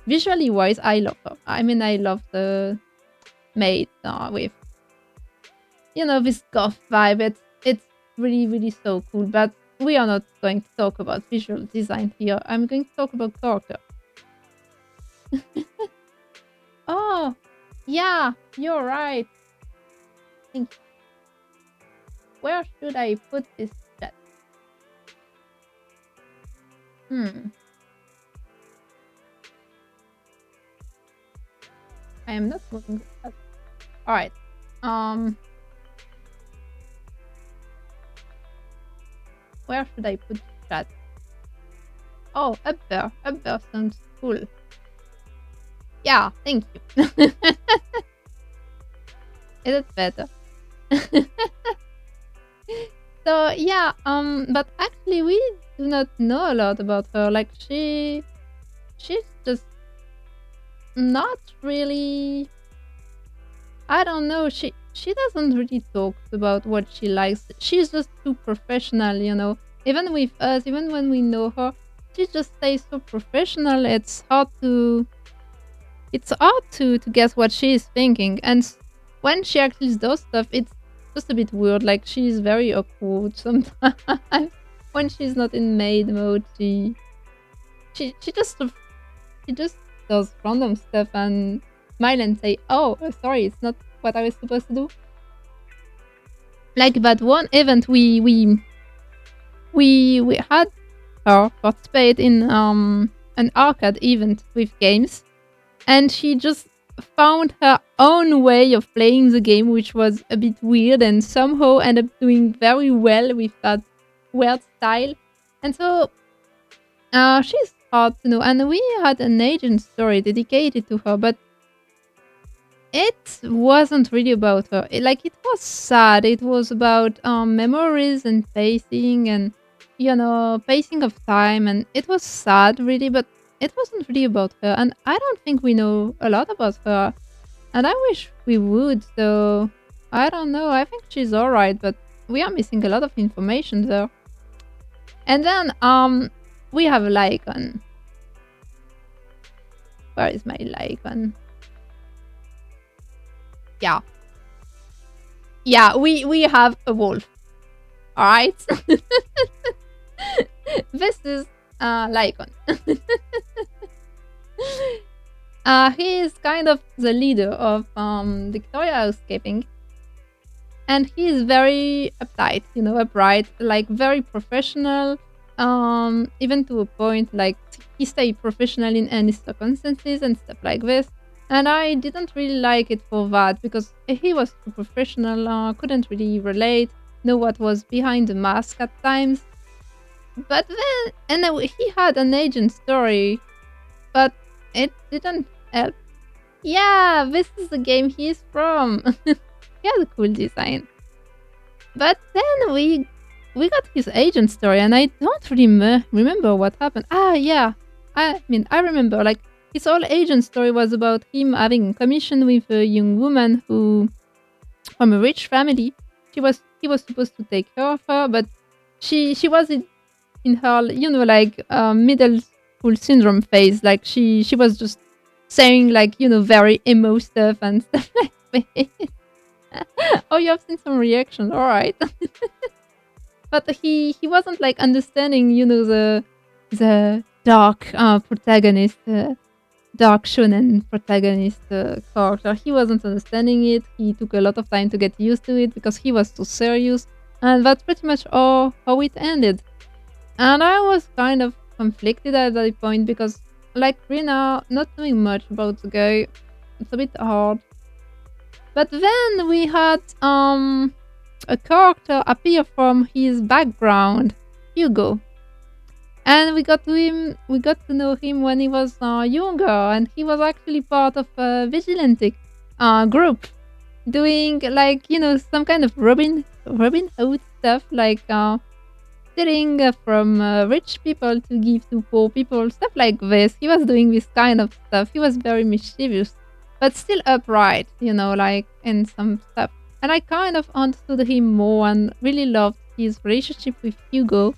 Visually wise, I love her. I mean, I love the maid with this goth vibe. It's really, really so cool. But we are not going to talk about visual design here. I'm going to talk about character. Oh, yeah, you're right. Thank you. Where should I put this chat? I am not moving. All right. Where should I put chat? Oh, up there. Up there sounds cool. Yeah, thank you. Is it better? So yeah, but actually we do not know a lot about her. Like, she's just not really. I don't know. She doesn't really talk about what she likes. She's just too professional, Even with us, even when we know her, she just stays so professional. It's hard to guess what she is thinking. And when she actually does stuff, it's just a bit weird. Like, she's very awkward sometimes. When she's not in maid mode, she just does random stuff and smile and say, "Oh, sorry, it's not what I was supposed to do." Like that one event we had her participate in an arcade event with games, and she just found her own way of playing the game, which was a bit weird, and somehow ended up doing very well with that weird style. And so she's hard to know. And we had an agent story dedicated to her, but it wasn't really about her. It was sad. It was about memories and pacing and, pacing of time. And it was sad, really, but it wasn't really about her. And I don't think we know a lot about her. And I wish we would. So I don't know. I think she's alright, but we are missing a lot of information there. And then we have Lycon. Where is my Lycon? Yeah. Yeah, we have a wolf. Alright. This is Lycon. He is kind of the leader of Victoria Housekeeping. And he is very uptight, upright, like very professional, even to a point, like he stayed professional in any circumstances and stuff like this. And I didn't really like it for that because he was too professional, couldn't really relate, know what was behind the mask at times. But then, and he had an agent story, but it didn't help. Yeah, this is the game he's from. He has a cool design. But then we got his agent story, and I don't really remember what happened. Ah, yeah. I mean, I remember, like, his whole agent story was about him having a commission with a young woman who, from a rich family. He was supposed to take care of her, but she was in her, like, middle school syndrome phase. Like, she was just saying, like, very emo stuff and stuff like this. Oh, you have seen some reactions. All right. But he wasn't like understanding, the dark protagonist, dark shonen protagonist character. He wasn't understanding it. He took a lot of time to get used to it because he was too serious, and that's pretty much how it ended. And I was kind of conflicted at that point because, like Rina, not knowing much about the guy, it's a bit hard. But then we had a character appear from his background, Hugo. And we got to know him when he was younger, and he was actually part of a vigilante group, doing like some kind of Robin Hood stuff, like stealing from rich people to give to poor people, stuff like this. He was doing this kind of stuff. He was very mischievous, but still upright, like in some stuff. And I kind of understood him more and really loved his relationship with Hugo.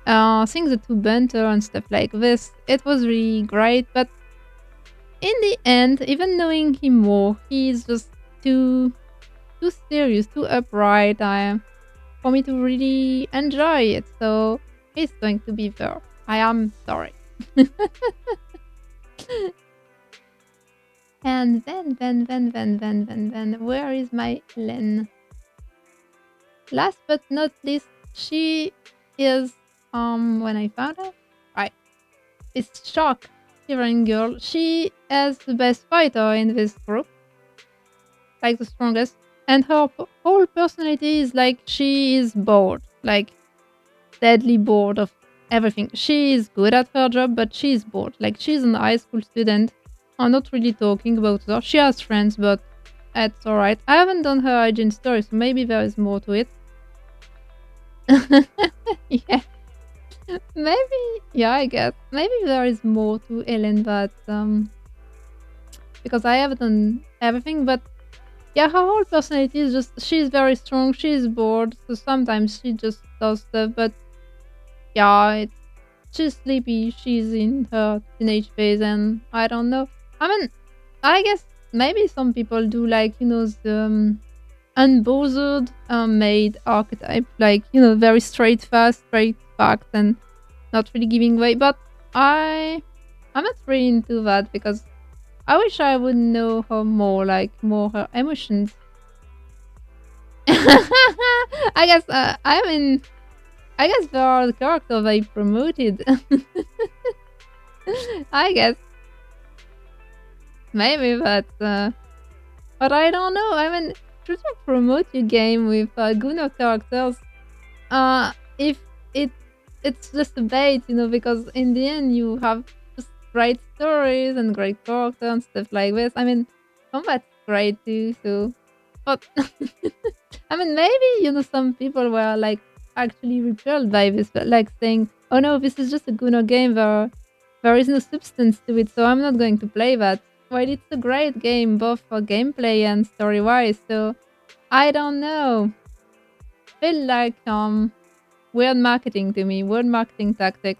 Seeing the two banter and stuff like this, it was really great. But in the end, even knowing him more, he's just too serious, too upright for me to really enjoy it. So he's going to be there. I am sorry. And then, where is my Len? Last but not least, she is, when I found her, right, it's Shock, Shivering Girl. She is the best fighter in this group, like the strongest, and her whole personality is like she is bored, like deadly bored of everything. She is good at her job, but she is bored. Like she's an high school student. I'm not really talking about her. She has friends, but it's alright. I haven't done her origin story, so maybe there is more to it. Yeah. Maybe, yeah, I guess. Maybe there is more to Ellen, but because I haven't done everything, but yeah, her whole personality is just, she's very strong, she's bored, so sometimes she just does stuff, but yeah, she's sleepy, she's in her teenage phase, and I don't know. I mean, I guess maybe some people do like, the unbothered maid archetype, like, very straight fact, and not really giving way. But I'm not really into that because I wish I would know her more, like more her emotions. I guess I guess there are the characters I promoted. I guess maybe, but I don't know. I mean, should you promote your game with Gunnar characters? If it's just a bait, because in the end you have just great stories and great characters and stuff like this. I mean, combat's great too. So, but I mean, maybe some people were like actually repelled by this, but like saying, "Oh no, this is just a Gunnar game where there is no substance to it, so I'm not going to play that." Well, it's a great game, both for gameplay and story-wise. So I don't know. Feel like weird marketing to me, weird marketing tactic.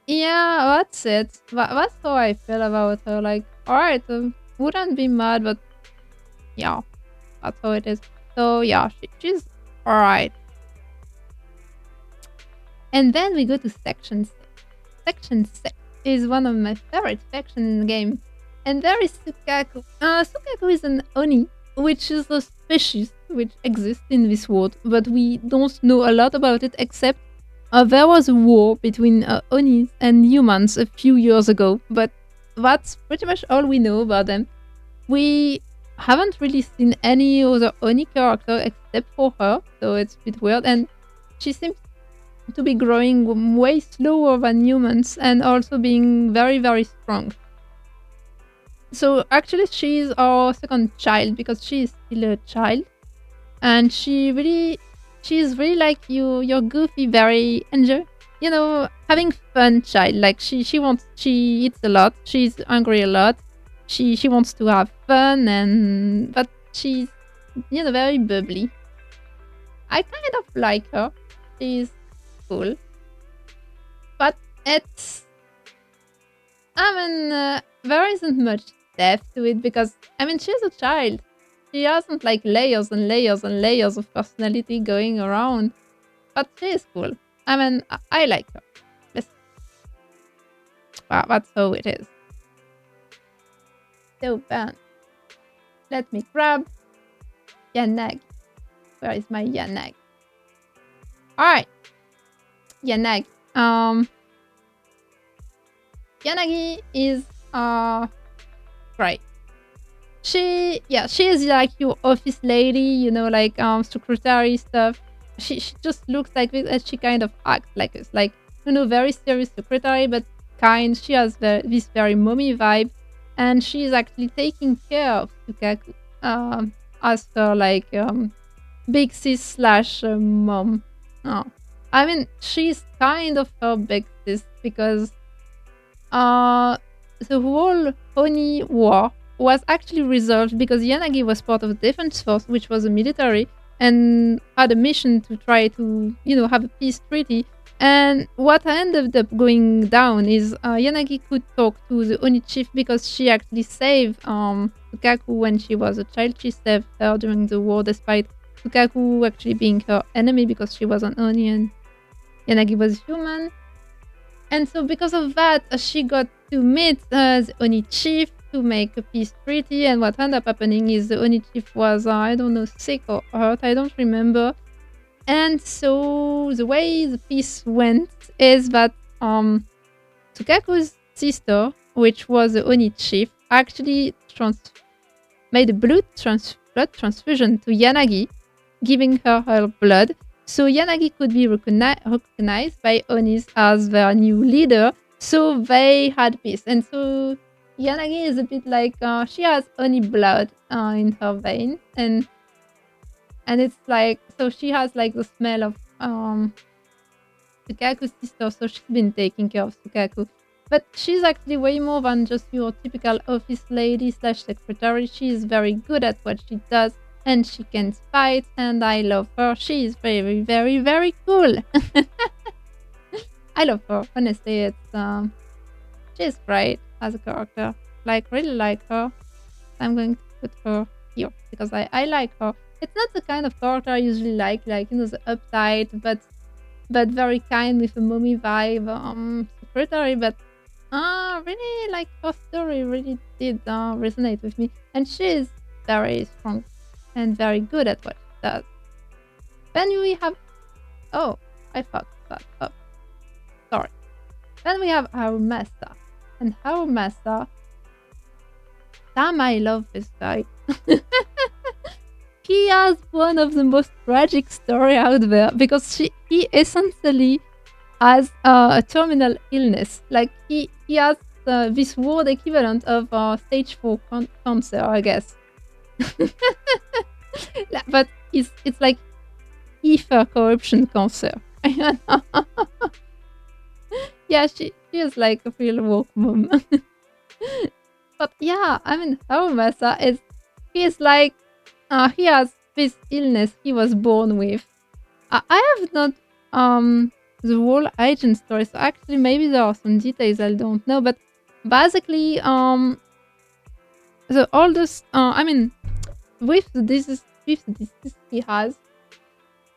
Yeah, that's it. That's how I feel about her. Like, alright, wouldn't be mad, but yeah, that's how it is. So yeah, she's alright. And then we go to section 6. Section 6 is one of my favorite sections in the game. And there is Sukaku. Sukaku is an Oni, which is a species which exists in this world, but we don't know a lot about it except there was a war between Onis and humans a few years ago, but that's pretty much all we know about them. We haven't really seen any other Oni character except for her, so it's a bit weird. And she seems to be growing way slower than humans and also being very, very strong. So actually, she's our second child because she is still a child, and she's really like your goofy, very having fun child. Like she eats a lot, she's hungry a lot, she wants to have fun, but she's very bubbly. I kind of like her. She's cool, but there isn't much depth to it because she's a child. She hasn't like layers and layers and layers of personality going around, but she is cool. I like her. That's how it is. So Ben, let me grab Yanagi. Where is my Yanagi? Alright. Yanagi. Yanagi is great. She is like your office lady, like secretary stuff. She just looks like this and she kind of acts like this. Like, very serious secretary, but kind. She has this very mommy vibe. And she's actually taking care of Sukaku as her like big sis slash mom. Oh. She's kind of her big sis because the whole Oni war was actually resolved because Yanagi was part of the defense force, which was a military, and had a mission to try to, have a peace treaty. And what ended up going down is Yanagi could talk to the Oni chief because she actually saved Sukaku when she was a child. She saved her during the war, despite Sukaku actually being her enemy because she was an Oni and Yanagi was human. And so because of that, she got to meet the Oni chief to make a peace treaty. And what ended up happening is the Oni chief was, I don't know, sick or hurt, I don't remember. And so the way the peace went is that Tsukaku's sister, which was the Oni chief, actually made a blood transfusion to Yanagi, giving her blood. So Yanagi could be recognized by Onis as their new leader. So they had peace. And so Yanagi is a bit like, she has Oni blood in her veins. And it's like, so she has like the smell of Sukaku's sister, so she's been taking care of Sukaku. But she's actually way more than just your typical office lady slash secretary. She's very good at what she does, and she can fight, and I love her. She is very, very, very cool. I love her. Honestly, she's great as a character. Like, really like her. I'm going to put her here because I like her. It's not the kind of character I usually like, the uptight but very kind with a mommy vibe secretary, but really like her story really did resonate with me, and she is very strong and very good at what she does. Then we have I fucked that up. Sorry. Then we have Harumasa. And Harumasa, damn, I love this guy. He has one of the most tragic story out there because he essentially has a terminal illness. Like he has this word equivalent of stage 4 cancer, I guess. But it's like ether corruption cancer. Yeah, she is like a real woke mom. But yeah, Harumasa is he's like he has this illness he was born with. I have not the whole agent story, so actually maybe there are some details I don't know, but basically the oldest I mean with the disease he has,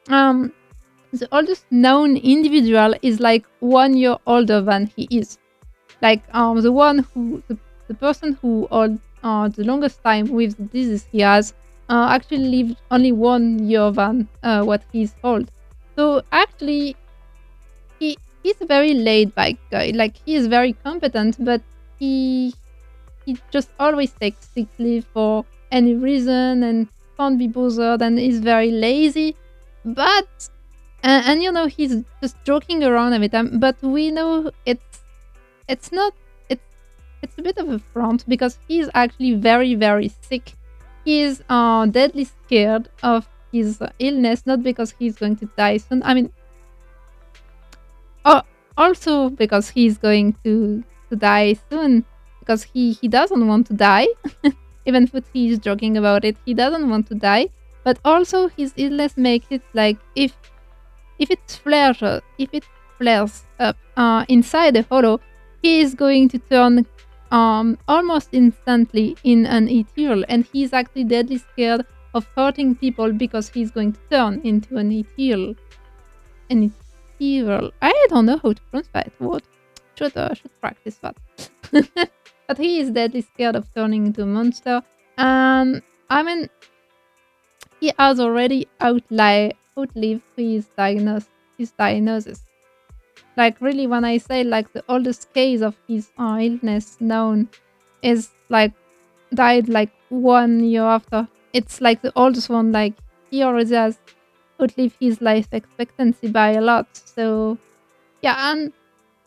the oldest known individual is like 1 year older than he is. Like the one who the person who old the longest time with the disease he has actually lived only 1 year than what he's old. So actually he's a very laid back guy. Like he is very competent, but he just always takes sick leave for any reason and can't be bothered and is very lazy. But and you know he's just joking around every time. But we know it's not it's it's a bit of a front because he's actually very very sick. He's deadly scared of his illness, not because he's going to die soon. I mean, also because he's going to die soon because he doesn't want to die. Even if he's joking about it, he doesn't want to die. But also his illness makes it like if it flares up inside the hollow, he is going to turn almost instantly in an ethereal, and he's actually deadly scared of hurting people because he's going to turn into an ethereal. An ethereal. I don't know how to pronounce that word. Should practice that. But he is deadly scared of turning into a monster. And I mean, he has already outlived his diagnosis. Like really, when I say like the oldest case of his illness known is like died like 1 year after. It's like the oldest one. Like he already has outlived his life expectancy by a lot. So yeah, and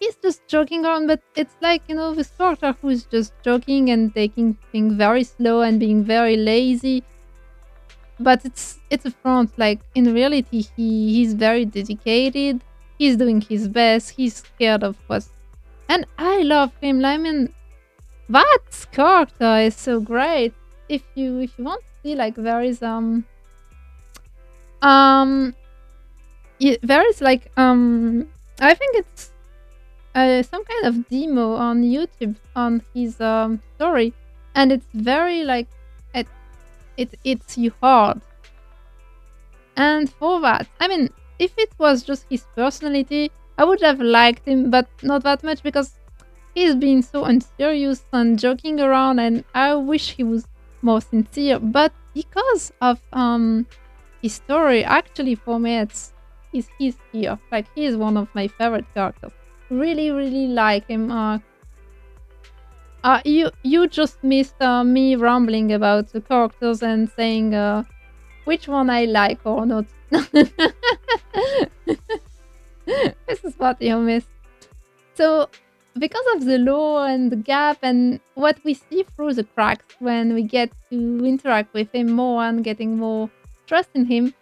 he's just joking around, but it's like, you know, this character who's just joking and taking things very slow and being very lazy. But it's a front. Like in reality, he's very dedicated. He's doing his best. He's scared of what's, and I love him. I mean, that character is so great. If you want to see, like there is there is like I think it's some kind of demo on YouTube on his story, and it's very like it hits you hard. And for that, I mean, if it was just his personality, I would have liked him, but not that much because he's been so unserious and joking around, and I wish he was more sincere. But because of his story, actually for me, he's here. Like he's one of my favorite characters. Really, really like him. You just missed me rambling about the characters and saying which one I like or not. This is what you missed. So, because of the lore and the gap and what we see through the cracks when we get to interact with him more and getting more trust in him,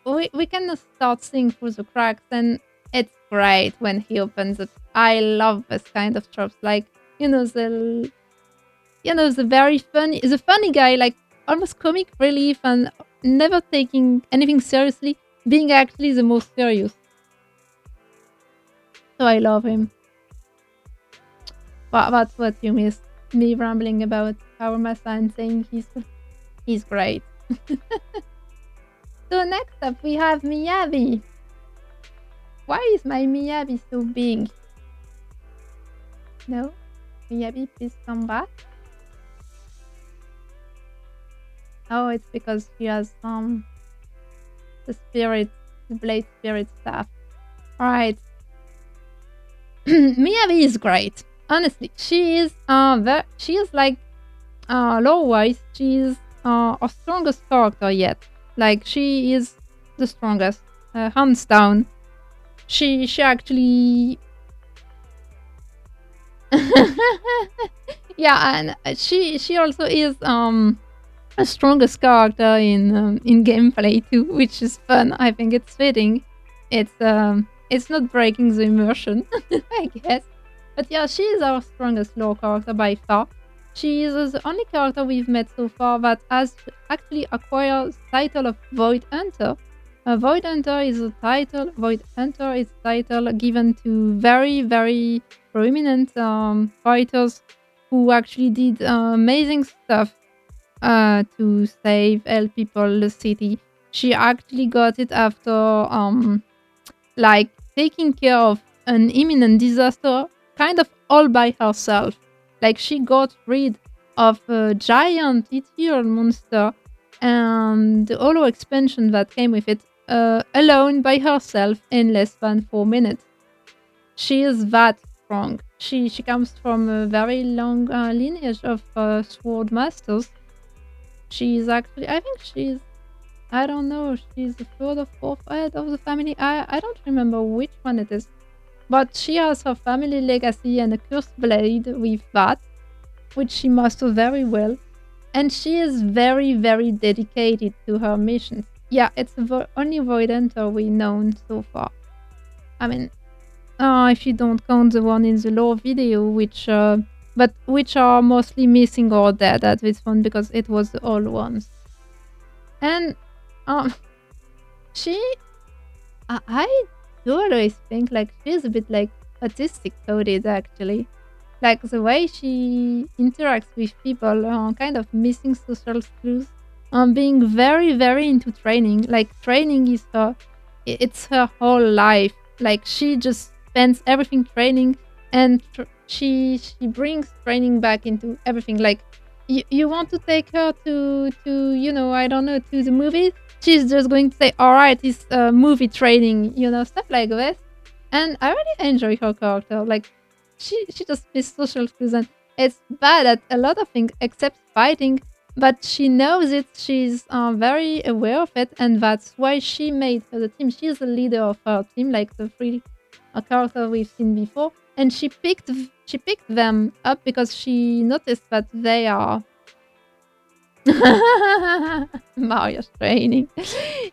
we can start seeing through the cracks, and it's great when he opens up. I love this kind of tropes, like the very funny guy, like almost comic relief and never taking anything seriously, being actually the most serious. So I love him. But that's what you missed, me rambling about Power Massa and saying he's great. So next up we have Miyabi. Why is my Miyabi so big? No? Miyabi, please come back. Oh, it's because she has the blade spirit staff. Alright. Miyabi is great. Honestly, she is like lore wise, she's our strongest character yet. Like she is the strongest, hands down. She actually yeah, and she also is a strongest character in gameplay too, which is fun. I think it's fitting. It's not breaking the immersion, I guess. But yeah, she is our strongest lore character by far. She is the only character we've met so far that has actually acquired the title of Void Hunter. Void Hunter is a title. Void Hunter is a title given to very, very prominent fighters who actually did amazing stuff to save, help people, the city. She actually got it after like taking care of an imminent disaster kind of all by herself. Like she got rid of a giant ethereal monster and the holo expansion that came with it alone by herself in less than 4 minutes. She is that strong. She comes from a very long lineage of sword masters. She's actually, I think she's, I don't know, she's the third or fourth head of the family. I don't remember which one it is. But she has her family legacy and a cursed blade with that, which she masters very well. And she is very, very dedicated to her missions. Yeah, it's the only Void Hunter we known so far. I mean, if you don't count the one in the lore video, which are mostly missing or dead at this point because it was the old ones. And she, I do always think like she's a bit like autistic coded actually. Like the way she interacts with people, kind of missing social skills, being very, very into training. Like training is it's her whole life. Like she just spends everything training, and she brings training back into everything. Like you want to take her to I don't know, to the movies. She's just going to say, all right, it's movie training, stuff like this. And I really enjoy her character. Like she just is social skills, and it's bad at a lot of things except fighting, but she knows it. She's very aware of it, and that's why she made the team. She's the leader of her team, like the three characters we've seen before, and she picked them up because she noticed that they are Mario's training.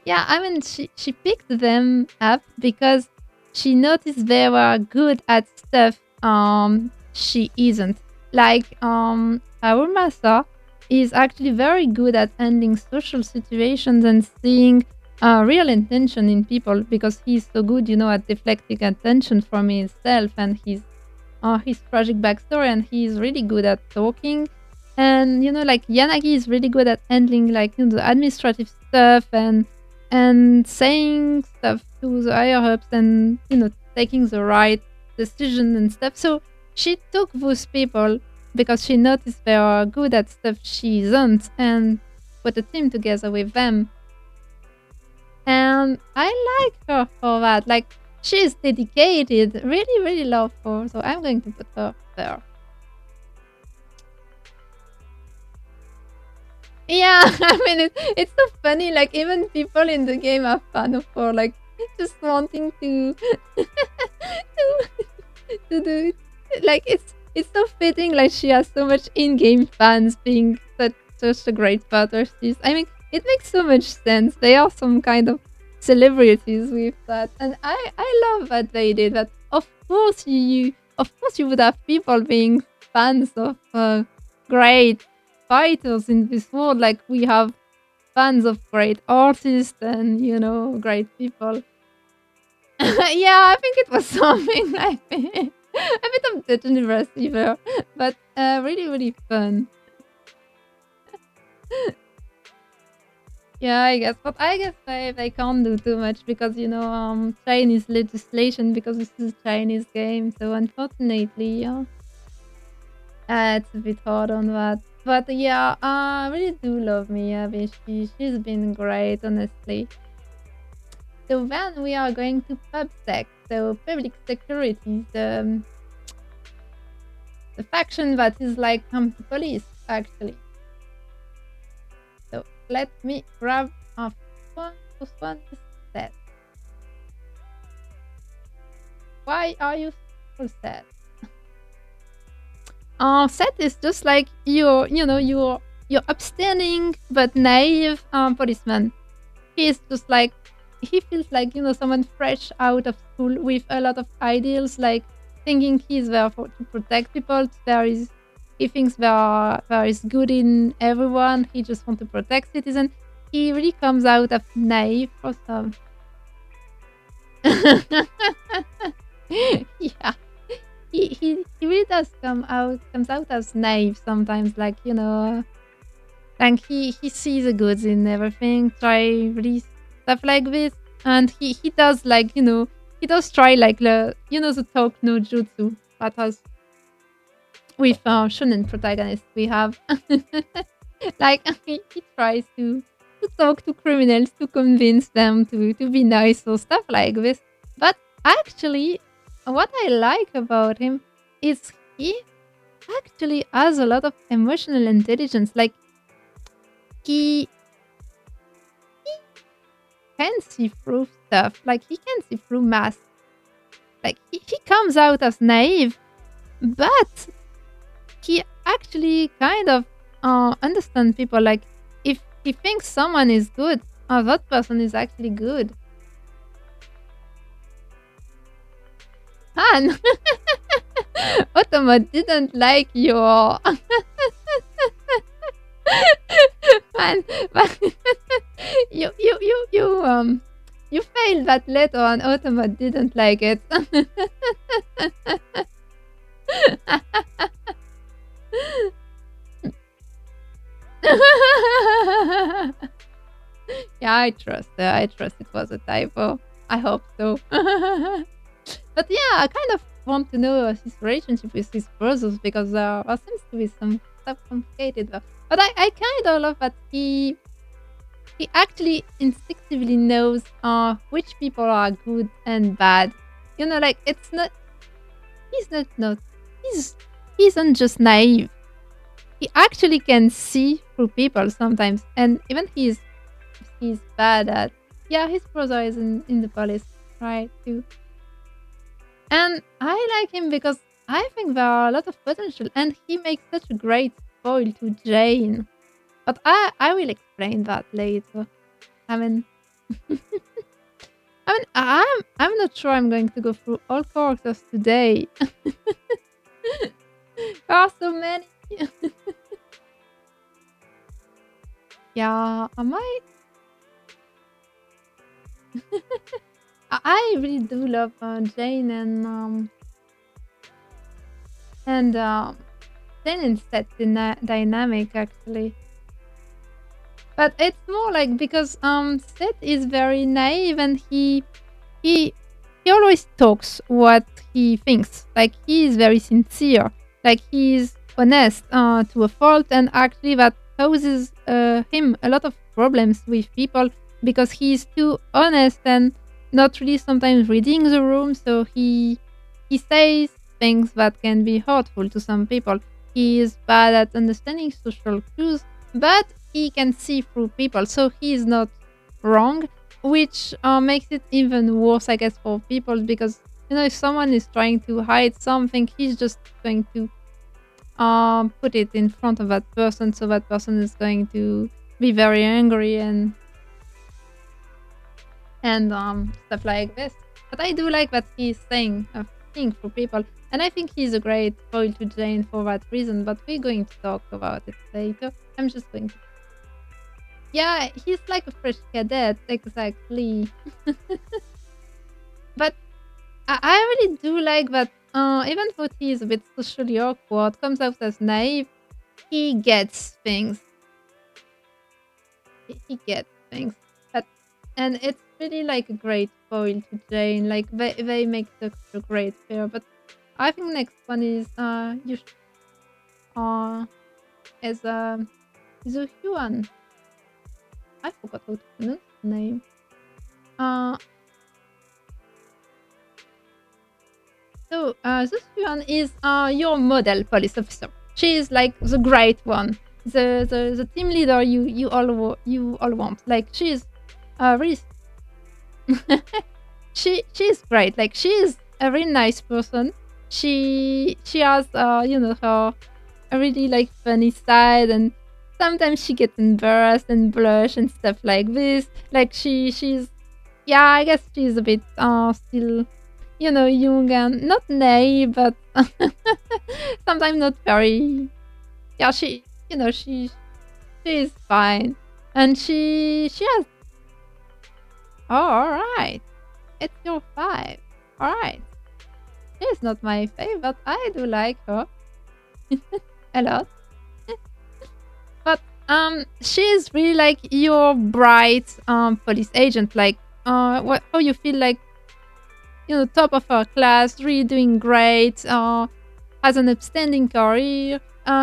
Yeah, I mean, she picked them up because she noticed they were good at stuff she isn't. Like, Arumasa is actually very good at handling social situations and seeing real intention in people because he's so good, at deflecting attention from himself and his tragic backstory, and he's really good at talking. And like Yanagi is really good at handling like the administrative stuff and saying stuff to the higher ups and taking the right decision and stuff. So she took those people because she noticed they are good at stuff she isn't, and put a team together with them. And I like her for that. Like she's dedicated, really, really love her. So I'm going to put her there. Yeah, I mean, it's so funny. Like, even people in the game are fun of her, like, just wanting to to do it. Like, it's so fitting. Like, she has so much in-game fans being such a great part of this. I mean, it makes so much sense. They are some kind of celebrities with that, and I love that they did that. Of course, you would have people being fans of great fighters in this world, like we have fans of great artists and great people. Yeah, I think it was something like a bit of the universe either, but really, really fun. Yeah, I guess, but I guess they can't do too much because Chinese legislation, because this is a Chinese game, so unfortunately, yeah, it's a bit hard on that. But yeah, I really do love Miyabi. She's been great, honestly. So then we are going to PubSec, so public security, the faction that is like the police, actually. So let me grab a one. This one is set. Why are you so sad? Seth is just like your upstanding but naive policeman. He's just like, he feels like someone fresh out of school with a lot of ideals, like thinking he's there to protect people. He thinks there is good in everyone. He just wants to protect citizens. He really comes out as naive for some. Yeah, he really does comes out as naive sometimes. Like like he sees the goods in everything. Try really stuff like this, and he does like he does try like the talk no jutsu that has with shonen protagonists we have. Like he tries to talk to criminals to convince them to be nice or stuff like this. But actually, what I like about him is he actually has a lot of emotional intelligence. Like he can see through stuff. Like he can see through math. Like he comes out as naive, but he actually kind of understand people. Like if he thinks someone is good, that person is actually good. Han, Otoma didn't like your man, but you failed that letter and Otoma didn't like it. Yeah, I trust her. I trust it was a typo. I hope so. But yeah, I kind of want to know his relationship with his brothers because there seems to be some stuff complicated. But I kind of love that he actually instinctively knows which people are good and bad. Like it's not he's not he's he isn't just naive. He actually can see through people sometimes, and even he's bad at. Yeah, his brother is in the police, right? Too. And I like him because I think there are a lot of potential, and he makes such a great foil to Jane. But I will explain that later. I mean, I'm not sure I'm going to go through all characters today. There are so many. Yeah, am I? I really do love Jane and Jane and Seth dynamic actually. But it's more like because Seth is very naive and he always talks what he thinks. Like he is very sincere. Like he is honest to a fault, and actually that causes him a lot of problems with people because he is too honest and not really sometimes reading the room. So he says things that can be hurtful to some people. He is bad at understanding social cues, but he can see through people, so he is not wrong, which makes it even worse, I guess, for people because if someone is trying to hide something, he's just going to put it in front of that person, so that person is going to be very angry and stuff like this. But I do like that he's saying a thing for people, and I think he's a great foil to Jane for that reason. But we're going to talk about it later. I'm just going to. Yeah, he's like a fresh cadet, exactly. But I really do like that. Even though he is a bit socially awkward, comes out as naive, he gets things. He gets things. And it's really like a great foil to Jane. Like they make such a great pair. But I think next one is is Zuhyuan. I forgot how to pronounce the name. So Zuhyuan is your model police officer. She is like the great one, the team leader you all want. Like she is really she's great. Like she is a really nice person. She has her a really like funny side, and sometimes she gets embarrassed and blush and stuff like this. Like she's yeah, I guess she's a bit still young and not naive, but sometimes not very yeah, she's fine, and she has. Oh, all right, it's your 5. All right, she's not my fave, but I do like her a lot. But she's really like your bright police agent, like what how you feel like, top of her class, really doing great, has an upstanding career,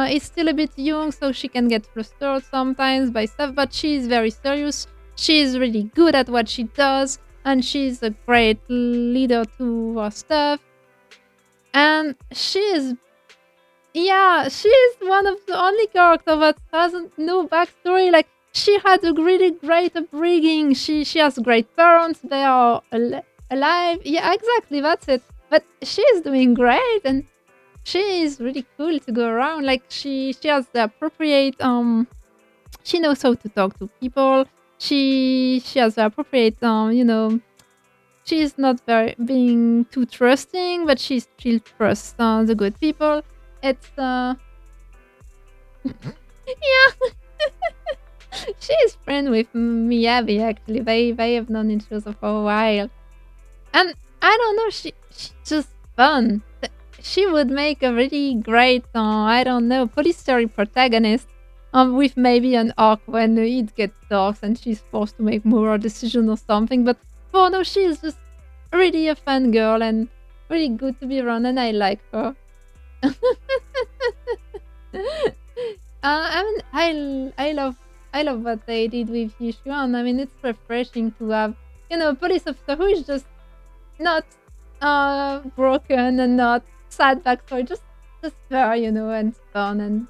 is still a bit young, so she can get flustered sometimes by stuff, but she's very serious. She's really good at what she does, and she's a great leader to her stuff. And she's one of the only character that hasn't no backstory. Like, she had a really great upbringing. She has great parents. They are alive. Yeah, exactly. That's it. But she's doing great, and she is really cool to go around. Like, she has the appropriate she knows how to talk to people. She has the appropriate she's not very being too trusting, but she still trusts the good people. It's yeah. She's friend with Miyabi actually. They have known each other for a while. And I don't know, she's just fun. She would make a really great, I don't know, police story protagonist. With maybe an arc when it gets dark and she's forced to make moral decisions or something. But for now, she's just really a fun girl and really good to be around, and I like her. I mean, I love what they did with Yushuan. I mean, it's refreshing to have, a police officer who is just not broken and not sad backstory, just her, and fun, and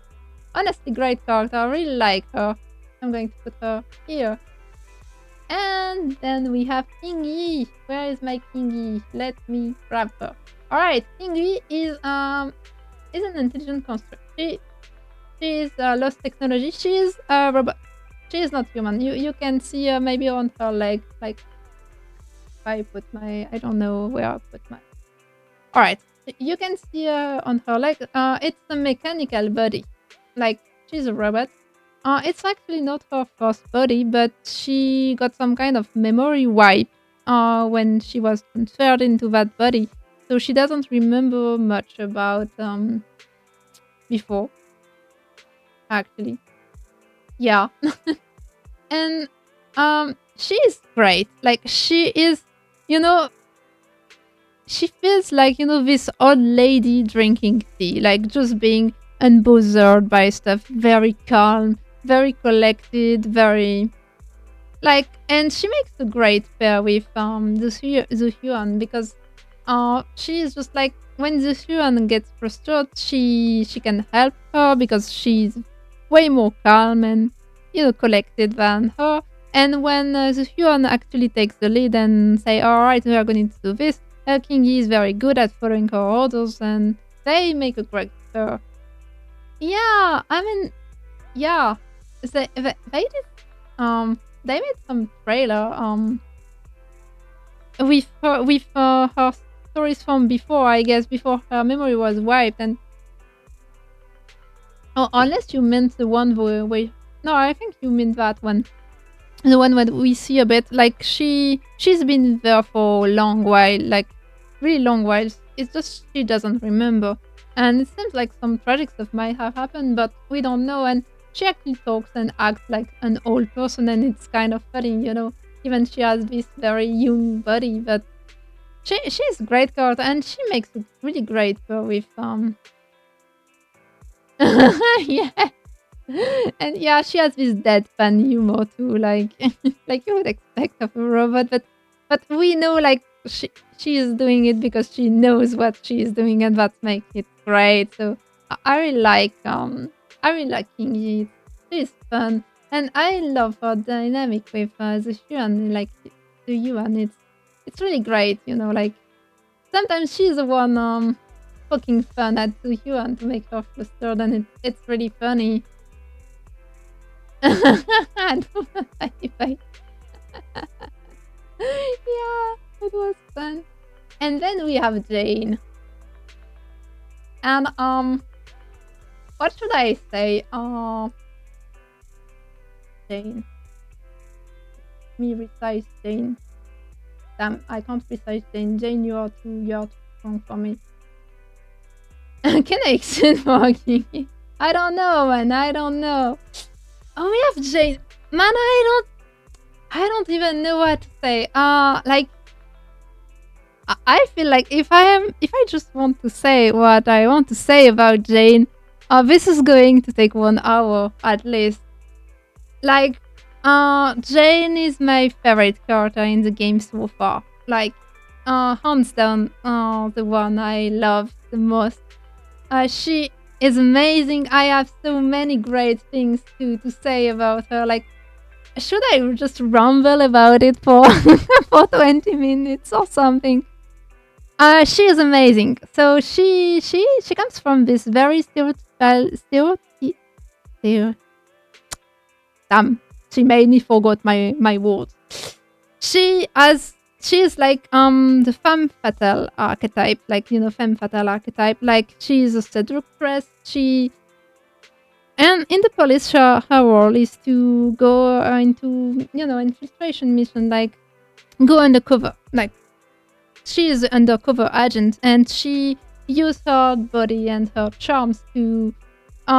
honestly great character. I really like her. I'm going to put her here. And then we have Kingi. Where is my Kingi? Let me grab her. Alright, Kingi is an intelligent construct. She is lost technology. She is a robot. She is not human. You can see her maybe on her leg, like if I put my, I don't know where I put my. Alright, you can see her on her leg. It's a mechanical body, like she's a robot. It's actually not her first body, but she got some kind of memory wipe when she was transferred into that body, so she doesn't remember much about before. Actually, yeah. And she is great. Like, she is, she feels like, this old lady drinking tea, like just being unbothered by stuff, very calm, very collected, very like, and she makes a great pair with the because she is just like, when the Hyun gets frustrated, she can help her because she's way more calm and collected than her. And when the Hyun actually takes the lead and say, all right, we are going to do this, Kingi is very good at following her orders, and they make a great pair. Yeah, I mean, yeah, they did they made some trailer with her stories from before, I guess, before her memory was wiped. And unless you meant the one where no, I think you meant that one, the one that we see a bit, like she's been there for a long while, like really long while. It's just she doesn't remember, and it seems like some tragic stuff might have happened, but we don't know. And she actually talks and acts like an old person, and it's kind of funny, even she has this very young body. But she's a great character, and she makes it really great pair with yeah. And yeah, she has this deadpan humor too, like like you would expect of a robot. But we know, like, she is doing it because she knows what she is doing, and that makes it great. So I really like Kingi. She's fun, and I love her dynamic with the Yuan, like the Yuan. It's really great, like sometimes she's the one poking fun at the Yuan to make her flustered, and it's really funny. I don't know if I yeah, it was fun. And then we have Jane. And What should I say? Jane. Me recite Jane. Damn, I can't recite Jane. Jane, you're too strong for me. Can I extend walking? I don't know, man. I don't know. Oh, we have Jane. Man, I don't even know what to say. Like I feel like if I just want to say what I want to say about Jane, this is going to take 1 hour at least. Like, Jane is my favorite character in the game so far. Like, hands down, the one I love the most. She is amazing. I have so many great things to say about her. Like, should I just rumble about it for for 20 minutes or something? She is amazing. So she comes from this very damn, she made me forget my words. She is like the femme fatale archetype, like femme fatale archetype. Like she is a seductress. And in the police, her role is to go into infiltration mission, like go undercover. Like she is an undercover agent, and she uses her body and her charms to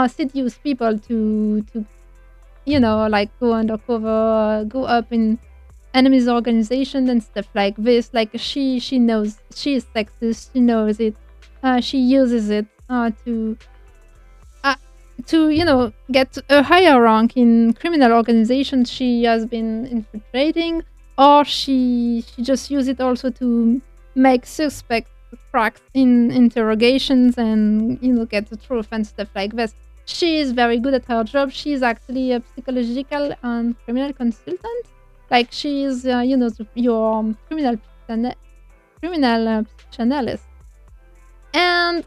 seduce people to like go undercover, go up in enemies' organization and stuff like this. Like she knows she is sexist. She knows it. She uses it uh, to get a higher rank in criminal organizations she has been infiltrating, or she just use it also to make suspects cracks in interrogations and get the truth and stuff like this. She is very good at her job. She's actually a psychological and criminal consultant. Like she is your criminal psychoanalyst. And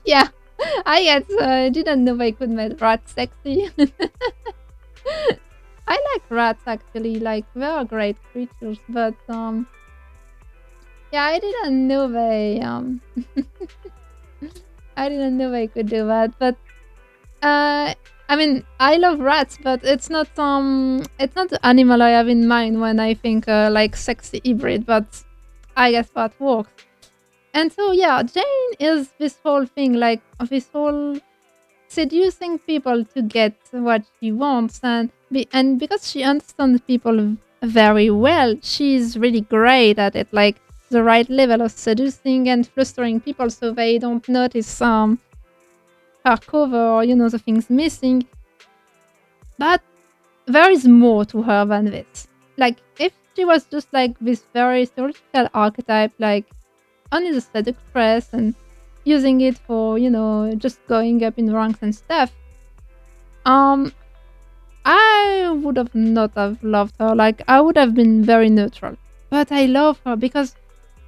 yeah, I didn't know I could make rats sexy. I like rats actually, like they're great creatures, but yeah, I didn't know they I didn't know I could do that. But I mean, I love rats, but it's not the animal I have in mind when I think like sexy hybrid, but I guess that works. And so yeah, Jane is this whole thing, like this whole seducing people to get what she wants, and because she understands people very well, she's really great at it, like the right level of seducing and flustering people so they don't notice her cover or the things missing. But there is more to her than this. Like if she was just like this very stereotypical archetype, like only the seductress and using it for just going up in ranks and stuff, I would have not have loved her. Like I would have been very neutral. But I love her because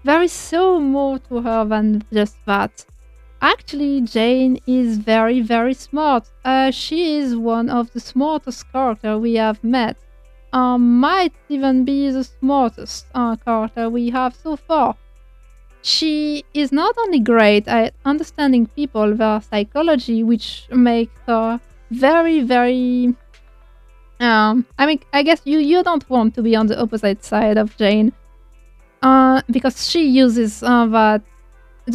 there is so more to her than just that. Actually, Jane is very, very smart. She is one of the smartest characters we have met. Might even be the smartest character we have so far. She is not only great at understanding people, their psychology, which makes her very, very. I mean, I guess you don't want to be on the opposite side of Jane, because she uses the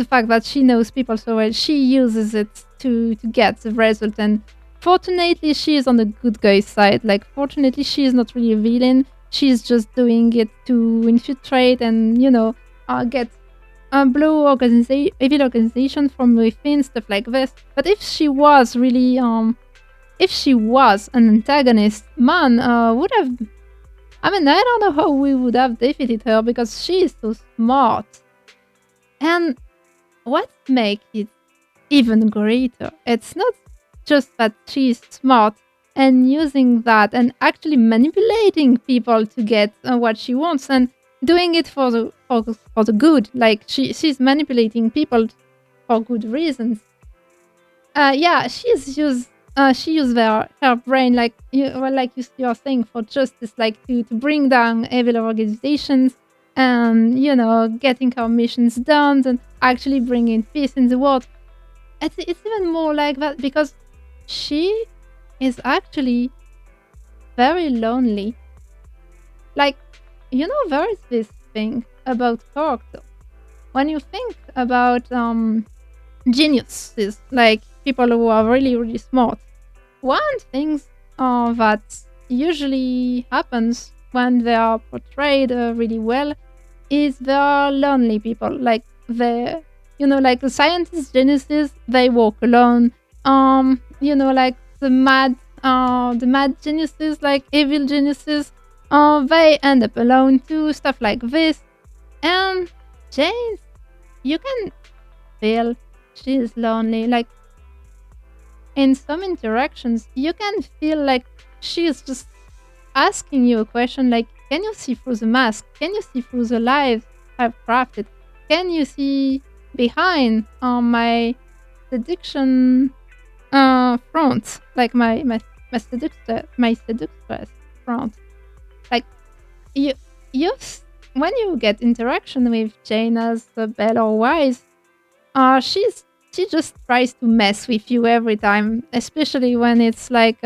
fact that she knows people so well. She uses it to get the result, and fortunately, she is on the good guy's side. Like, fortunately, she is not really a villain. She's just doing it to infiltrate and get blue evil organization from within, stuff like this. But if she was really if she was an antagonist, man, would have. I mean, I don't know how we would have defeated her because she is so smart. And what makes it even greater, it's not just that she's smart and using that and actually manipulating people to get what she wants and doing it for the good. Like she's manipulating people for good reasons. Yeah, she used her brain, like you're saying, for justice, like to bring down evil organizations and getting her missions done and actually bringing peace in the world. it's even more like that because she is actually very lonely. Like, there is this thing about character. When you think about geniuses, like people who are really, really smart, one thing that usually happens when they are portrayed really well is they are lonely people. Like like the scientist geniuses, they walk alone. Like the mad geniuses, like evil geniuses, they end up alone too. Stuff like this. And Jane, you can feel she's lonely. Like in some interactions, you can feel like she's just asking you a question like, can you see through the mask? Can you see through the lives I've crafted? Can you see behind my seduction front? Like my seductress front. Like you you when you get interaction with Jane as Belle or Wise, she just tries to mess with you every time, especially when it's like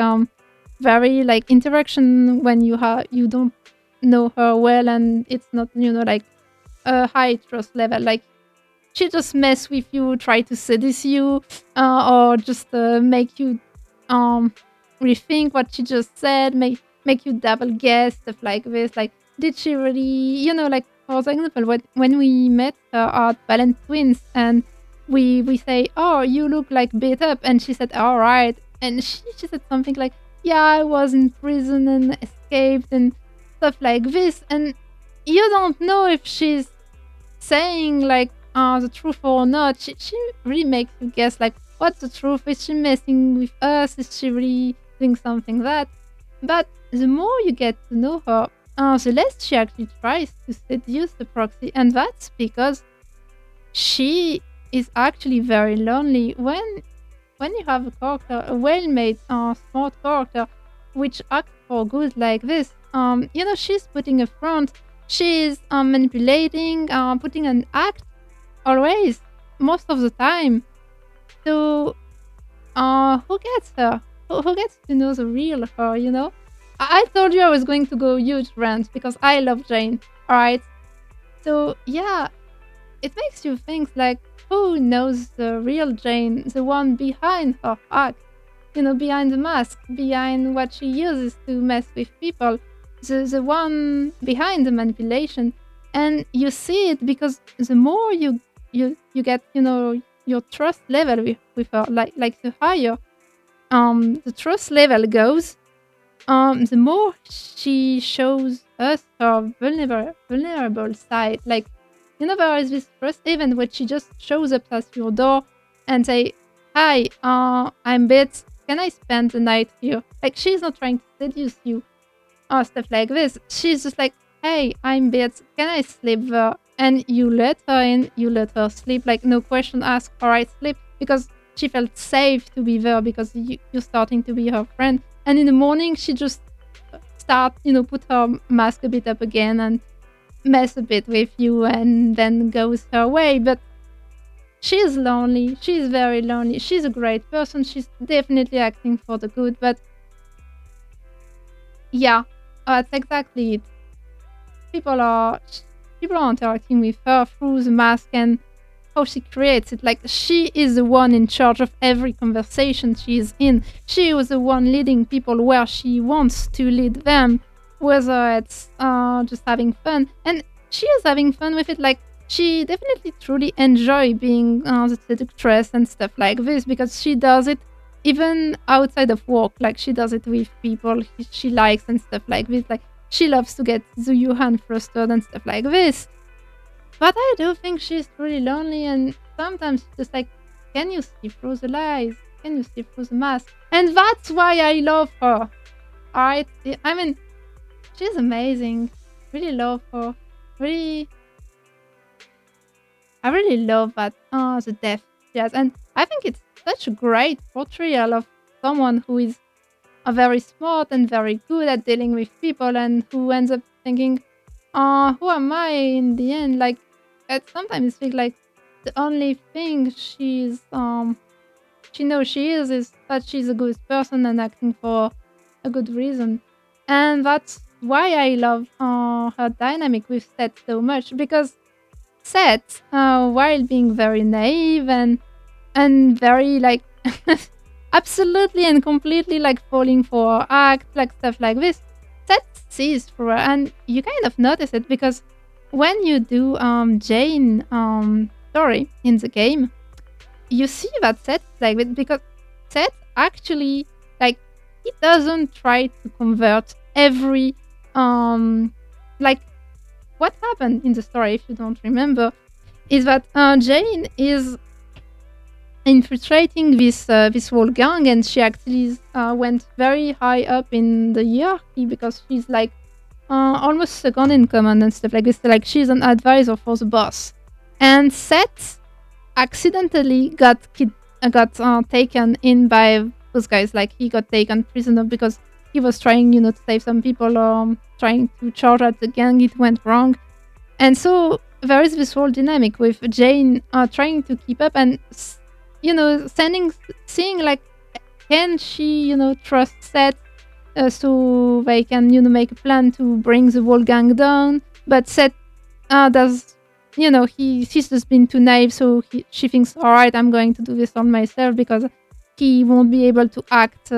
very like interaction when you don't know her well and it's not like a high trust level. Like she just mess with you, try to seduce you, or just make you um rethink what she just said, make you double guess stuff like this. Like, did she really, like for example, when we met her at Balance Twins, and we say, oh, you look like beat up, and she said, all right, and she said something like, yeah, I was in prison and escaped and stuff like this, and you don't know if she's saying like the truth or not. She really makes you guess like what's the truth? Is she messing with us? Is she really doing something that? But the more you get to know her, the less she actually tries to seduce the proxy, and that's because she is actually very lonely. When you have a character, a well-made, smart character, which acts for good like this, she's putting a front, she's manipulating, putting an act always, most of the time. So, who gets her? Who gets to know the real her? I told you I was going to go huge rant because I love Jane. All right. So yeah, it makes you think like, who knows the real Jane, the one behind her act? Behind the mask, behind what she uses to mess with people, the one behind the manipulation. And you see it because the more you get, your trust level with her, like the higher the trust level goes, the more she shows us her vulnerable side. Like, there is this first event where she just shows up at your door and say, "Hi, I'm Bits. Can I spend the night here?" Like, she's not trying to seduce you or stuff like this. She's just like, "Hey, I'm Bits. Can I sleep there?" And you let her in. You let her sleep. Like, no question asked. All right, sleep, because she felt safe to be there because you're starting to be her friend. And in the morning, she just put her mask a bit up again and mess a bit with you and then goes her way. But she's lonely. She's very lonely. She's a great person. She's definitely acting for the good. But yeah, that's exactly it. People are interacting with her through the mask and how she creates it. Like, she is the one in charge of every conversation she is in. She was the one leading people where she wants to lead them, whether it's just having fun. And she is having fun with it. Like, she definitely truly enjoy being the seductress and stuff like this, because she does it even outside of work. Like, she does it with people she likes and stuff like this. Like, she loves to get the Yuhan flustered and stuff like this. But I do think she's really lonely, and sometimes just like, can you see through the lies? Can you see through the mask? And that's why I love her. Alright? I mean, she's amazing. Really love her. Really, I really love that the depth she has. And I think it's such a great portrayal of someone who is very smart and very good at dealing with people, and who ends up thinking, who am I in the end? Like, I sometimes feel like the only thing she's she knows she is that she's a good person and acting for a good reason. And that's why I love her dynamic with Seth so much, because Seth, while being very naive and very like absolutely and completely like falling for her act, like stuff like this, Seth sees through her, and you kind of notice it because when you do Jane story in the game, you see that Seth is like it because Seth actually like he doesn't try to convert every like what happened in the story, if you don't remember, is that Jane is infiltrating this whole gang, and she actually went very high up in the hierarchy because she's like almost second in command and stuff like this. Like she's an advisor for the boss, and Seth accidentally got taken in by those guys. Like he got taken prisoner because he was trying, to save some people, trying to charge at the gang. It went wrong, and so there is this whole dynamic with Jane trying to keep up and seeing like can she trust Seth so they can make a plan to bring the whole gang down, but Seth does he's just been too naive, so she thinks, all right, I'm going to do this on myself because he won't be able to act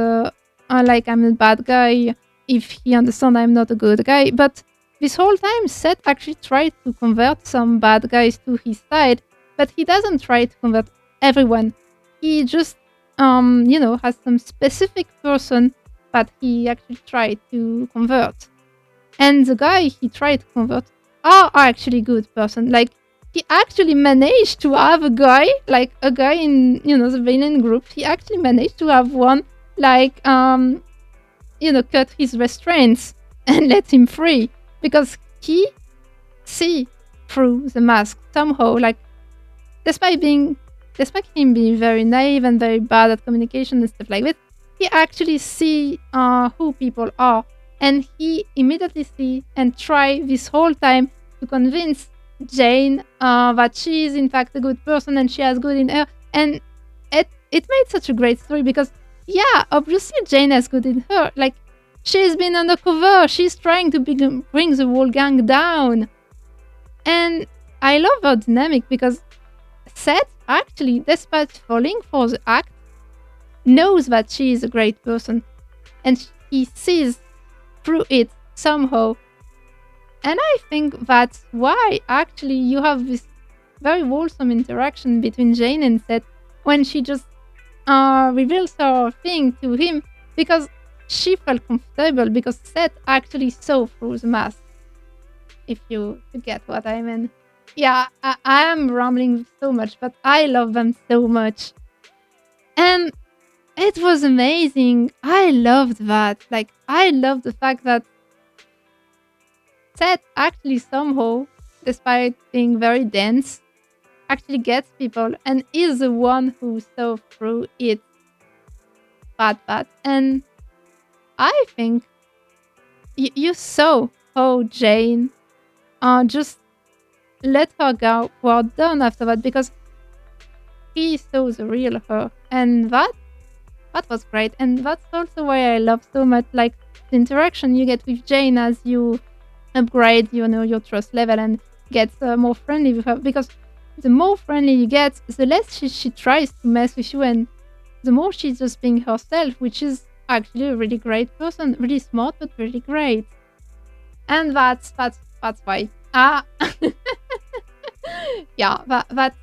like I'm a bad guy if he understands I'm not a good guy. But this whole time, Seth actually tried to convert some bad guys to his side, but he doesn't try to convert everyone. He just, has some specific person that he actually tried to convert. And the guy he tried to convert are actually good person. Like, he actually managed to have a guy in, the villain group. He actually managed to have one, like, cut his restraints and let him free. Because he see through the mask somehow, like, despite him being very naive and very bad at communication and stuff like that, he actually see who people are, and he immediately see and try this whole time to convince Jane that she is in fact a good person and she has good in her. And it made such a great story because, yeah, obviously Jane has good in her. Like, she's been undercover. She's trying to bring the whole gang down. And I love her dynamic because Seth actually, despite falling for the act, knows that she is a great person. And he sees through it somehow. And I think that's why actually you have this very wholesome interaction between Jane and Seth when she just reveals her thing to him, because she felt comfortable because Seth actually saw through the mask. If you get what I mean. Yeah, I am rambling so much, but I love them so much. And it was amazing. I loved that. Like, I love the fact that Seth actually somehow, despite being very dense, actually gets people and is the one who saw through it. Bad. And I think you saw how Jane just let her guard down after that, because he saw the real her, and that was great. And that's also why I love so much, like, the interaction you get with Jane as you upgrade your trust level and get more friendly with her, because the more friendly you get, the less she tries to mess with you, and the more she's just being herself, which is actually a really great person, really smart but really great. And that's why yeah, that's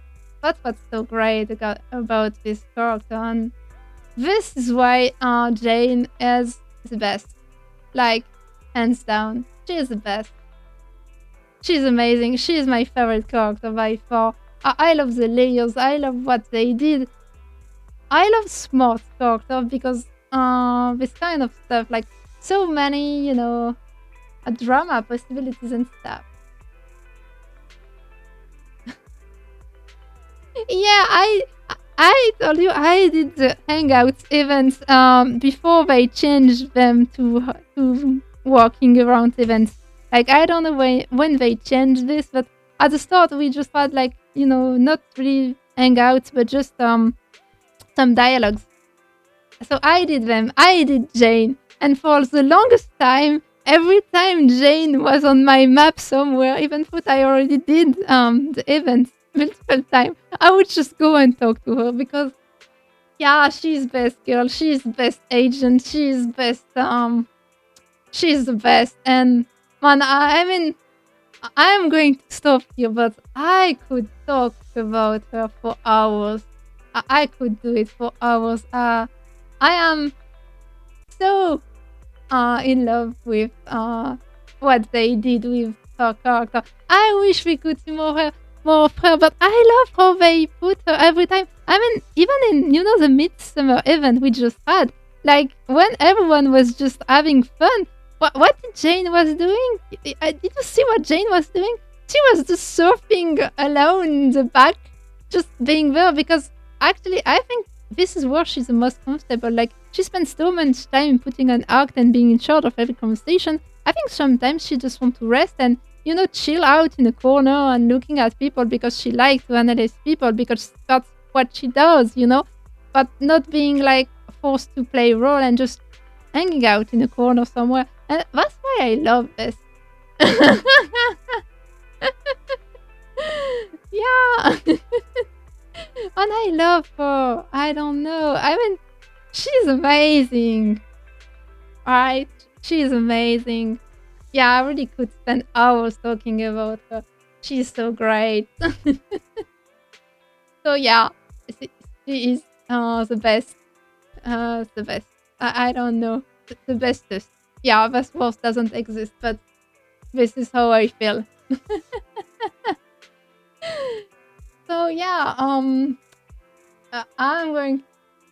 what's so great about this character, and this is why Jane is the best. Like, hands down, she is the best. She's amazing. She is my favorite character by far. I love the layers. I love what they did. I love smart characters because this kind of stuff, like so many, drama possibilities and stuff. Yeah, I told you I did the Hangouts events before they changed them to walking around events. Like, I don't know when they changed this, but at the start we just had, like, not really Hangouts, but just some dialogues. So I did them. I did Jane. And for the longest time, every time Jane was on my map somewhere, even though I already did the event multiple times, I would just go and talk to her because yeah, she's best girl, she's best agent, she's the best. And man, I mean I'm going to stop here, but I could talk about her for hours. I could do it for hours. I am so in love with what they did with her character. I wish we could see more of her, but I love how they put her every time. I mean, even in the Midsummer event we just had, like when everyone was just having fun. What did Jane was doing? Did you see what Jane was doing? She was just surfing alone in the back, just being there because actually I think this is where she's the most comfortable. Like she spends so much time putting an act and being in charge of every conversation. I think sometimes she just wants to rest and chill out in a corner and looking at people because she likes to analyze people because that's what she does, but not being like forced to play a role and just hanging out in a corner somewhere. And that's why I love this. Yeah. And I love her. I don't know. I mean, she's amazing. Right? She's amazing. Yeah, I really could spend hours talking about her. She's so great. So yeah, she is the best. The best. I don't know. The bestest. Yeah, best worst doesn't exist, but this is how I feel. So yeah, I'm going.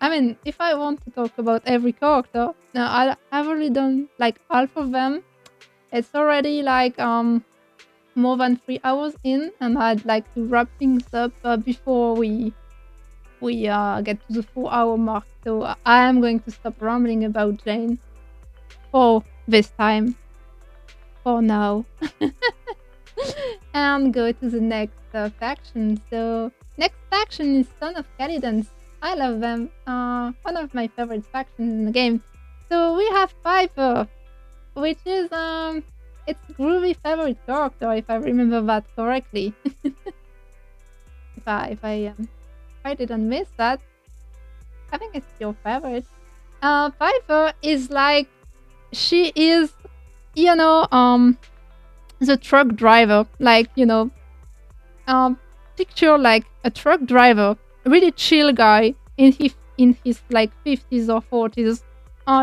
I mean, if I want to talk about every character, I've already done like half of them. It's already like more than 3 hours in, and I'd like to wrap things up before we get to the 4 hour mark. So I am going to stop rambling about Jane for this time, for now, and go to the next faction. So next faction is Son of Calidans. I love them. One of my favorite factions in the game. So we have Piper, which is it's Groovy favorite character if I remember that correctly. if I didn't miss that, I think it's your favorite. Piper is like she is, the truck driver. Like picture like a truck driver, a really chill guy in his like 50s or 40s,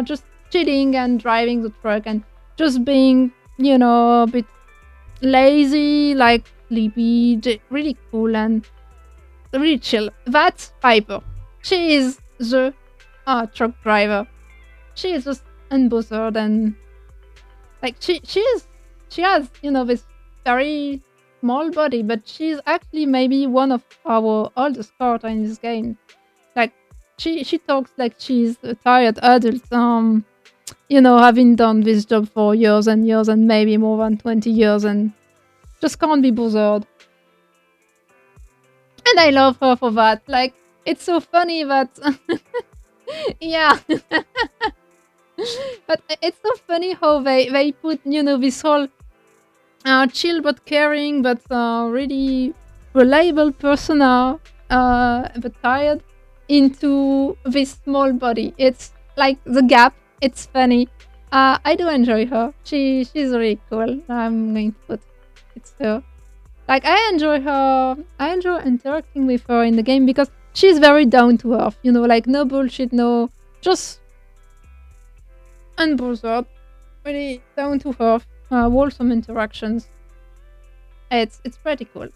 just chilling and driving the truck and just being a bit lazy, like sleepy, really cool and really chill. That's Piper. She is the truck driver. She is just unbothered and like she has this very small body, but she's actually maybe one of our oldest characters in this game. Like she talks like she's a tired adult, having done this job for years and years and maybe more than 20 years and just can't be bothered. And I love her for that. Like it's so funny that yeah. But it's so funny how they put this whole chill but caring but really reliable persona, but tired, into this small body. It's like the gap. It's funny. I do enjoy her. She's really cool. I'm going to put it's her. Like I enjoy her. I enjoy interacting with her in the game because she's very down to earth. Like no bullshit, no, just unbothered, really down to earth. Wholesome interactions. It's pretty cool.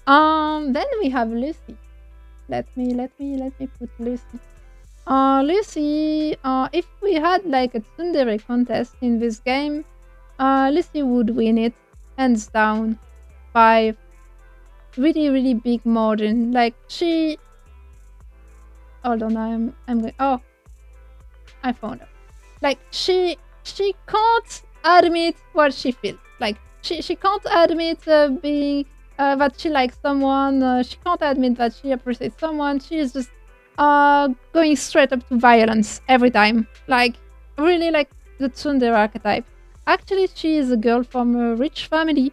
Then we have Lucy. Let me put Lucy. Lucy. If we had like a tsundere contest in this game, Lucy would win it hands down by really big margin. Like she. Hold on, I'm going. Oh, I found her. Like she can't admit what she feels. Like she can't admit being that she likes someone. She can't admit that she appreciates someone. She is just going straight up to violence every time. Like, really like the tsundere archetype. Actually, she is a girl from a rich family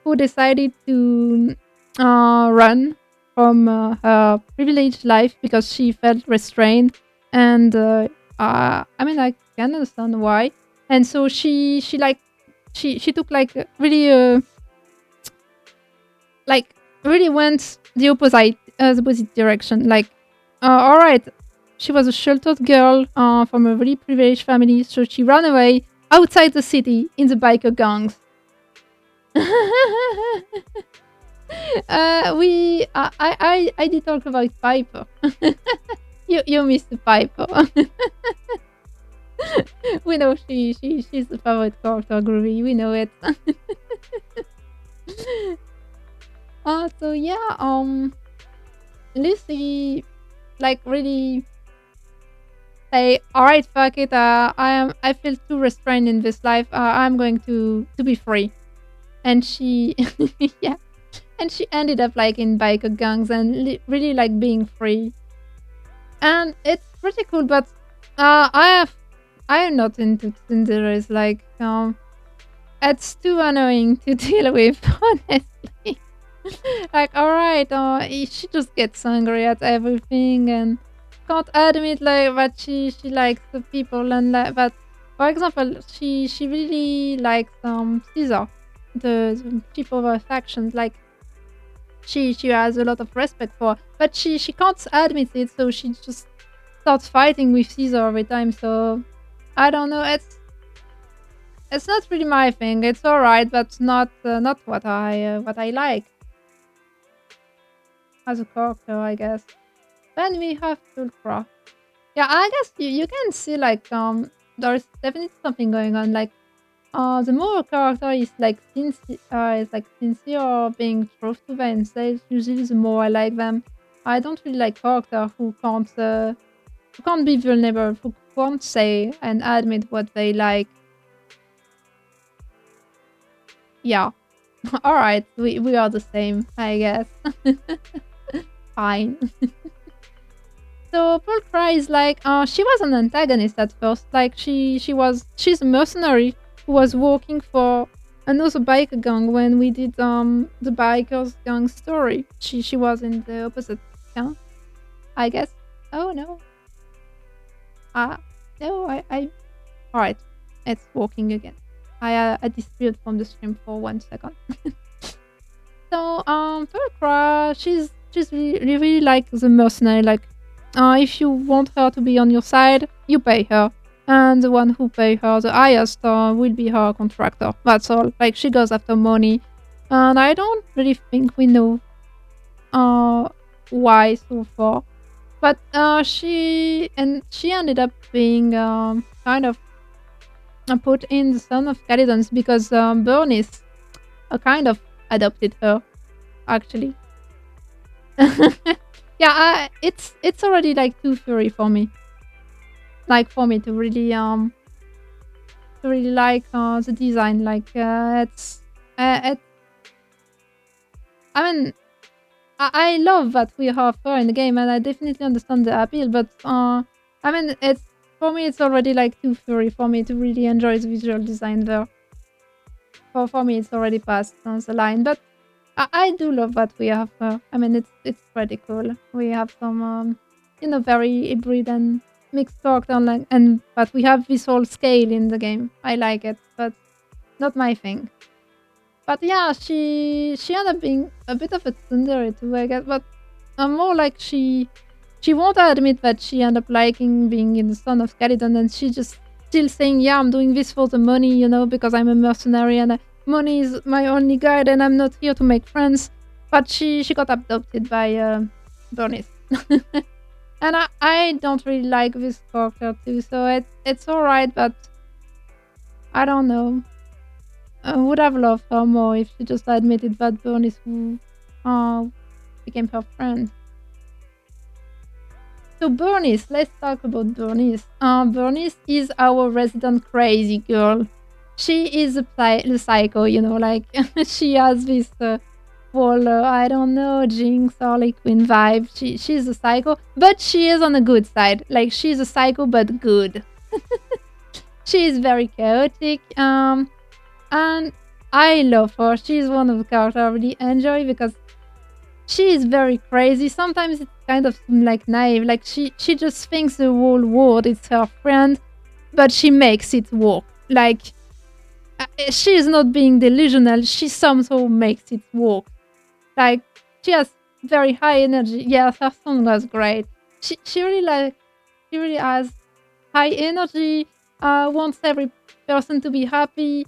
who decided to run from her privileged life because she felt restrained. And I mean, I can understand why. And so she took like really went the opposite direction. Like, all right, she was a sheltered girl from a really privileged family, so she ran away outside the city in the biker gangs. I did talk about Piper. You missed the Piper. We know she's the favorite character, Groovy. We know it. So yeah, Lucy, like, really say, all right, fuck it. I feel too restrained in this life. I'm going to be free, and she, yeah, and she ended up like in biker gangs and really like being free, and it's pretty cool. But I am not into Tinder's. Like, it's too annoying to deal with, honestly. Like, alright, she just gets angry at everything and can't admit like that she likes the people, and like, but for example, she really likes Caesar, the chief of her factions. Like, she has a lot of respect for, but she can't admit it, so she just starts fighting with Caesar every time. So I don't know. It's not really my thing. It's alright, but not what I like as a character, I guess. Then we have Tulcra. Yeah, I guess you can see like there's definitely something going on. Like, the more a character is like sincere or being true to themselves, usually the more I like them. I don't really like characters who can't be vulnerable, who can't say and admit what they like. Yeah. Alright, we are the same, I guess. Fine. So Pulchra is like, she was an antagonist at first. Like, she's a mercenary who was working for another biker gang when we did the bikers gang story. She was in the opposite camp, I guess. Oh no. No, I alright. It's working again. I disappeared from the stream for 1 second. So Pulchra, she's really like the mercenary. Like, if you want her to be on your side, you pay her. And the one who pay her the highest will be her contractor. That's all. Like, she goes after money. And I don't really think we know why so far. But she ended up being kind of put in the Son of Calydons because Bernice kind of adopted her, actually. Yeah, it's already like too furry for me. Like, for me to really like the design. Like, it. I mean, I love that we have her in the game, and I definitely understand the appeal. But I mean, it's for me, it's already like too furry for me to really enjoy the visual design there. For me, it's already past the line. But I do love that we have her. I mean, it's pretty cool. We have some very hybrid and mixed character, but we have this whole scale in the game. I like it, but not my thing. But yeah, she ended up being a bit of a tsundere too, I guess. But more like she won't admit that she ended up liking being in the Son of Calydon, and she just still saying, yeah, I'm doing this for the money, because I'm a mercenary and money is my only guide, and I'm not here to make friends. But she got adopted by Bernice. And I don't really like this character too, so it's alright, but I don't know. I would have loved her more if she just admitted that Bernice became her friend. So Bernice, let's talk about Bernice. Bernice is our resident crazy girl. She is the psycho, like she has this full, I don't know, Jinx Harley Quinn vibe. She's a psycho, but she is on the good side. Like, she's a psycho, but good. She is very chaotic, and I love her. She's one of the characters I really enjoy because she is very crazy. Sometimes it's kind of like naive. Like, she just thinks the whole world is her friend, but she makes it work. Like, she is not being delusional. She somehow makes it work. Like, she has very high energy. Yes, her song was great. She really she really has high energy. Wants every person to be happy.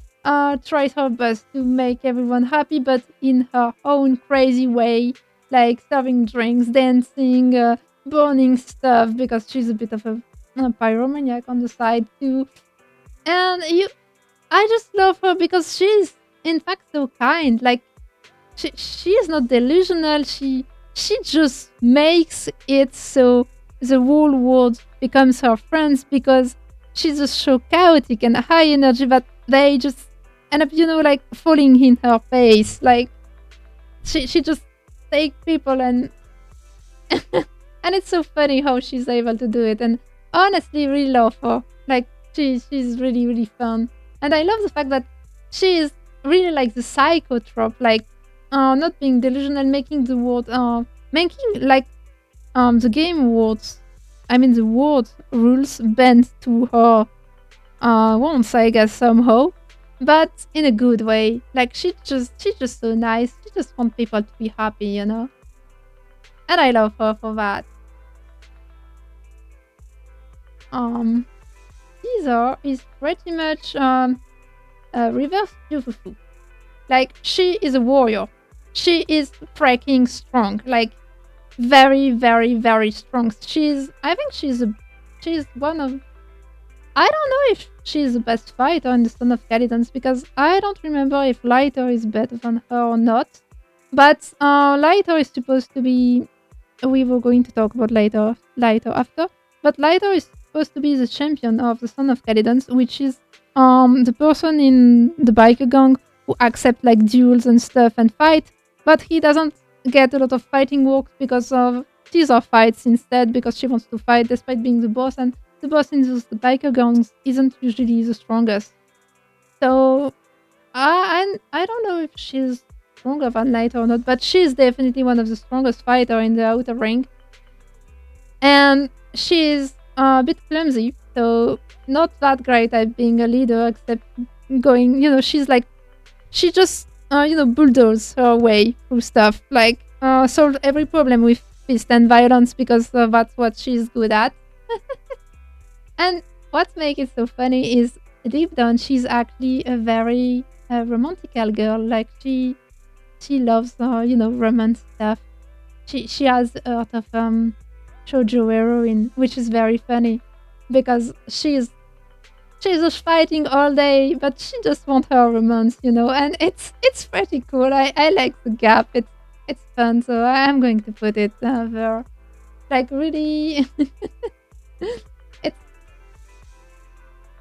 Tries her best to make everyone happy, but in her own crazy way. Like serving drinks, dancing, burning stuff because she's a bit of a pyromaniac on the side too. And I just love her because she's in fact so kind. Like, she is not delusional. She just makes it so the whole world becomes her friends because she's just so chaotic and high energy that they just end up, like falling in her face. Like, she just take people and and it's so funny how she's able to do it. And honestly, really love her. Like, she's really really fun, and I love the fact that she is really like the psychotrope, like not being delusional, making the world, making like the game words, I mean the world rules bend to her wants, I guess somehow, but in a good way. Like, she's just so nice. She just wants people to be happy, and I love her for that. Um, Caesar is pretty much reverse Fufu. Like, she is a warrior. She is freaking strong. Like, very, very, very strong. I think she's one of, I don't know if she's the best fighter in the Son of Calidans because I don't remember if Lighter is better than her or not. But Lighter is supposed to be, we were going to talk about Lighter after, but Lighter is supposed to be the champion of the Son of Calidans, which is the person in the biker gang who accept like duels and stuff and fight, but he doesn't get a lot of fighting work because of Caesar fights instead because she wants to fight despite being the boss, and the boss in the biker gangs isn't usually the strongest. So I don't know if she's stronger than Light or not, but she's definitely one of the strongest fighter in the outer ring. And she's a bit clumsy, so not that great at being a leader, except going, she's like, she just, bulldoze her way through stuff, like, solve every problem with fist and violence because that's what she's good at. And what makes it so funny is deep down, she's actually a very romantical girl. Like, she loves, romance stuff. She has a lot of shoujo heroine, which is very funny because she's just fighting all day, but she just wants her romance, and it's pretty cool. I like the gap. It's fun, so I'm going to put it there. Like, really, it's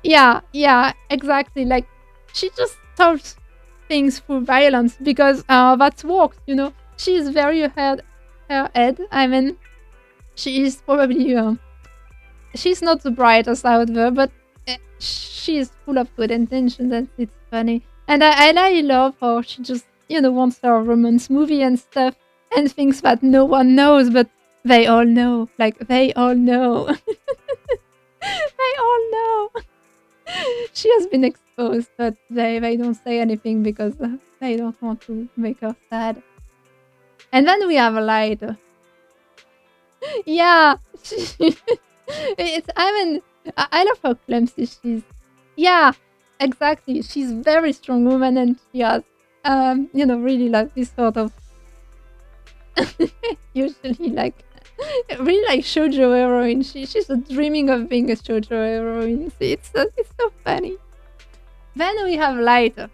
yeah, exactly. Like, she just solves things through violence because that works, She's very ahead her head. I mean, she is probably she's not the brightest out there, but she's full of good intentions, and it's funny. And I love how she just wants her romance movie and stuff, and thinks that no one knows, but they all know. Like, they all know. They all know. She has been exposed, but they don't say anything because they don't want to make her sad. And then we have a light. Yeah, it's. I mean, I love how clumsy she's. Yeah, exactly. She's very strong woman, and she has, really like this sort of usually like really like shoujo heroine. She's dreaming of being a shoujo heroine. It's so funny. Then we have Lighter.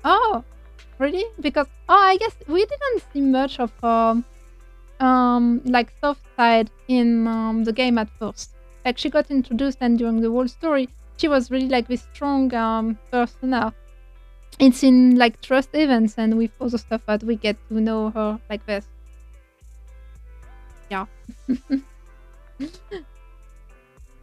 Oh, really? Because I guess we didn't see much of like soft side in the game at first. Like, she got introduced, and during the whole story, she was really like this strong persona. it's in like trust events and with other stuff that we get to know her like this. Yeah.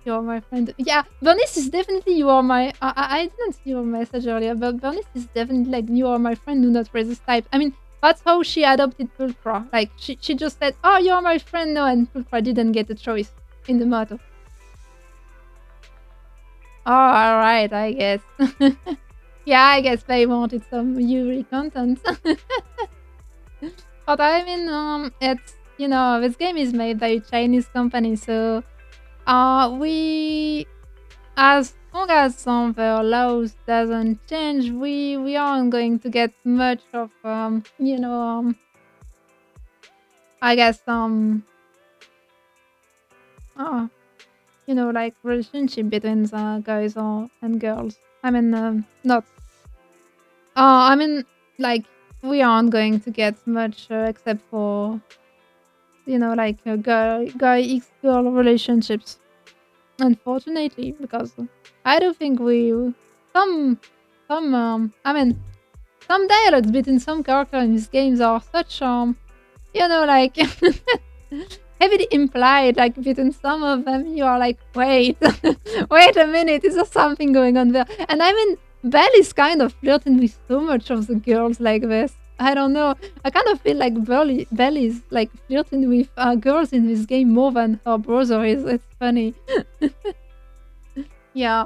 You're my friend. Yeah, Bernice is definitely you are my. I didn't see your message earlier, but Bernice is definitely like you are my friend. Do not resist type. I mean, that's how she adopted Pulcra. Like she just said, "Oh, you're my friend now," and Pulcra didn't get a choice in the motto. Oh, all right, I guess. Yeah, I guess they wanted some Yuri content. But I mean, it's this game is made by a Chinese company, so we as long as the laws doesn't change, we aren't going to get much of I guess uh, like relationship between the guys and girls. I mean, not. I mean, like we aren't going to get much except for like guy x girl relationships. Unfortunately, because I do think some I mean some dialogues between some characters in these games are such like heavily implied, like between some of them you are like, wait, wait a minute, is there something going on there? And I mean Belle is kind of flirting with so much of the girls like this. I don't know. I kind of feel like Belle is like flirting with girls in this game more than her brother is. It's funny. Yeah.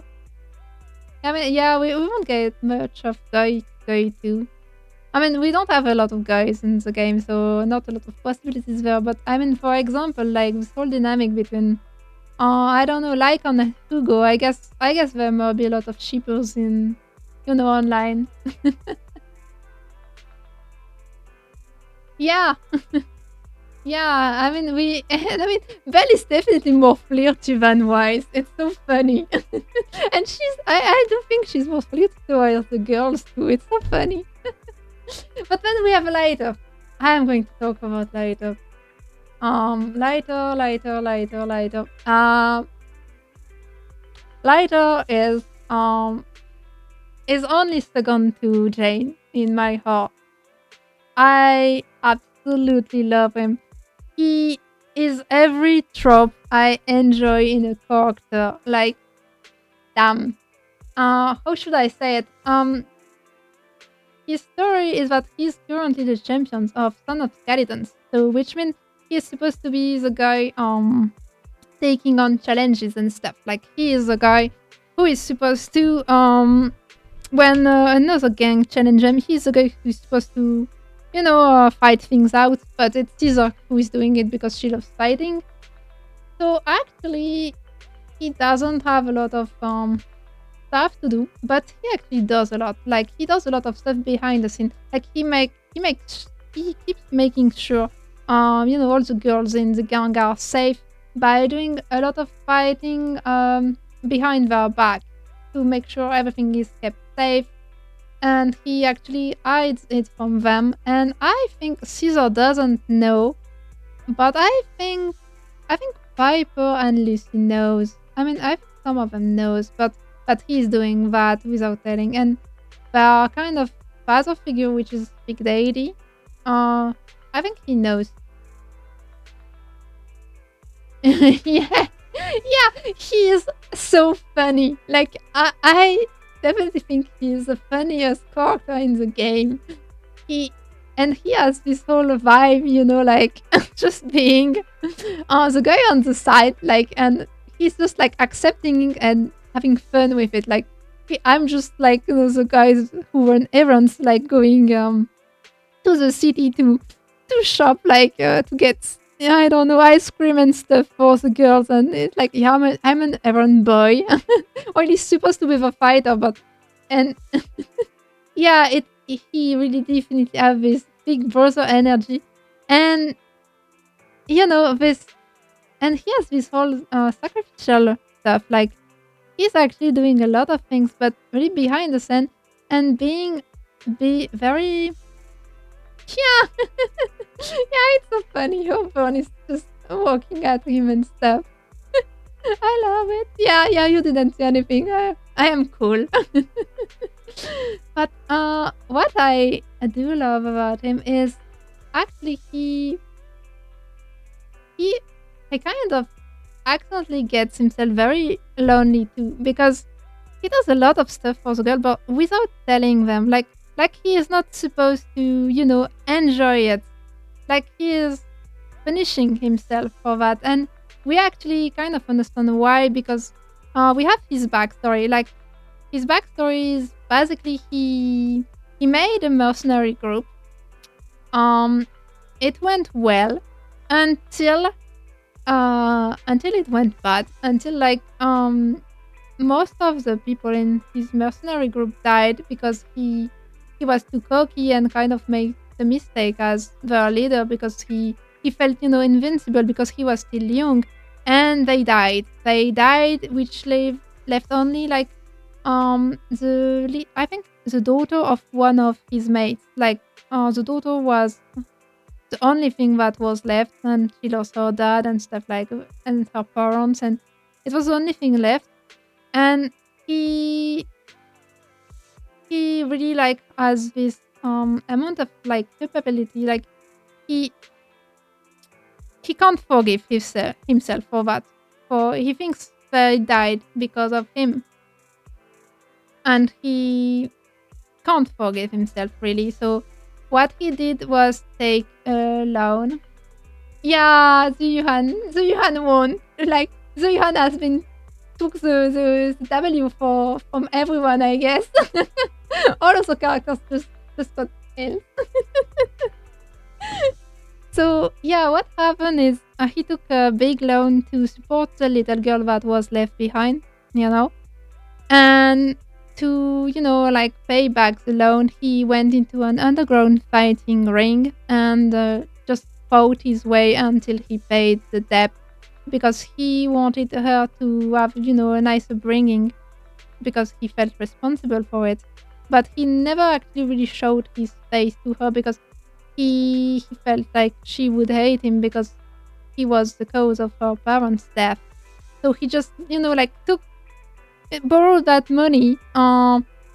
I mean, yeah, we won't get much of guy too. I mean, we don't have a lot of guys in the game, so not a lot of possibilities there. But I mean, for example, like this whole dynamic between, I don't know, like on Hugo. I guess there might be a lot of shippers in, online. Yeah. Yeah, I mean, I mean, Belle is definitely more flirty than Wise. It's so funny. And I do think she's more flirty towards the girls too. It's so funny. But then we have Lighter. I am going to talk about Lighter. Lighter. Lighter is only second to Jane in my heart. I absolutely love him. He is every trope I enjoy in a character. Like, damn. How should I say it? His story is that he's currently the champion of Son of Skeletons, so which means he's supposed to be the guy taking on challenges and stuff. Like he is the guy who is supposed to when another gang challenge him, he's the guy who's supposed to fight things out, but it's Caesar who is doing it because she loves fighting. So actually, he doesn't have a lot of stuff to do, but he actually does a lot. Like he does a lot of stuff behind the scene. Like he keeps making sure all the girls in the gang are safe by doing a lot of fighting behind their back to make sure everything is kept safe. And he actually hides it from them. And I think Caesar doesn't know, but I think Piper and Lucy knows. I mean, I think some of them knows, but he's doing that without telling. And the kind of father figure, which is Big Daddy, I think he knows. Yeah, he is so funny. Like I definitely think he's the funniest character in the game. He has this whole vibe, like just being the guy on the side, like, and he's just like accepting and having fun with it. Like I'm just like the guys who run errands, like going to the city to shop, like to get I don't know, ice cream and stuff for the girls, and it's like, yeah, I'm an errand boy. Or he's supposed to be a fighter, but and yeah, he really definitely have this big brother energy, and this, and he has this whole sacrificial stuff. Like he's actually doing a lot of things, but really behind the scene, and be very yeah. Yeah, it's so funny how Vaughn is just walking at him and stuff. I love it. Yeah, you didn't say anything. I am cool. But what I do love about him is actually he he kind of accidentally gets himself very lonely too because he does a lot of stuff for the girl, but without telling them. Like he is not supposed to, enjoy it. Like he is punishing himself for that, and we actually kind of understand why because we have his backstory. Like his backstory is basically he made a mercenary group. Um, it went well until it went bad. Until most of the people in his mercenary group died because he was too cocky and kind of made the mistake as their leader because he felt invincible because he was still young, and they died, which left only I think the daughter of one of his mates. Like the daughter was the only thing that was left, and she lost her dad and stuff and her parents, and it was the only thing left. And he he really has this amount of capability. Like he he can't forgive himself for that. For he thinks they died because of him, and he can't forgive himself really. So what he did was take a loan. Yeah, Zuyuhan won. Like Zuyuhan has been took the W from everyone, I guess. All of the characters just got ill. So yeah, what happened is he took a big loan to support the little girl that was left behind, and to pay back the loan, he went into an underground fighting ring and just fought his way until he paid the debt because he wanted her to have a nice upbringing because he felt responsible for it. But he never actually really showed his face to her because he felt like she would hate him because he was the cause of her parents' death. So he just, borrowed that money,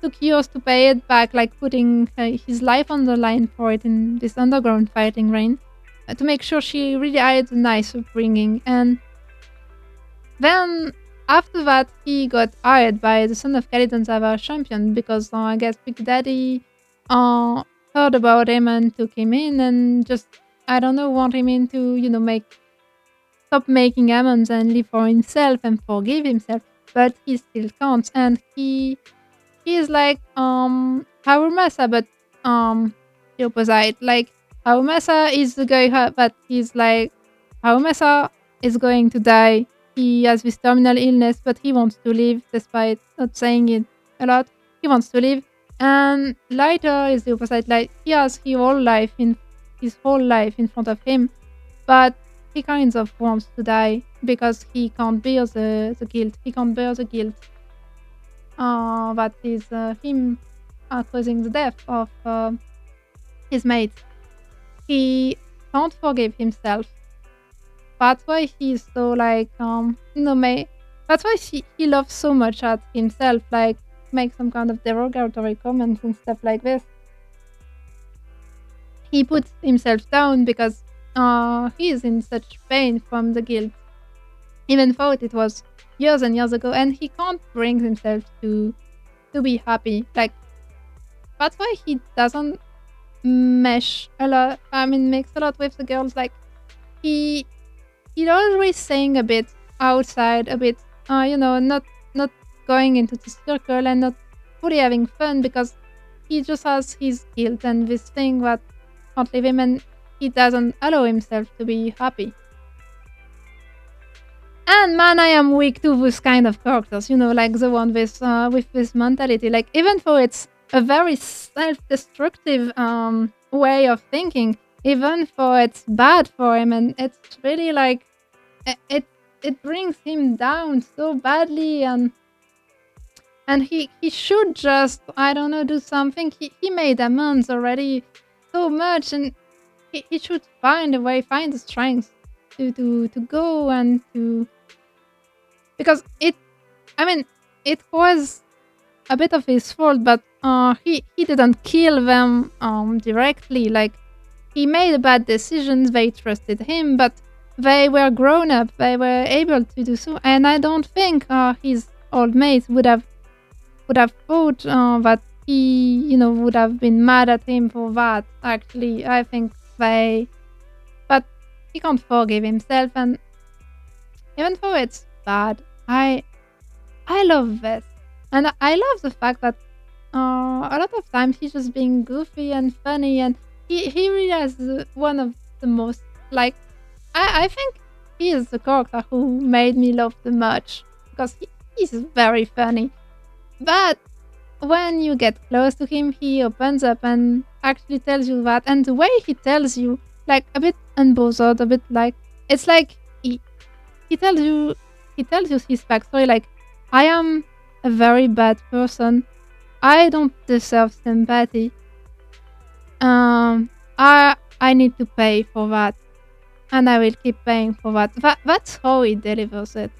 took years to pay it back, like putting his life on the line for it in this underground fighting ring to make sure she really had a nice upbringing. And then after that, he got hired by the son of Caledon's Ava champion because I guess Big Daddy uh, heard about him and took him in and just, I don't know, want him in to, stop making amends and live for himself and forgive himself. But he still can't. And he is like Harumasa, but the opposite. Like Harumasa is the guy that he's like Harumasa is going to die. He has this terminal illness, but he wants to live despite not saying it a lot. He wants to live. And Lighter is the opposite. Like he has his whole life in front of him, but he kind of wants to die because he can't bear the guilt. He can't bear the guilt that is him causing the death of his mate. He can't forgive himself. That's why he's so that's why he loves so much at himself, like make some kind of derogatory comments and stuff like this. He puts himself down because he is in such pain from the guilt, even though it was years and years ago, and he can't bring himself to be happy. Like that's why he doesn't mesh a lot. I mean, mix a lot with the girls. Like he always saying a bit outside, a bit, not going into the circle and not fully having fun because he just has his guilt and this thing that can't leave him, and he doesn't allow himself to be happy. And man, I am weak to this kind of characters, like the one with this mentality. Like even though it's a very self-destructive way of thinking, even though it's bad for him, and it's really like it brings him down so badly, and he should just, I don't know, do something. He made amends already so much, and he should find a way, find the strength to go and to, because it was a bit of his fault, but he didn't kill them directly. Like he made bad decisions. They trusted him, but they were grown up. They were able to do so, and I don't think his old mates would have thought that he, would have been mad at him for that. Actually, I think but he can't forgive himself, and even though it's bad, I love this, and I love the fact that a lot of times he's just being goofy and funny, and he really has one of the most like I think he is the character who made me love the much because he's very funny. But when you get close to him, he opens up and actually tells you that. And the way he tells you, like a bit unbothered, a bit like it's like he tells you his backstory. Like I am a very bad person. I don't deserve sympathy. I need to pay for that, and I will keep paying for that. That's how he delivers it,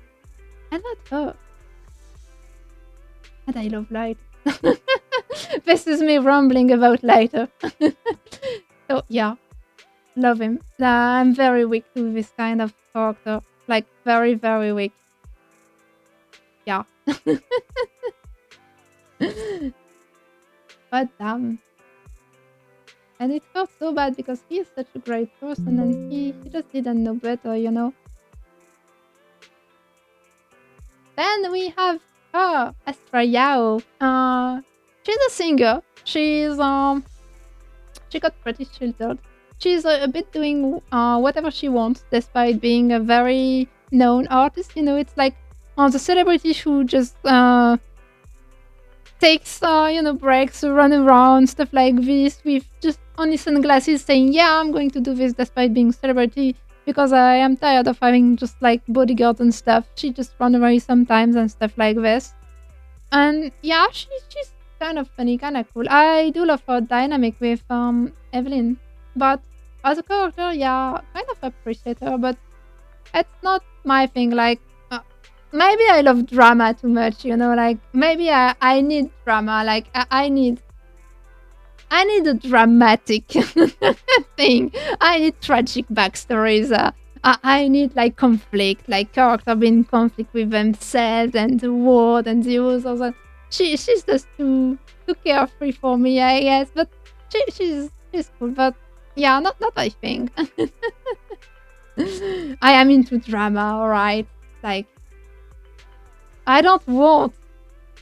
and that hurts. And I love light. This is me rambling about lighter. So yeah, love him. I'm very weak to this kind of character. Like very, very weak. Yeah. But damn. And it felt so bad because he is such a great person and he just didn't know better. Then we have her, Astra Yao. She's a singer. She got pretty sheltered. She's a bit doing whatever she wants, despite being a very known artist. It's like the celebrity who just takes breaks to run around, stuff like this, with just only sunglasses, saying, "Yeah, I'm going to do this," despite being celebrity. Because I am tired of having just like bodyguards and stuff. She just run away sometimes and stuff like this. And yeah, she's kind of funny, kind of cool. I do love her dynamic with Evelyn, but as a character, yeah, kind of appreciate her, but it's not my thing. Like maybe I love drama too much, like maybe I need drama. Like I need a dramatic thing. I need tragic backstories. I need like conflict, like character being in conflict with themselves and the world and the others. She's just too carefree for me, I guess. But she's cool. But yeah, not my thing. I am into drama, alright. Like I don't want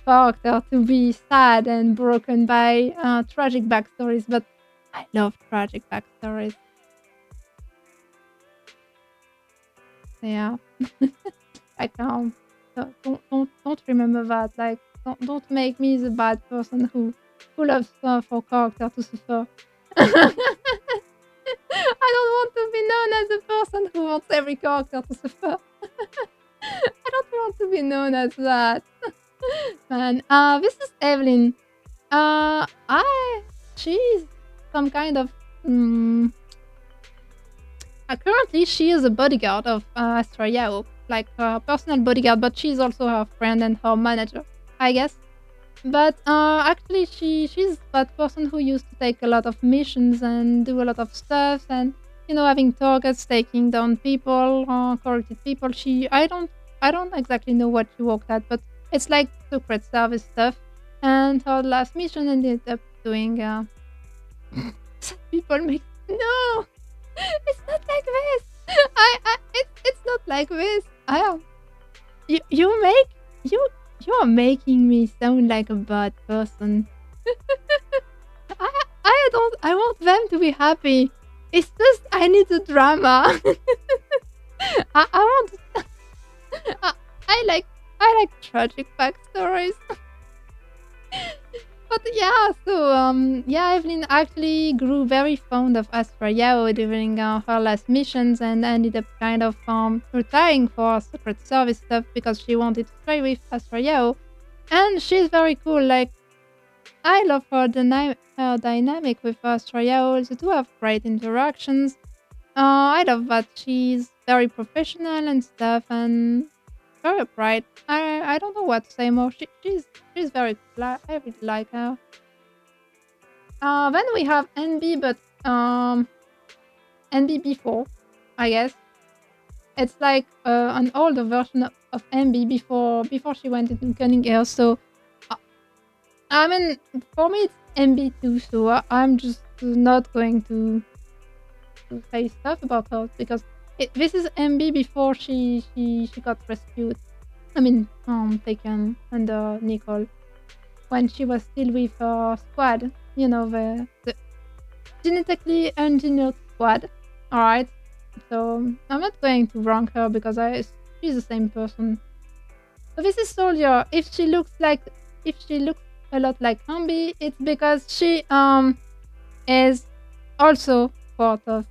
character to be sad and broken by tragic backstories, but I love tragic backstories. Yeah. Like don't remember that. Like don't make me the bad person who loves for character to suffer. I don't want to be known as the person who wants every character to suffer. I don't want to be known as that. Man, this is Evelyn. She's some kind of. Currently, she is a bodyguard of Astra Yao, like her personal bodyguard, but she's also her friend and her manager, I guess. But actually, she's that person who used to take a lot of missions and do a lot of stuff, and having targets, taking down people, corrupted people. I don't exactly know what she worked at, but it's like secret service stuff. And her last mission ended up doing some people make no, it's not like this. It's not like this. You are making me sound like a bad person. I want them to be happy. It's just I need the drama. I want. I like tragic backstories. But yeah, so Evelyn actually grew very fond of Astra Yao during her last missions and ended up kind of retiring for secret service stuff because she wanted to stay with Astra Yao. And she's very cool. Like I love her dynamic with Astra Yao. The two have great interactions. I love that she's very professional and stuff, and very upright. I don't know what to say more. She's very cool. I really like her. Then we have NB, but NB before, I guess. It's like an older version of MB before she went into Cunning Air. So, uh, I mean, for me it's MB too. So I'm just not going to say stuff about her because this is MB before she got rescued. I mean, taken under Nicole when she was still with her squad. You know, the genetically engineered squad. All right. So I'm not going to rank her because she's the same person. So this is Soldier. If she looks a lot like Humby, it's because she is also part of.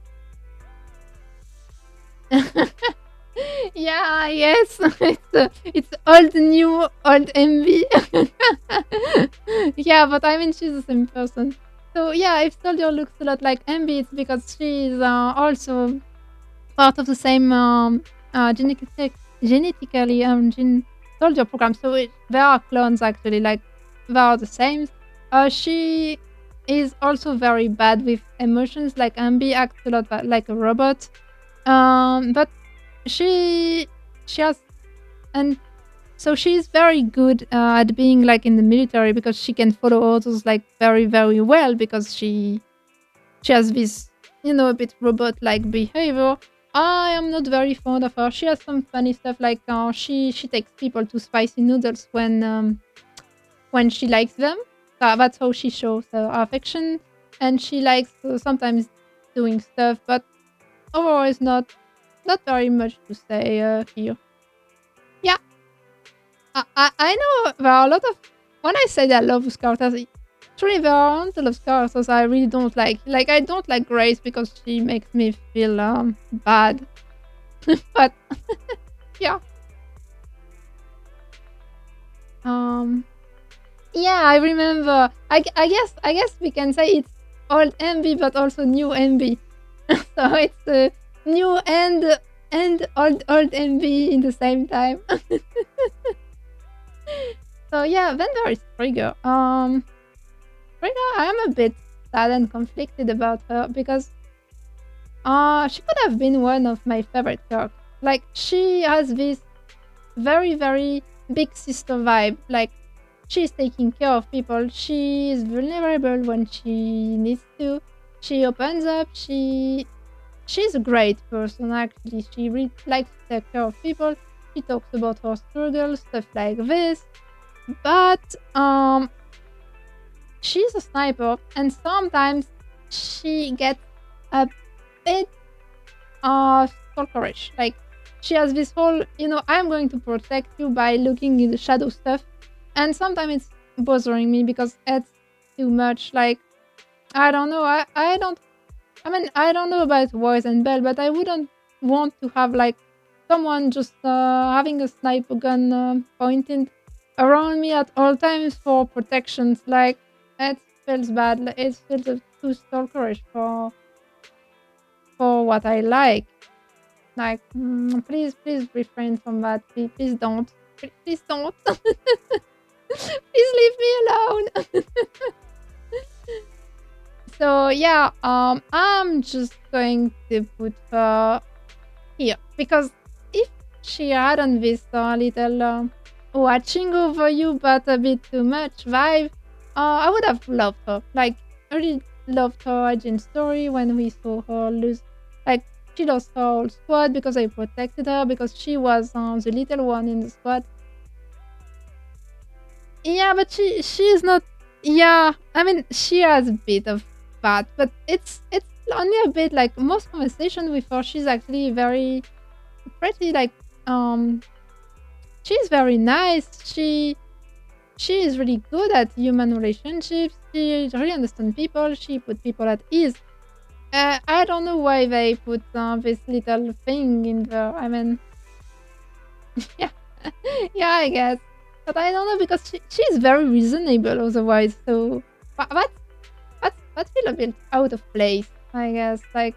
Yeah, yes, it's old new old MV. Yeah, but I mean she's the same person. So yeah, if Soldier looks a lot like MV, it's because she's also part of the same genetically soldier program. So they are clones actually, like they are the same. She is also very bad with emotions. Like Ambi acts a lot like a robot. But she has and so she's very good at being like in the military because she can follow orders like very very well because she has this, a bit robot-like behavior. I am not very fond of her. She has some funny stuff like she takes people to spicy noodles when she likes them. That's how she shows her affection, and she likes sometimes doing stuff, but overall, it's not very much to say here. Yeah, I know there are a lot of when I say that I love characters. Actually, there aren't a lot of characters I really don't like. Like, I don't like Grace because she makes me feel bad. But yeah, um, yeah, I remember. I guess we can say it's old MB, but also new MB. So it's new and old MB in the same time. So yeah, then there is Trigger. Trigger, I am a bit sad and conflicted about her because she could have been one of my favorite characters. Like, she has this very, very big sister vibe. Like, she's taking care of people. She is vulnerable when she needs to. She opens up. She's a great person, actually. She really likes to take care of people. She talks about her struggles, stuff like this. But she's a sniper, and sometimes she gets a bit stalkerish. Like, she has this whole, I'm going to protect you by looking in the shadow stuff, and sometimes it's bothering me because it's too much. Like, I don't know. I don't know about Voice and Bell, but I wouldn't want to have like someone just having a sniper gun pointed around me at all times for protections. Like, it feels bad. It feels too stalkerish for what I like. Like, please refrain from that. Please don't. Please don't. Please leave me alone. So yeah, I'm just going to put her here because if she hadn't this little watching over you but a bit too much vibe, I would have loved her. Like, I really loved her origin story when we saw her lose. Like, she lost her whole squad because I protected her because she was the little one in the squad. Yeah, but she is not. Yeah, I mean, she has a bit of that, but it's only a bit. Like, most conversation with her, she's actually very pretty. Like, she's very nice. She is really good at human relationships. She really understands people. She put people at ease. I don't know why they put this little thing in there. I mean, yeah, yeah, I guess. But I don't know because she's very reasonable otherwise. So that feel a bit out of place, I guess. Like,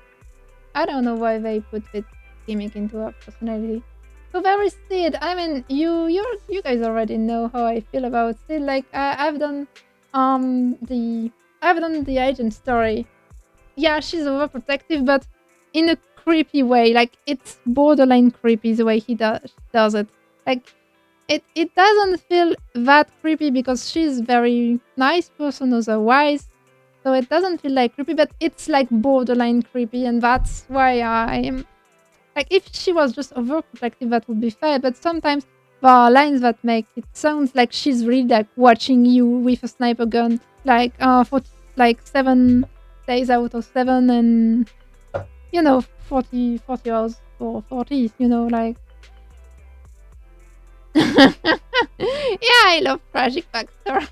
I don't know why they put this gimmick into her personality. So there is Sid. I mean, you guys already know how I feel about Sid. Like, I've done I've done the agent story. Yeah, she's overprotective, but in a creepy way. Like it's borderline creepy the way he does it. Like it doesn't feel that creepy because she's very nice person otherwise. So it doesn't feel like creepy, but it's like borderline creepy, and that's why I'm like, if she was just overprotective, that would be fair. But sometimes there are lines that make it sounds like she's really like watching you with a sniper gun, like for like 7 days out of 7, and 40 hours or 40, like. Yeah, I love tragic backstory.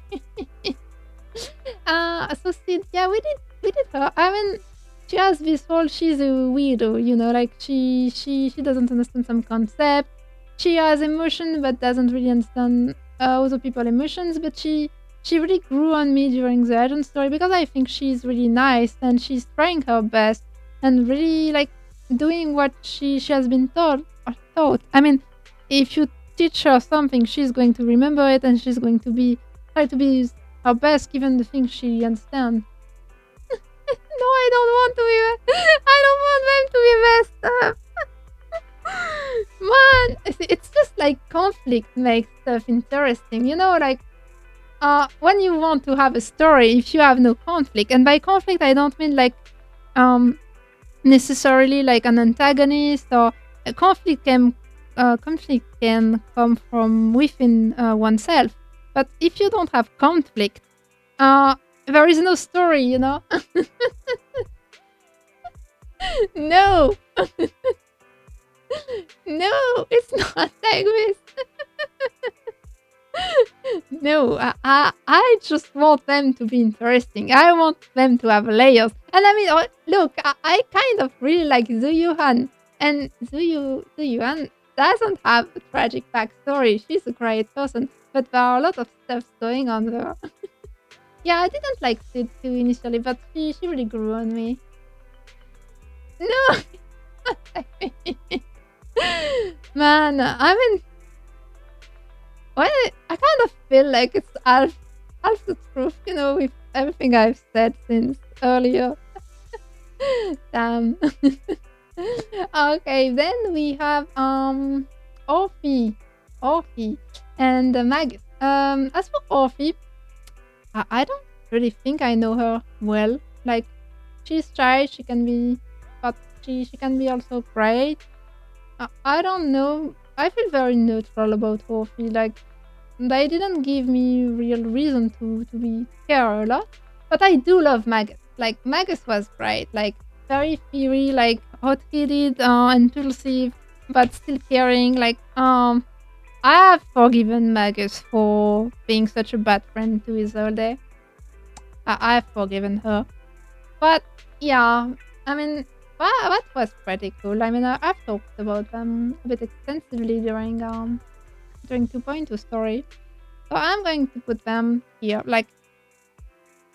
So Sid, yeah, we did her. I mean, she has this whole she's a weirdo, like she doesn't understand some concept. She has emotion but doesn't really understand other people's emotions. But she really grew on me during the agent story because I think she's really nice and she's trying her best and really like doing what she has been taught or taught. I mean, if you teach her something, she's going to remember it and she's going to be try to be her best given the things she understands. No, I don't want to be. I don't want them to be messed up. Man, it's just like conflict makes stuff interesting. Like when you want to have a story, if you have no conflict, and by conflict I don't mean like necessarily like an antagonist or a conflict can come from within oneself. But if you don't have conflict, there is no story. No. No, it's not like this. No, I just want them to be interesting. I want them to have layers. And I mean, look, I kind of really like Zhu Yuhan. And Zhu Yuhan doesn't have a tragic backstory. She's a great person. But there are a lot of stuff going on there. Yeah, I didn't like Sid too initially, but she really grew on me. No! Man, I mean, well, I kind of feel like it's half the truth, with everything I've said since earlier. Damn. Okay, then we have Orphe, and Magus. As for Orphe, I don't really think I know her well. Like, she's shy, she can be, but she can be also great. I don't know. I feel very neutral about Orphe. Like, they didn't give me real reason to be care a lot. But I do love Magus. Like, Magus was great. Like, very fiery, like hot-headed, impulsive, but still caring. Like, I have forgiven Magus for being such a bad friend to Isolde. I've forgiven her. But yeah, I mean, that was pretty cool. I mean, I've talked about them a bit extensively during 2.2 story. So I'm going to put them here. Like,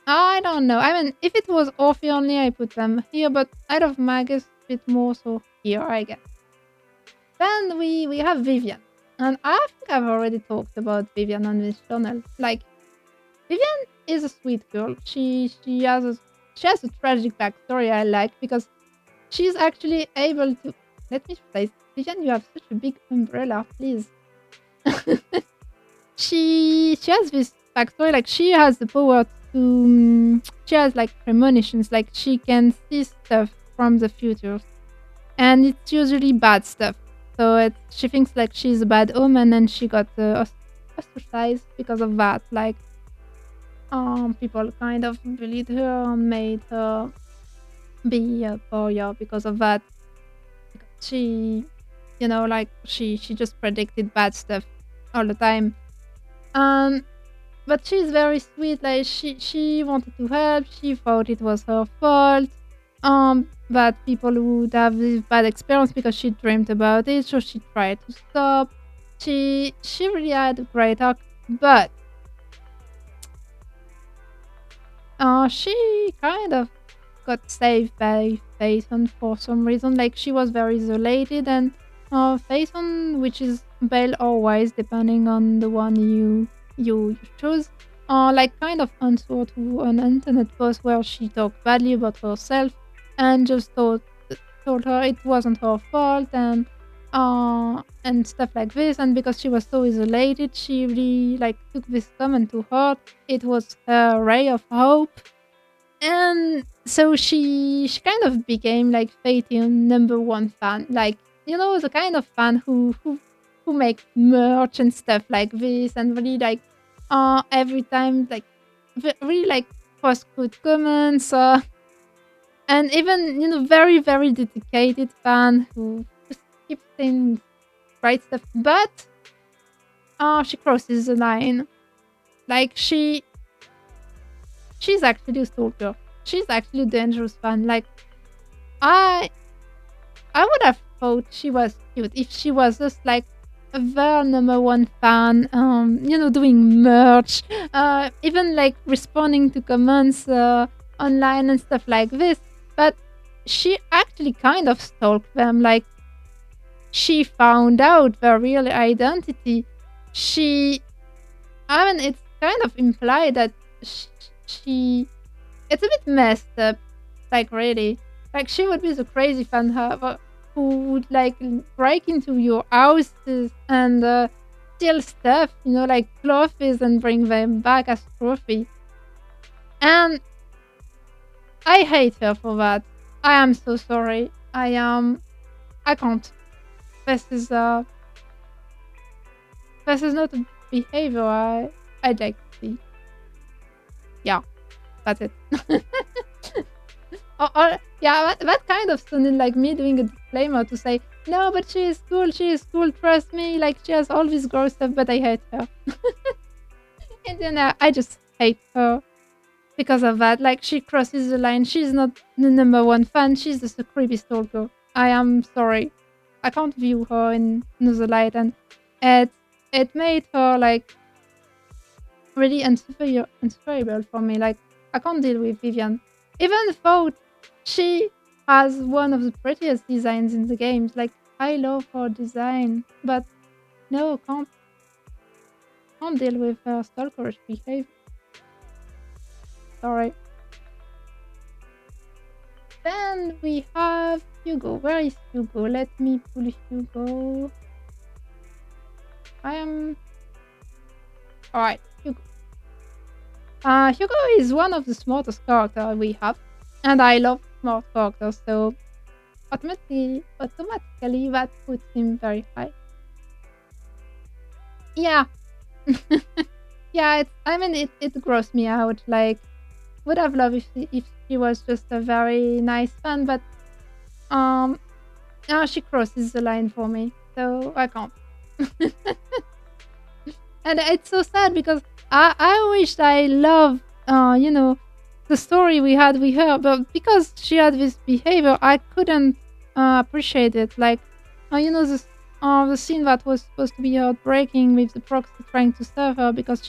I don't know. I mean, if it was Orphe only, I put them here. But I love Magus a bit more, so here, I guess. Then we have Vivian. And I think I've already talked about Vivian on this channel. Like, Vivian is a sweet girl. She has a tragic backstory I like because she's actually able to. Let me say, Vivian, you have such a big umbrella, please. She has this backstory, like she has the power to. She has like premonitions, like she can see stuff from the future, and it's usually bad stuff. So she thinks like she's a bad omen, and she got ostracized because of that. Like, people kind of bullied her and made her be a pariah because of that. She, like she just predicted bad stuff all the time. But she's very sweet. Like she wanted to help. She thought it was her fault. But people would have this bad experience because she dreamed about it, so she tried to stop. She really had a great arc, but she kind of got saved by Phaeton for some reason. Like, she was very isolated, and Phaeton, which is Belle or Wise, depending on the one you choose, like kind of answered to an internet post where she talked badly about herself and just told her it wasn't her fault and stuff like this. And because she was so isolated, she really like took this comment to heart. It was her ray of hope, and so she kind of became like Phaeton's number one fan, like the kind of fan who make merch and stuff like this, and really like every time like really like post good comments, and even very very dedicated fan who just keeps saying right stuff. But she crosses the line. Like she's actually a stalker. She's actually a dangerous fan. Like I I would have thought she was cute if she was just like a their number one fan, doing merch, even like responding to comments online and stuff like this. But she actually kind of stalked them. Like she found out their real identity. She, I mean, it's kind of implied that she it's a bit messed up, like really. Like she would be the crazy fan who would like break into your houses and steal stuff, like clothes and bring them back as trophy. And I hate her for that. I am so sorry. I can't. This is uh this is not a behavior I'd like to see. Yeah, that's it. Yeah, that kind of sounded like me doing a disclaimer to say, no, but she is cool, trust me, like she has all this gross stuff, but I hate her. And then I just hate her because of that. Like she crosses the line. She's not the number one fan, she's just a creepy stalker. I am sorry. I can't view her in another light, and it it made her like really unsufferable for me. Like I can't deal with Vivian. Even though she has one of the prettiest designs in the games. Like I love her design, but no, can't deal with her stalkerish behavior. Sorry. Then we have Hugo. Where is Hugo? Let me pull Hugo. I am alright. Hugo. Hugo is one of the smartest characters we have, and I love smart characters, so automatically that puts him very high. Yeah. Yeah, it grossed me out. Like, would have loved if she was just a very nice fan, but now she crosses the line for me, so I can't. And it's so sad because I wished I loved, the story we had with her, but because she had this behavior, I couldn't appreciate it. Like, this the scene that was supposed to be heartbreaking with the proxy trying to serve her because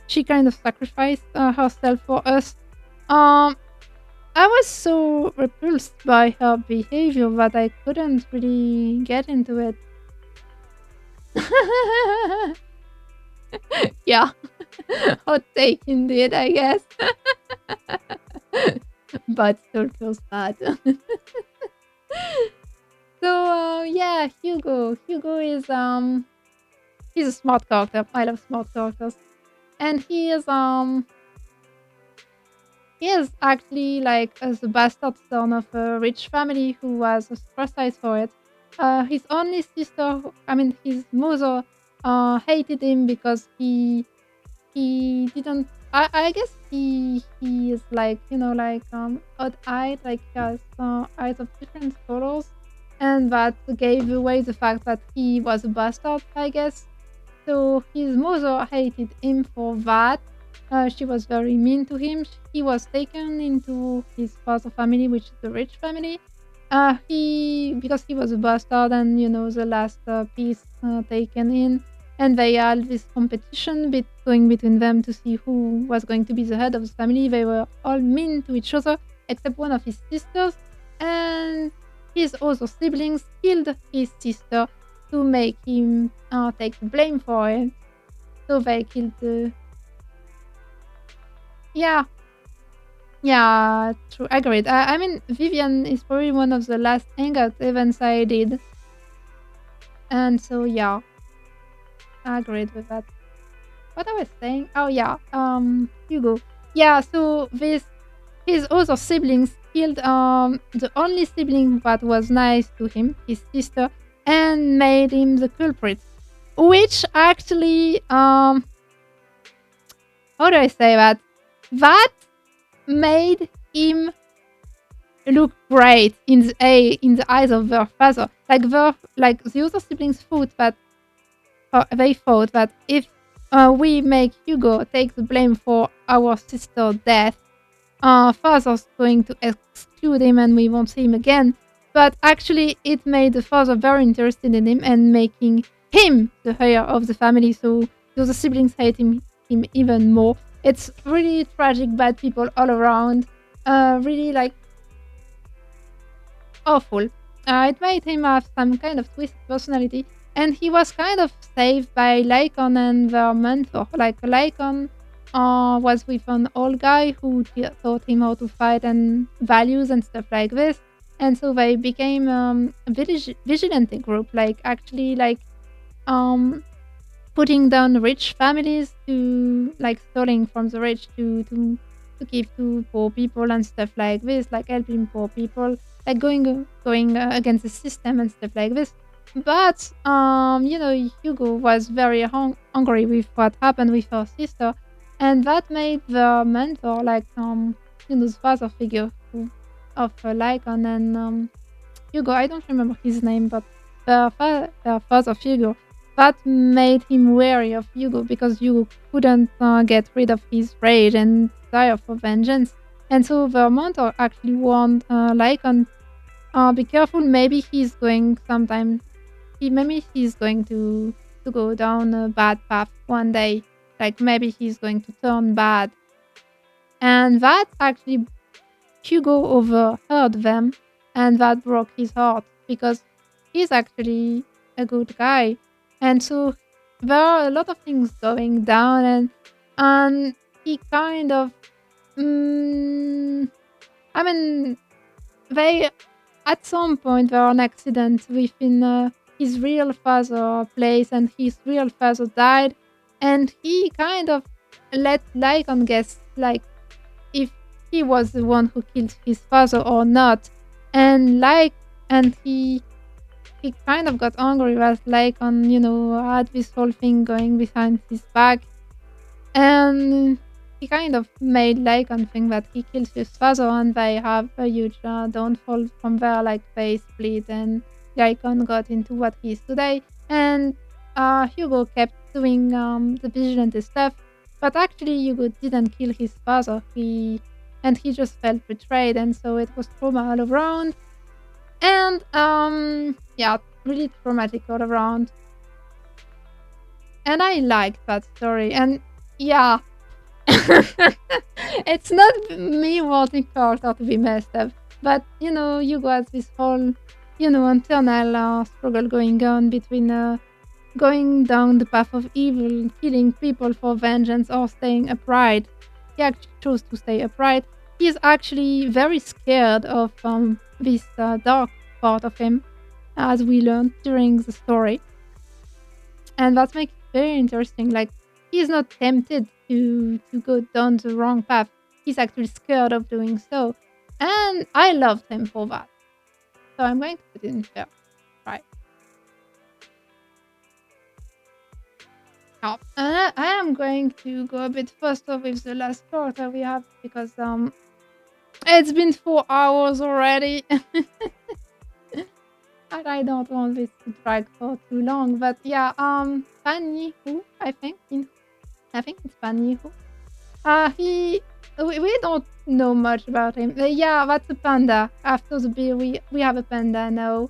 she kind of sacrificed herself for us. Um, I was so repulsed by her behavior that I couldn't really get into it. Yeah, hot take indeed, I guess. But still feels bad. So yeah, Hugo. Hugo is he's a smart character. I love smart characters, and he is actually like the bastard son of a rich family who was ostracized for it. His only sister, his mother, hated him because he didn't. I guess he is like like odd-eyed, like he has eyes of different colors, and that gave away the fact that he was a bastard, I guess. So his mother hated him for that. She was very mean to him. He was taken into his father's family, which is the rich family. He because he was a bastard, and the last piece taken in, and they had this competition going between them to see who was going to be the head of the family. They were all mean to each other, except one of his sisters, and his other siblings killed his sister to make him take the blame for it. So they killed Yeah, yeah, true. Agreed. I mean, Vivian is probably one of the last hangout events I did, and so yeah, I agreed with that. What I was saying? Oh yeah, Hugo. Yeah, so this his other siblings killed the only sibling that was nice to him, his sister, and made him the culprit. Which actually, how do I say that? That made him look great in the eyes of their father. Like the other siblings thought that they thought that if we make Hugo take the blame for our sister's death, father's going to exclude him and we won't see him again. But actually, it made the father very interested in him and making him the heir of the family. So the siblings hate him even more. It's really tragic, bad people all around. Really like awful. It made him have some kind of twisted personality, and he was kind of saved by Lycon and their mentor. Like Lycon was with an old guy who taught him how to fight and values and stuff like this. And so they became a vigilante group, like actually like um putting down rich families to like stealing from the rich to give to poor people and stuff like this, like helping poor people, like going against the system and stuff like this. But you know, Hugo was very angry with what happened with her sister, and that made the mentor like you know, the father figure of Lycon and Hugo. I don't remember his name, but the father figure that made him wary of Hugo because Hugo couldn't get rid of his rage and desire for vengeance. And so the mentor actually warned Lycon, be careful, maybe he's going sometime. Maybe he's going to go down a bad path one day. Like maybe he's going to turn bad. And that actually Hugo overheard them, and that broke his heart because he's actually a good guy. And so there are a lot of things going down, and he kind of, mm, I mean, they at some point there are an accident within his real father place, and his real father died, and he kind of let Lycon guess like if he was the one who killed his father or not. And like and he kind of got angry with Lycon, you know, had this whole thing going behind his back. And he kind of made Lycon think that he killed his father, and they have a huge downfall from there. Like they split, and Lycon got into what he is today. And Hugo kept doing the vigilante stuff, but actually Hugo didn't kill his father. He just felt betrayed, and so it was trauma all around. And yeah, really traumatic all around. And I liked that story. And yeah, it's not me wanting Carter to be messed up, but you know, you got this whole, you know, internal struggle going on between going down the path of evil, killing people for vengeance, or staying upright. He actually chose to stay upright. He is actually very scared of this dark part of him, as we learned during the story. And that makes it very interesting. Like, he's not tempted to go down the wrong path. He's actually scared of doing so. And I loved him for that. So I'm going to put it in fair. Right. Now, I am going to go a bit faster with the last quarter we have because it's been 4 hours already. And I don't want this to drag for too long. But yeah, Pan Yi-Hu, I think it's Pan Yi-Hu. We don't know much about him. Yeah, that's a panda. After the beer, we have a panda now.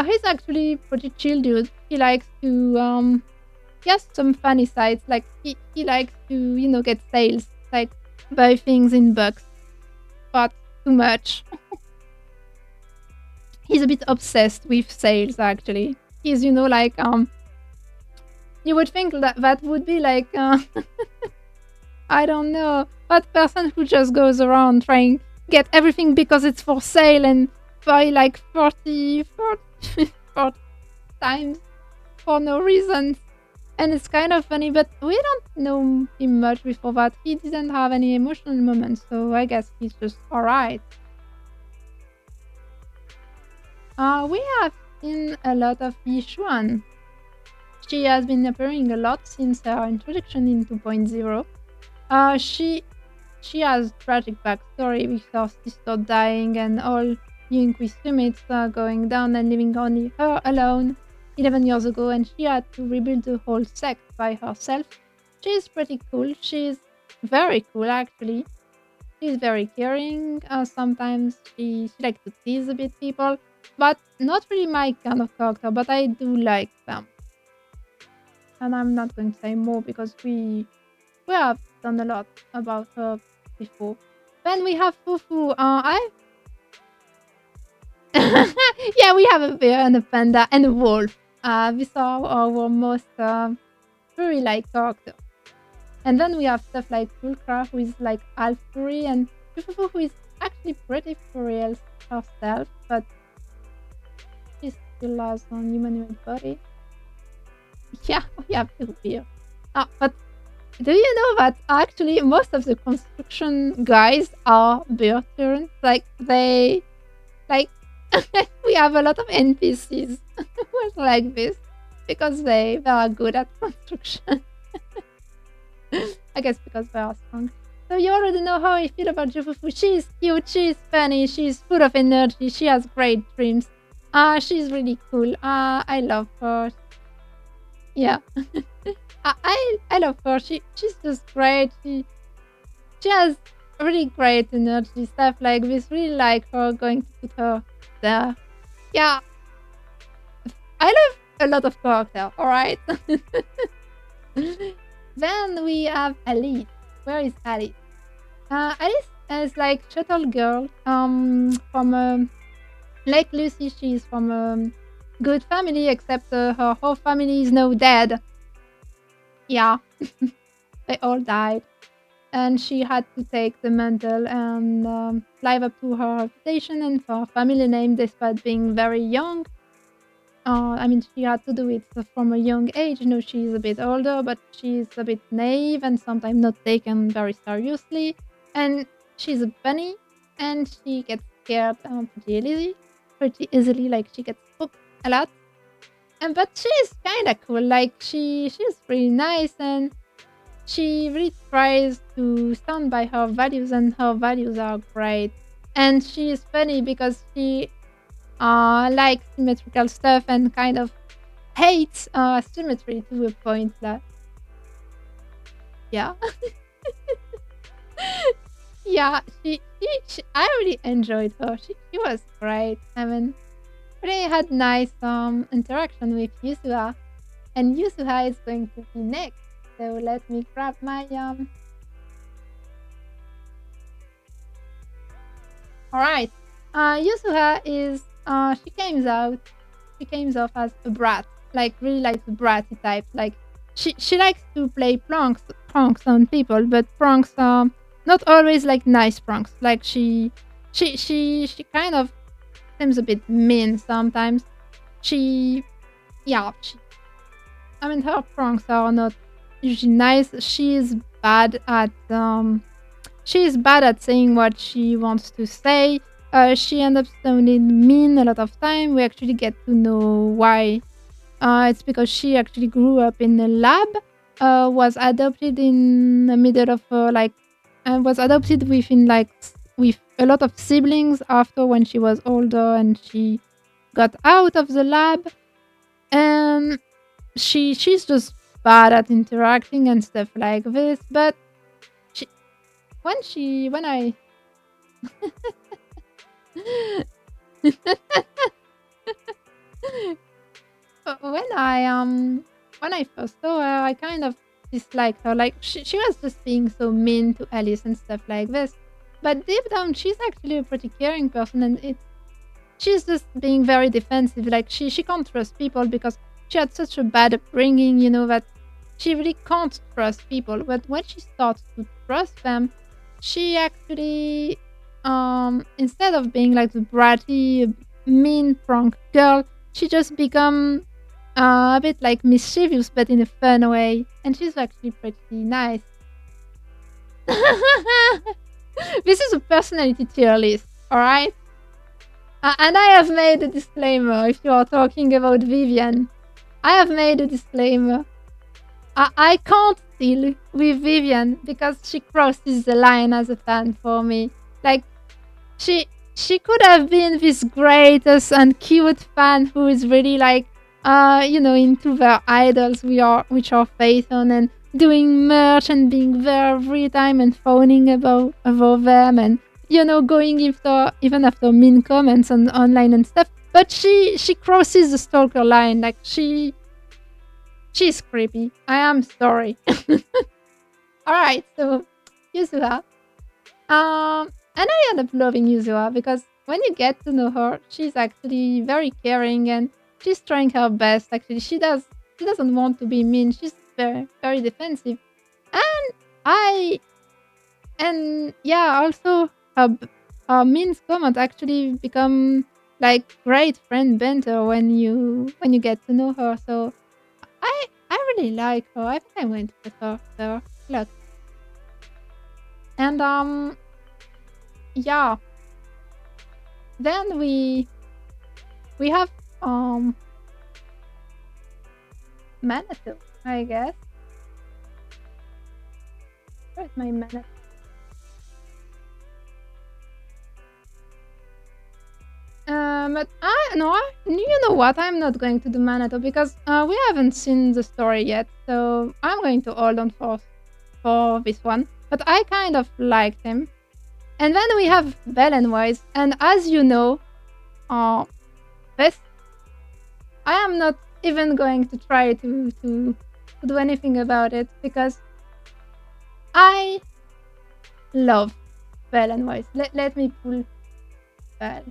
He's actually pretty chill dude. He likes to he has some funny sides. Like he likes to, you know, get sales, like buy things in bucks, but too much. He's a bit obsessed with sales. Actually, he's, you know, like you would think that would be like I don't know, That person who just goes around trying get everything because it's for sale and buy like 40 times for no reason. And it's kind of funny, but we don't know him much before that. He didn't have any emotional moments, so I guess he's just alright. We have seen a lot of Yishuan. She has been appearing a lot since her introduction in 2.0. She has tragic backstory with her sister dying and all Yunqui summits going down and leaving only her alone 11 years ago, and she had to rebuild the whole sect by herself. She's pretty cool. She's very cool, actually. She's very caring. Sometimes she likes to tease a bit people, but not really my kind of character, but I do like them. And I'm not going to say more because we have done a lot about her before. Then we have Fufu. Yeah, we have a bear and a panda and a wolf. These are our most furry-like characters. And then we have stuff like Pulcra, who is like half furry, and Fufu, who is actually pretty furry herself, but she still has a humanoid body. Yeah, we have two bears. But do you know that actually most of the construction guys are bear turns? Like we have a lot of NPCs who are like this because they are good at construction. I guess because they are strong. So you already know how I feel about Jufufu. She's cute, she's funny, she's full of energy, she has great dreams. She's really cool. I love her. Yeah. I love her. She's just great. She has really great energy, stuff like this. Really like her, going to put her there. Yeah. I love a lot of character, alright? Then we have Alice. Where is Alice? Alice is like shuttle girl from like Lucy. She's from a good family, except her whole family is now dead. Yeah. They all died. And she had to take the mantle and live up to her reputation and for her family name despite being very young. I mean, she had to do it from a young age. You know, she's a bit older, but she's a bit naive and sometimes not taken very seriously. And she's a bunny, and she gets scared pretty easily. Like she gets spooked a lot. But she's kind of cool. Like she's really nice, and she really tries to stand by her values, and her values are great. And she is funny because she likes symmetrical stuff and kind of hates symmetry to a point. That yeah. Yeah, I really enjoyed her. She was great. I mean, really had nice interaction with Yusua, and Yusua is going to be next. So let me grab my All right. Yusua is she came off as a brat, like really like a bratty type. Like she likes to play pranks on people, but pranks not always like nice pranks. Like she kind of seems a bit mean sometimes. Yeah, I mean her pranks are not usually nice. She's bad at saying what she wants to say. She ends up sounding mean a lot of time. We actually get to know why. It's because she actually grew up in a lab, was adopted in the middle of was adopted with a lot of siblings after when she was older, and she got out of the lab. And she's just bad at interacting and stuff like this. But when I when I first saw her, I kind of disliked her. Like she was just being so mean to Alice and stuff like this. But deep down, she's actually a pretty caring person, and she's just being very defensive. Like she can't trust people because she had such a bad upbringing, that she really can't trust people. But when she starts to trust them, she actually, instead of being like the bratty, mean prank girl, she just become a bit like mischievous, but in a fun way, and she's actually pretty nice. This is a personality tier list, all right? And I have made a disclaimer. If you are talking about Vivian, I have made a disclaimer. I can't deal with Vivian because she crosses the line as a fan for me. Like, she could have been this greatest and cute fan who is really like, into their idols, which are Phaeton, and doing merch and being there every time and phoning about them, and going even after mean comments on online and stuff. But she crosses the stalker line. Like, she's creepy. I am sorry. All right, so Yuzua. And I end up loving Yuzua because when you get to know her, she's actually very caring and she's trying her best. Actually, she doesn't want to be mean. She's very, very defensive, and also her mean comment actually become like great friend banter when you get to know her. So I really like her. I think I'm going to prefer her. Look. And yeah. Then we have Manitou, I guess. Where's my Manitou? But you know what? I'm not going to do Manitou because we haven't seen the story yet, so I'm going to hold on for this one. But I kind of liked him. And then we have Belenwise, and as you know, this I am not even going to try to do anything about it because I love Belenwise. Let me pull Bel.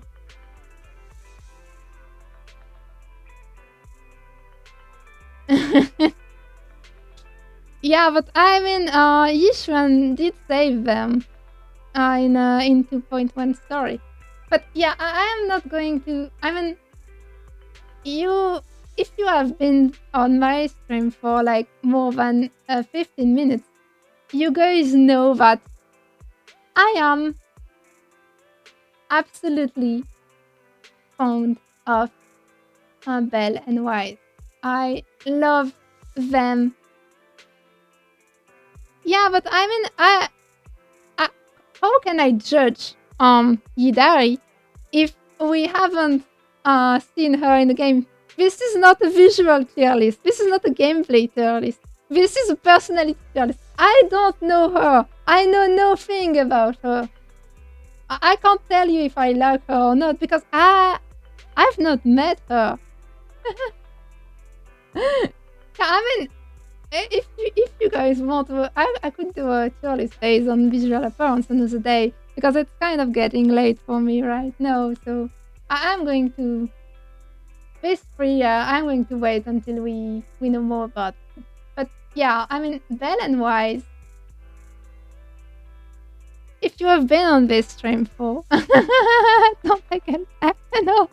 Yeah, but I mean, Yishuan did save them in 2.1 story. But yeah, I am not going to. I mean, if you have been on my stream for like more than 15 minutes, you guys know that I am absolutely fond of Belle and Wise. I love them. Yeah, but I mean, I how can I judge Yidari if we haven't seen her in the game? This is not a visual tier list. This is not a gameplay tier list. This is a personality tier list. I don't know her. I know nothing about her. I can't tell you if I like her or not because I've not met her. I mean, if you guys want to, I could do a tier list based on visual appearance another day because it's kind of getting late for me right now. So I'm going to this free. I'm going to wait until we know more about it. But yeah, I mean, Bell and Wise. If you have been on this stream for, don't take it. No.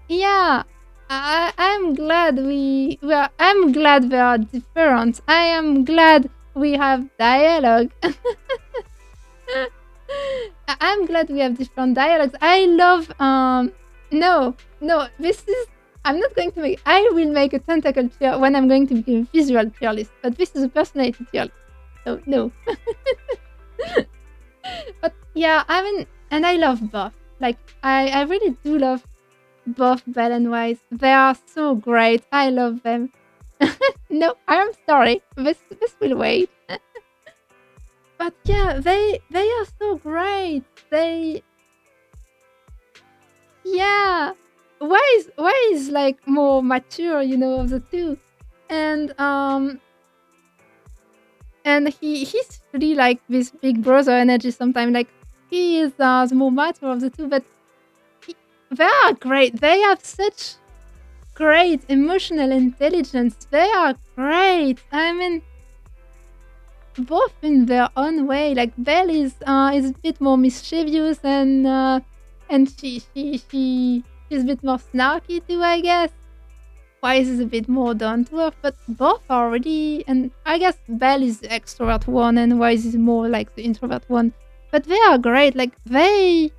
Yeah, I'm glad I'm glad we are different. I am glad we have dialogue. I'm glad we have different dialogues. I love no, this is I'm not going to make I will make a tentacle tier when I'm going to make a visual tier list, but this is a personality tier list. So no. But yeah, I mean, and I love Buff. Like I really do love both Bell and Wise. They are so great. I love them. No, I'm sorry. This will wait. But yeah, they are so great. Why is like more mature, of the two, and he's really like this big brother energy sometimes. Like he is the more mature of the two, but they are great. They have such great. Emotional intelligence, they are great. I mean, both in their own way. Like Belle is a bit more mischievous and she's a bit more snarky too, I guess. Wise is a bit more down to earth, but both are really, and I guess Belle is the extrovert one and Wise is more like the introvert one. But they are great. Like they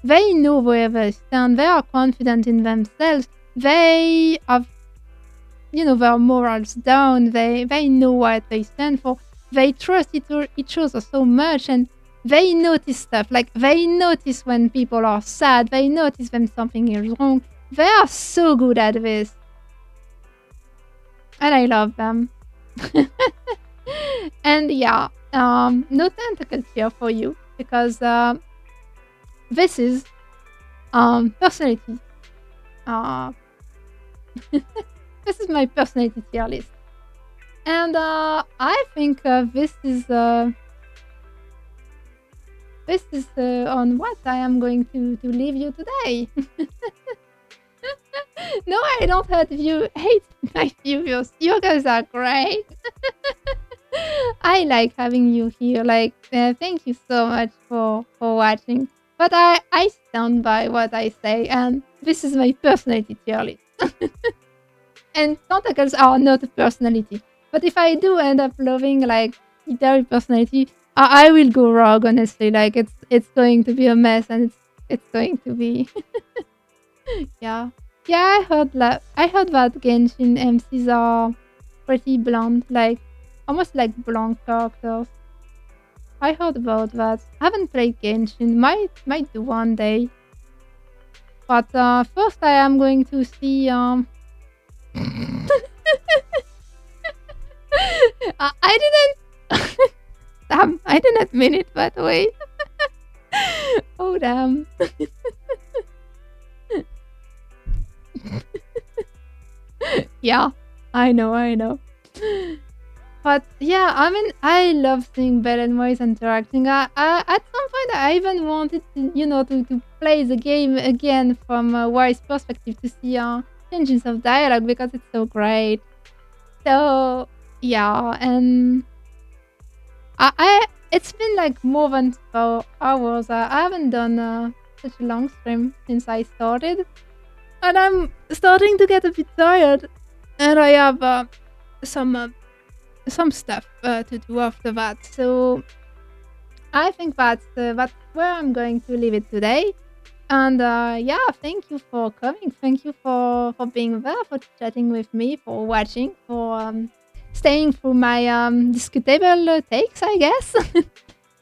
know where they stand. They are confident in themselves. They have, their morals down. They know what they stand for. They trust each other so much, and they notice stuff. Like they notice when people are sad. They notice when something is wrong. They are so good at this, and I love them. And yeah, no tentacles here for you because this is personality. Uh, this is my personality tier list, and I think this is on what I am going to leave you today. No, I don't hate my viewers. You guys are great. I like having you here. Like, thank you so much for watching. But I stand by what I say, and this is my personality tier list. And tentacles are not a personality. But if I do end up loving like their personality, I will go rogue. Honestly, like it's going to be a mess, and it's going to be yeah. Yeah, I heard that Genshin MCs are pretty blonde, like almost like blonde characters. I heard about that. Haven't played Genshin. Might do one day. But first I am going to see I didn't damn, I didn't mean it that way. Oh damn. Yeah, I know. But yeah, I mean, I love seeing Belle and Moise interacting. At some point, I even wanted to, to play the game again from Wise perspective to see changes of dialogue because it's so great. So yeah, and it's been like more than 4 hours. I haven't done such a long stream since I started, and I'm starting to get a bit tired. And I have some stuff to do after that. So I think that's where I'm going to leave it today. And yeah, thank you for coming. Thank you for being there, for chatting with me, for watching, for staying through my discutable takes, I guess.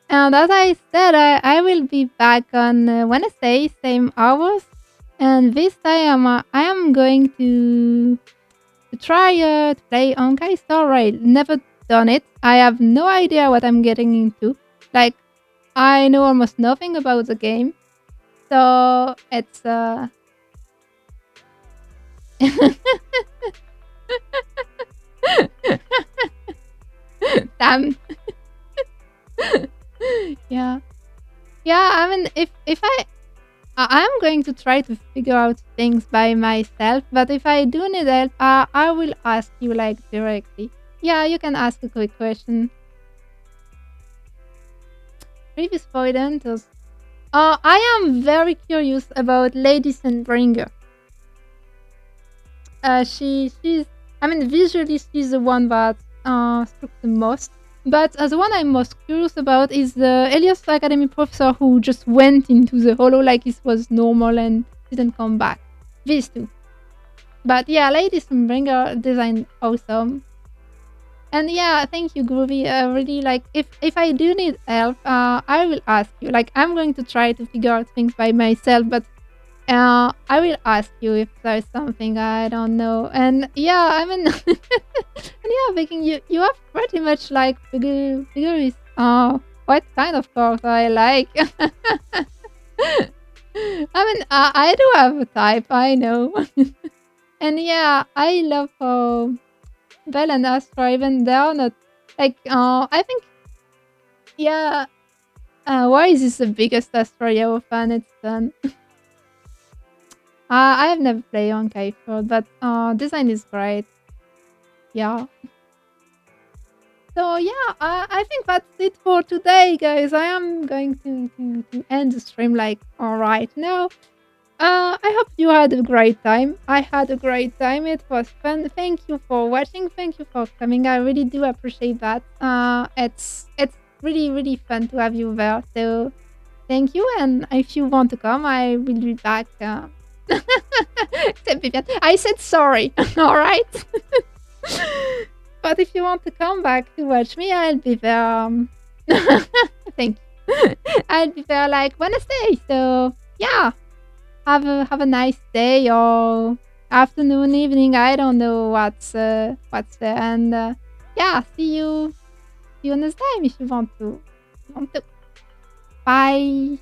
And as I said, I will be back on Wednesday, same hours. And this time I am going to try to play Honkai Star Rail. Never done it. I have no idea what I'm getting into. Like, I know almost nothing about the game. So it's damn. Yeah. Yeah, I mean if I'm going to try to figure out things by myself, but if I do need help, I will ask you like directly. Yeah, you can ask a quick question. Previous point enters. I am very curious about Lady Sunbringer. She's I mean visually she's the one that struck the most. But the one I'm most curious about is the Elias Academy professor who just went into the hollow like it was normal and didn't come back. These two. But yeah, Lady Sunbringer design awesome. And yeah, thank you, Groovy. Really, like, if I do need help, I will ask you. Like, I'm going to try to figure out things by myself, but I will ask you if there's something I don't know. And yeah, I mean, and yeah, Viking, you have pretty much like figures. What kind of character I like? I mean, I do have a type, I know. And yeah, I love how Belle and Astra, even they are not like I think yeah, why is this the biggest Astra Yao fan it's done? I have never played on Keyford, but design is great. Yeah. So yeah, I think that's it for today, guys. I am going to end the stream like all right now. I hope you had a great time. I had a great time. It was fun. Thank you for watching. Thank you for coming. I really do appreciate that. It's really fun to have you there. So thank you. And if you want to come, I will be back. I said sorry. All right. But if you want to come back to watch me, I'll be there. Thank you. I'll be there like Wednesday. So yeah, have a nice day or afternoon, evening. I don't know what's there. And yeah, see you next time if you want to. Bye.